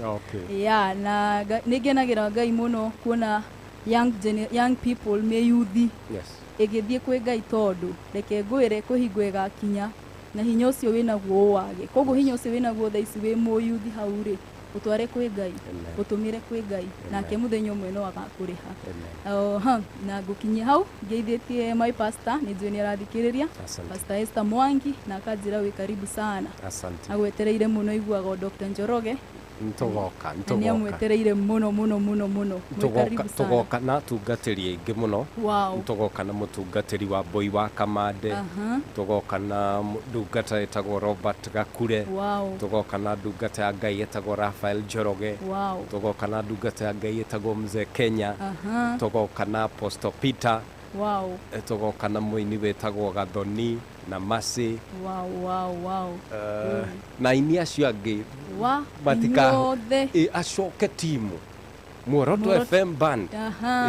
Okay. Yeah, na nigenagira Ngai muno kuona young people me youthi. Yes. Egethie kwe Ngai tondu reke ngwire kuhingwe gakinya na hinya ucio wina guo wage koguo hinya ucio wina guo thaici wi mu youthi hauri utware kwe Ngai utumire kwe Ngai nake muthenya umwe no agakuriha. Na ngukinyia hau ngeithĩtie my pastor ni njui ni arathikiriria Pastor Esther Mwangi na akanjira wi karibu sana. Asante. Agwetereire muno iguaga Dr. Njoroge. Ntogoka. Ni amwetereire muno. Tugoka na tungatĩri ingĩ muno. Wow. Tugoka na mutungatĩri wa Boy wa Kamande. Tugoka na ndungata etagwo Robert Gakure. Wow. Tugoka na ndungata ya Ngai etagwo Raphael Njoroge. Wow. Tugoka na ndungata ya Ngai etagwo Mzee Kenya. Tugoka na Apostle Peter. Wow. Tugoka na muini wetagwo Gathoni na Masi. Wow. Na ini acio angĩ matika acoke timu Muoroto FM band.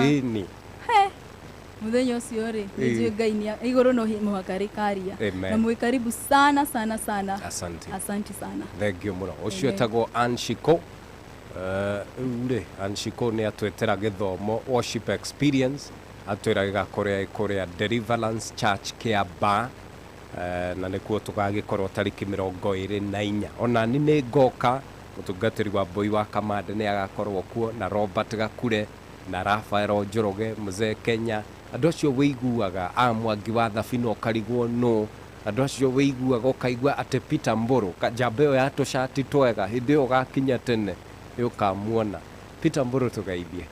Ni muthenya ucio ri njui Ngai ni iguru no muhakari karia na mwe karibu sana. Asante sana. Thank you muno. Ucio etagwo Anshiko. Anshiko ni atwetera githomo worship experience atwiraga kuria Deliverance Church Kiamba. Na nikuo tugagikorwo tariki 24 ona ni ni ngoka mutungatiri wa Boy wa Kamande ni agakorwo kuo na Robert Gakure na Raphael Njoroge Mzee Kenya andå acio wä iguaga mwangi wa thabina å karigwo no andå acio wä iguaga å kaigua atä Peter Mburu njamba ä yo ya tå cati twega hä ndä ä yo gakinya tene nä å kamuona Peter Mburu tå geithie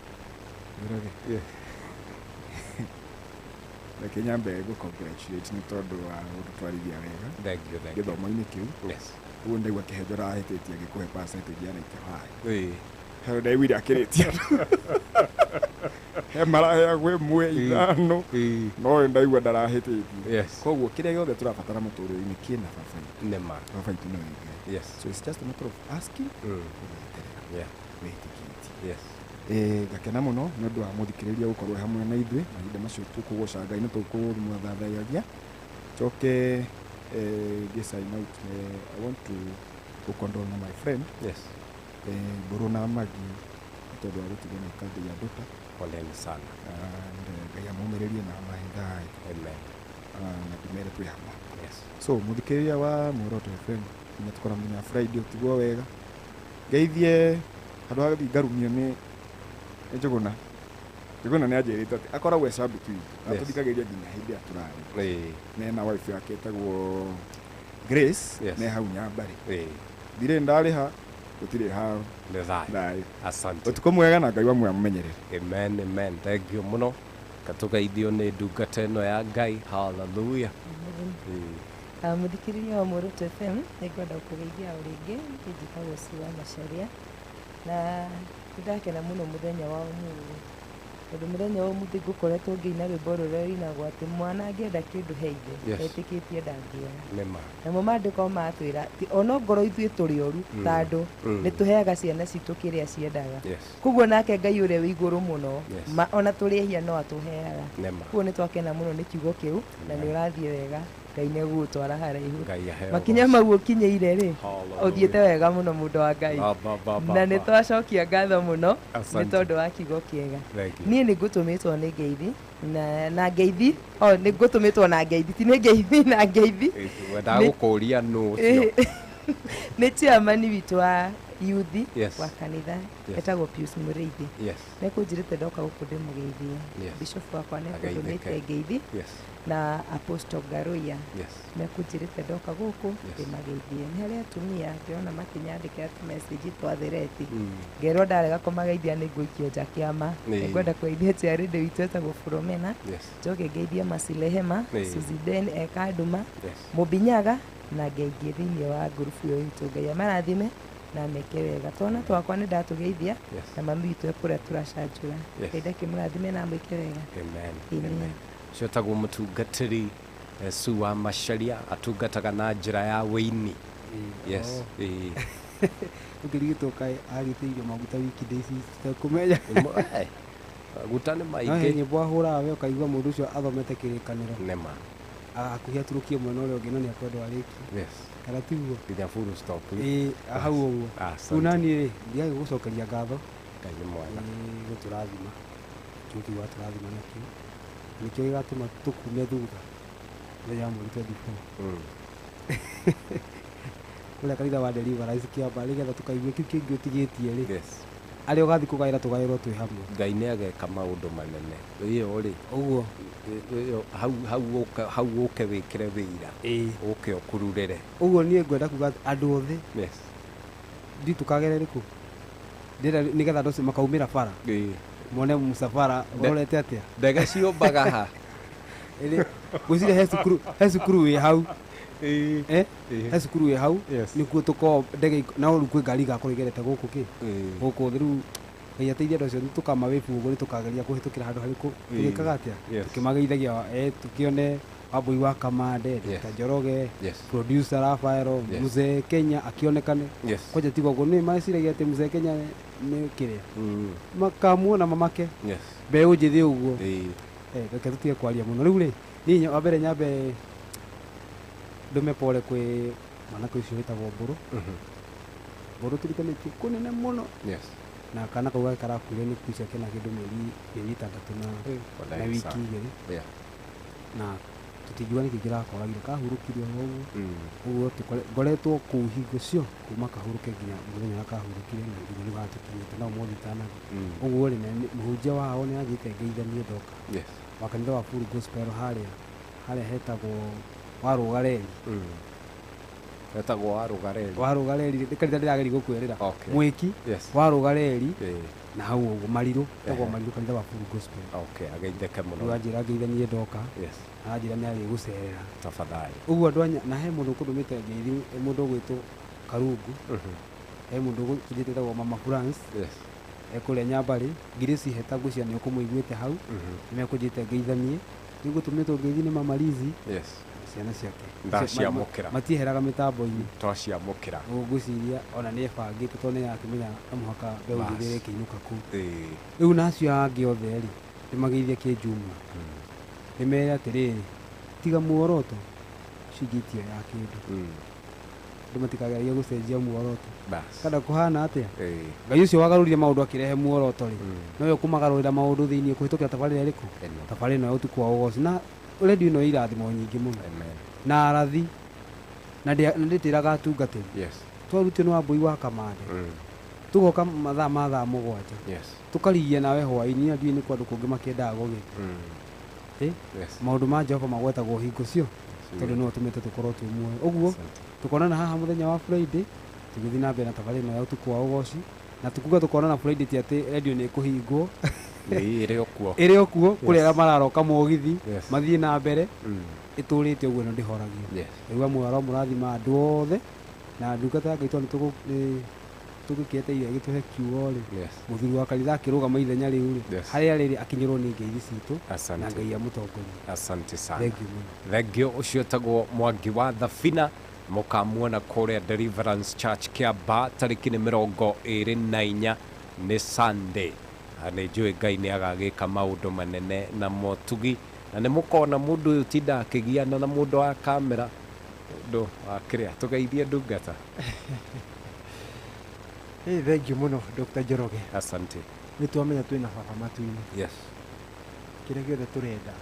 reke nyambe gå congratulate nä tondå wa gå tå twarithia wega gä thomo-inä kä u guo ndaigua kä henjo rahä tä tie agä kå he percentage ya 95 heo ndaiguire akä rä tie he maraheagwo ĩmwe ithano no ndaigua ndarahä tä tie koguo kä rä a gä othe tå rabatara må tå rä inä kä na baba itu no ä so it's just a matter of asking ngakena må no nä å ndå wa må thikä rä ria gå korwo hamwe na ithuä mahinda macio tå kå goca Ngai nä tå kå mwathathaiagia coke ngä sign out I want to condole na my friend Mburu na Magi tondå wa gå tigwo nä kandä ya ndåta poleni sana Ngai amå rä rie na mahithai na ndimere twä hamwe so må thikä rä ria wa Muoroto FM nä tå kora munya Friday å tigwo wega ngeithie handå ha gathiĩ ngarumio nĩ Njũgũna nĩ anjĩrĩte atĩ akoragwo e shabiki witũ na tũthikagĩrĩria nginya hĩndĩ ĩrĩa tũrarĩ na ena wife yake etagwo Grace ne hau Nyambarĩ ndirĩ ndarĩha gũtirĩ hao thayũ ũtukũ mwega na Ngai wamwe amũmenyerere amen thank you mũno katũgeithio nĩ ndungata ĩno ya Ngai hallelujah mũthikĩrĩria wa Muoroto FM nĩngwenda kũgeithia o rĩngĩ njĩtagwo Siwa Macharia na ndakena mũno mũthenya wa ũmũthĩ tondũ mũthenya wa ũmũthĩ ngũkoretwo ngĩina rwĩmbo rũrĩa rũinagwo atĩ mwana angĩenda kĩndũ heithe etĩkĩtie ndangĩaga namo maandĩko matwĩra atĩ ona ngoro ithuĩ tũrĩ oru tandũ nĩ tũheaga ciana citũ kĩrĩa ciendaga koguo nake Ngai ũrĩa wĩ igũrũ mũno ona tũrĩhia no atũheaga koguo nĩ twakena mũno nĩ kiugo kĩu na nĩ ũrathiĩ wega Ngai nĩ gũgũtwara haraihu makinya mau ũkinyĩire rĩ ũthiĩte wega mũno mũndũ wa Ngai na nĩ twacokia ngatho mũno nĩ tondũ wa kiugo kĩega niĩ nĩ ngũtũmĩtwo nĩ ngeithi na ngeithi nĩ ngũtũmĩtwo na ngeithi ti nĩ ngeithi na ngeithi wendaga gũkũria nũ ũcio nĩ chairman witũ wa yuthi wa kanitha etagwo Pius Mũrĩithi nĩ kũnjĩrĩte ndoka gũkũ ndĩmũgeithie bishop wakwa nĩ kũndũmĩte ngeithi na Apostle Ngaruiya nĩ kũnjĩrĩte ndoka gũkũ ndĩmageithie nĩ harĩ atumia ndĩrona makinyandĩkĩra message twathereti ngerwo ndarega kũmageithia nĩ ngũikio nja kĩama ngwenda kũgeithia ciarĩndĩ witũ etagwo Philomena njoke ngeithie Masilehema Suziden Ekanduma Mũbinyaga na ngeithie thĩinĩ wa ngurubu ĩyo itũ Ngai amarathime na meke wega twana twakwa nĩ ndatũgeithia na mami witũ ekũrĩa tũracanjũra Ngai ndakĩmũrathime na mwĩke wega amen ũcio etagwo mũtungatĩri Siwa Macharia atungataga na njĩra ya wĩini ũkĩrigitwo kaĩ agĩtĩirio maguta wiki ici citakũmenya maguta nĩ maingĩ nyĩmbo ahũraga we ũkaigua mũndũ ũcio athomete kĩrĩkanĩro agakuhĩ atũrũkie mwena ũrĩa ũngĩ no nĩ akwendwo arĩki kana tiguo nginya full stop hau ũguo rĩu naniĩ rĩ ndiagĩ gũcokeria ngatho Ngai nĩ mwega gũtũrathima kiugo watũrathima nakĩo nĩkĩo gĩgatũma tũkume thutha mũthenya wa mweri 24 kũrĩa kanitha wa Deliverance Kĩamba nĩgetha tũkaigua kĩu kĩngĩ ũtigĩtie rĩ arĩa ũgathiĩ kũgaĩra tũgaĩrwo twĩ hamwe Ngai nĩ ageka maũndũ manene ĩyo rĩ ũguo hau ũke wĩkĩre wĩira ũke ũkururĩre ũguo niĩ ngwenda kuga andũ othe ndi tũkagerere kũ nĩgetha andũ acio makaumĩra bara mone mũsafara ũrorete atĩa ndege ciũmbaga ha gwĩciria he cukuru wĩ hau he cukuru wĩ hau nĩkuo tũkorwo ndege na rĩu kwĩ ngari igakorwo igerete gũkũ gũkũ thĩ rĩu Ngai ateithia andũ acio tũkama wĩbu ũguo nĩ tũkageria kũhĩtũkĩra handũ harĩkũ tũgĩkaga atĩa tũkĩmageithagia tũkĩone Wambui wa Kamande Njoroge producer Rafael Mzee Kenya akĩonekane kwanja tiga ũguo nĩ maciragia atĩ Mzee Kenya nĩ kĩrĩa makamuona mamake mbeũ njĩthĩ ũguo reke tũtige kwaria mũno rĩu rĩ niĩ wa mbere nyambe ndume pole kwĩ mwanake ũcio wĩtagwo Mburu tũrikanĩtie kũnene mũno na kana kauga karakuire nĩ kuicia kena kĩndũ mĩeri 6 na wiki igĩrĩ na tũtingiuga nĩkĩ kĩrakoragire kahurũkirio ũguo ngoretwo kũu hingo cio kuma kahurũke nginya mũthenya ũrĩa kahurũkire na nginya rĩu gatũkinyĩte no ũmũthĩ itanathi ũguo rĩ mũhunjia wao nĩ agĩte ngeithanie ndoka wa kanitha wa Full Gospel haria hetagwo Warugareri. Hetagwo Warugareri. Warugareri kanitha ndirageri gukwirira. Mwiki Warugareri na hau uguo Mariru hetagwo Mariru kanitha wa Full Gospel. Okay, ageitheke muno. Rwanjira ngeithanie ndoka. Anjira ni ari gucerera. Tafadhali. Uguo andu na he mundu kundumite ngeithi mundu gwitwo Karungu. He mundu kujite tagwo Mama France. Ekuria Nyambari Grace hetagwo ni ukumuiguite hau. Nimekujite ngeithanie. Nigo tumetwo ngeithi ni Mama Lizi. Ciana ciake ndaciamukira matiheraga mitambo-ini twaciamukira ngwiciria ona ni ebangite tondũ nĩyakĩmenya amuhaka mbeũ njĩthĩ ĩkĩinũka kũu rĩu nacio angĩ othe rĩ ndĩmageithie kĩnjumla ndĩmere atĩrĩrĩ tiga muoroto cingĩtio ya kĩndũ andũ matikageria gũcenjia muoroto kana kũhana atĩa Ngai ũcio wagarũrire maũndũ akĩrehe muoroto rĩ nowe ũkũmagarũrĩra maũndũ thĩinĩ kũhĩtũkĩra tabarĩra ĩrĩkũ tabarĩra ĩno ya Ûtukû wa Ûgooci na redio ino irathimo nyingĩ mũno na arathi na ndĩtĩraga atungatĩri twarutio nĩ Wambui wa Kamande tũgoka mathaa ma thaa mũgwanja tũkarigia nawe hwaĩ-inĩ na ndiũĩ nĩ kwandũ kũngĩ makĩendaga gũgĩka maũndũ ma Jehova magwetagwo hingo cio tondũ nĩwe ũtũmĩte tũkorwo twĩ muoyo ũguo tũkonana haha mũthenya wa Friday tũgĩthiĩ na mbere na tabarĩra ĩno ya Ûtukû wa Ûgooci na tukuga tukonana Friday ti atĩ redio nĩ ĩkũhingwo ĩrĩ o kuo kũrĩa arĩa mararoka mũgithi mathiĩ na mbere ĩtũrĩte ũguo ĩno ndĩhoragia rĩu amwe arĩa mũrathima andũ othe na ndungata ya Ngai tondũ tũgĩkĩte iria gĩtũhe kiugo rĩ mũthuri wa kanitha akĩrũgama ithenya rĩu rĩ harĩa rĩrĩ akinyĩrwo nĩ ngeithi citũ na Ngai amũtongoria. Asante sana. Thengio ũcio etagwo Mwangi wa Thabina mũkamuona kũrĩa Deliverance Church Kĩamba tarĩki nĩ 24 nĩ Sunday. Nĩ njũĩ Ngai nĩ agagĩka maũndũ manene na motugi na nĩ mũkona mũndũ ũyũ tinda akĩgiana na mũndũ wa kamera ũndũ wa kĩrĩa tũgeithie ndungata. Thengiũ mũno Dr. Njoroge. Asante. Nĩ twamenya twĩna baba matu-inĩ. Kĩrĩa gĩothe tũrenda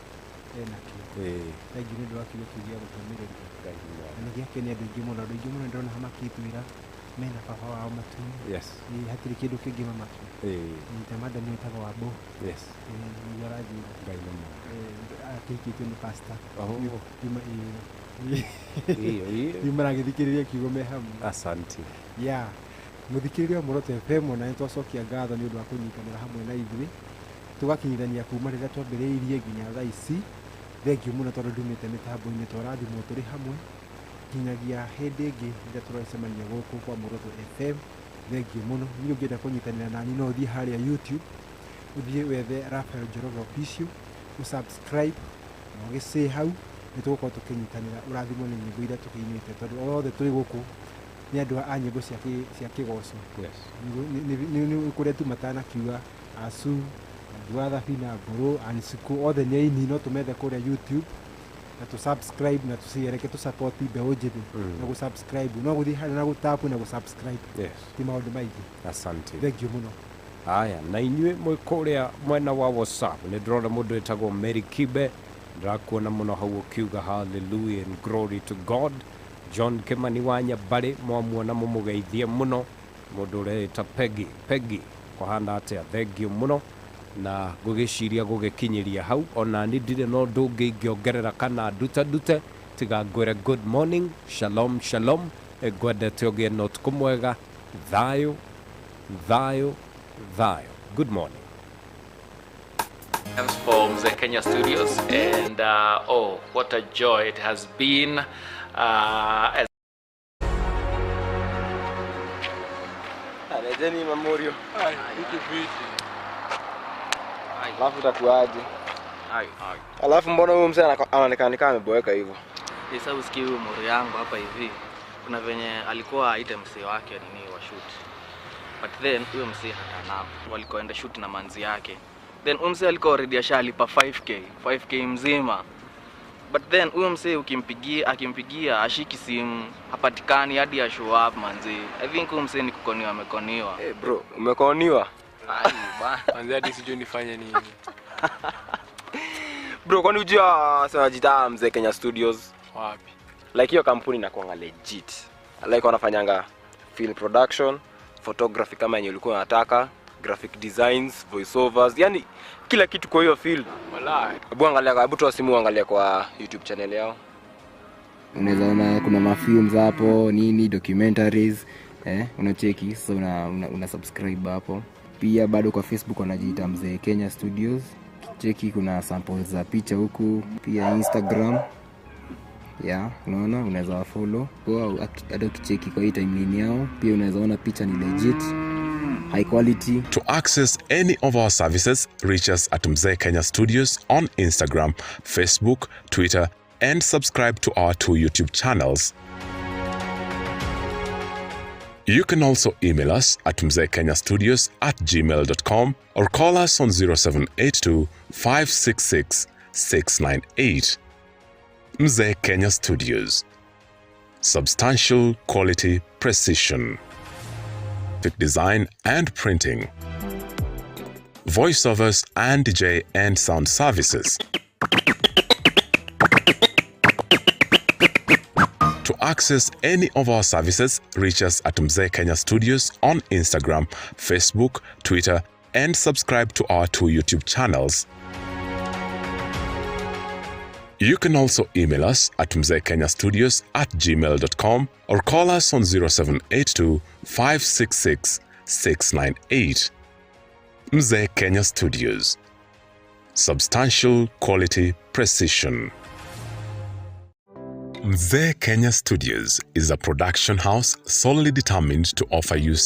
enakĩo. Thengiũ nĩ ũndũ wa kiugo kĩu gĩa gũtũmĩrĩria. Na nĩ gĩakenia andũ aingĩ mũno, andũ aingĩ mũno ndĩrona makĩtwĩra mena baba wao matu-inĩ. Hatirĩ kĩndũ kĩngĩ mamaki. Nyita madam wĩtagwo Wambũ. Nĩ aranjĩra. Akĩhikĩtio nĩ pastor. Rĩu maragĩthikĩrĩria kiugo me hamwe. Asante. Mũthikĩrĩria wa Muoroto FM na nĩtwacokia ngatho nĩ ũndũ wa kũnyitanĩra hamwe na ithuĩ tũgakinyithania kuma rĩrĩa twambĩrĩirie nginya thaa ici. Thengiũ mũno tondũ ndumĩte mĩtambo-inĩ tũrathimwo tũrĩ hamwe nginyagia hĩndĩ ĩngĩ rĩrĩa tũracemania gũkũ kwa Muoroto FM. Thengiũ mũno. Niĩ ũngĩenda kũnyitanĩra nani no ũthiĩ harĩa YouTube ũthiĩ wethe Raphael Njoroge Official ũsubscribe na ũgĩcĩ hau nĩtũgũkorwo tũkĩnyitanĩra ũrathimwo nĩ nyĩmbo iria tũkĩinĩte tondũ othe tũrĩ gũkũ nĩ andũ a nyĩmbo cia kĩgoco. Nĩ kũrĩa tu matanakiuga Asu Mwangi wa Thabina Mbũrũ Anicikũ othe nĩ aini no tũmethe kũrĩa YouTube na tũsubscribe na tũcigereke tũsupport mbeũ njĩthĩ na gũsubscribe no gũthiĩ harĩa na gũtapu na gũsubscribe ti maũndũ maingĩ. Asante. Thengiũ mũno. Haya na inyuĩ mwĩ kũrĩa mwena wa WhatsApp nĩ ndĩrona mũndũ wĩtagwo Mary Kibe ndĩrakuona mũno hau ũkiuga hallelujah and glory to God. John Kimani wa Nyambari mwamuona mũmũgeithie mũno mũndũ ũrĩa wĩta Peggy kũhana atĩa. Thengiũ mũno na ngũgĩciria gũgĩkinyĩria hau ona nĩ ndirĩ na ũndũ ũngĩ ingĩongerera kana ndute tiga ngwĩre good morning shalom ngwendete ũgĩe na ũtukũ mwega thayũ. Good morning. Thanks for Mzee Kenya Studios and what a joy it has been as Alejeni Memorial. Alafu takuaje? Alafu mbona huyu mzee anaonekana kama ameboeka hivyo? Sasa usikie huyu mori yangu hapa hivi. Kuna venye alikuwa aite mzee wake nini wa shoot. But then huyo mzee hatanapo. Walikoenda shoot na manzi yake. Then mzee alikuwa already ashalipa 5k mzima. But then huyo mzee akimpigia ashiki simu hapatikani hadi a show up manzi. I think huyo mzee ni kukoniwa amekoniwa. Bro, umekoniwa? Ai bwana. Manzi hadi sijui nifanye nini. Bro, kwani unajua sasa jita Mzee Kenya Studios? Wapi? Like hiyo kampuni inakuanga legit. Like wanafanyanga film production, photography kama yenye ulikuwa unataka, graphic designs, voiceovers, yani kila kitu kwa hiyo field. Hebu toa simu angalia kwa YouTube channel yao. Unaweza ona kuna mafilms hapo, nini, documentaries, unacheki, so una subscribe hapo. Pia bado kwa Facebook wanajiita Mzee Kenya Studios. Cheki kuna samples za picha huku, pia Instagram. Unaona, unaweza follow. Kwa hata ukicheki kwa hii timeline yao, pia unaweza ona picha ni legit, high quality. To access any of our services, reach us at Mzee Kenya Studios on Instagram, Facebook, Twitter, and subscribe to our 2 YouTube channels. You can also email us at mzeekenyastudios@gmail.com or call us on 0782 566 698. Mzee Kenya Studios. Substantial quality precision. Graphic design and printing. Voiceovers and DJ and sound services. To access any of our services, reach us at Mzee Kenya Studios on Instagram, Facebook, Twitter, and subscribe to our 2 YouTube channels. You can also email us at mzeekenyastudios@gmail.com or call us on 0782 566 698. Mzee Kenya Studios. Substantial quality precision. Mzee Kenya Studios is a production house solely determined to offer you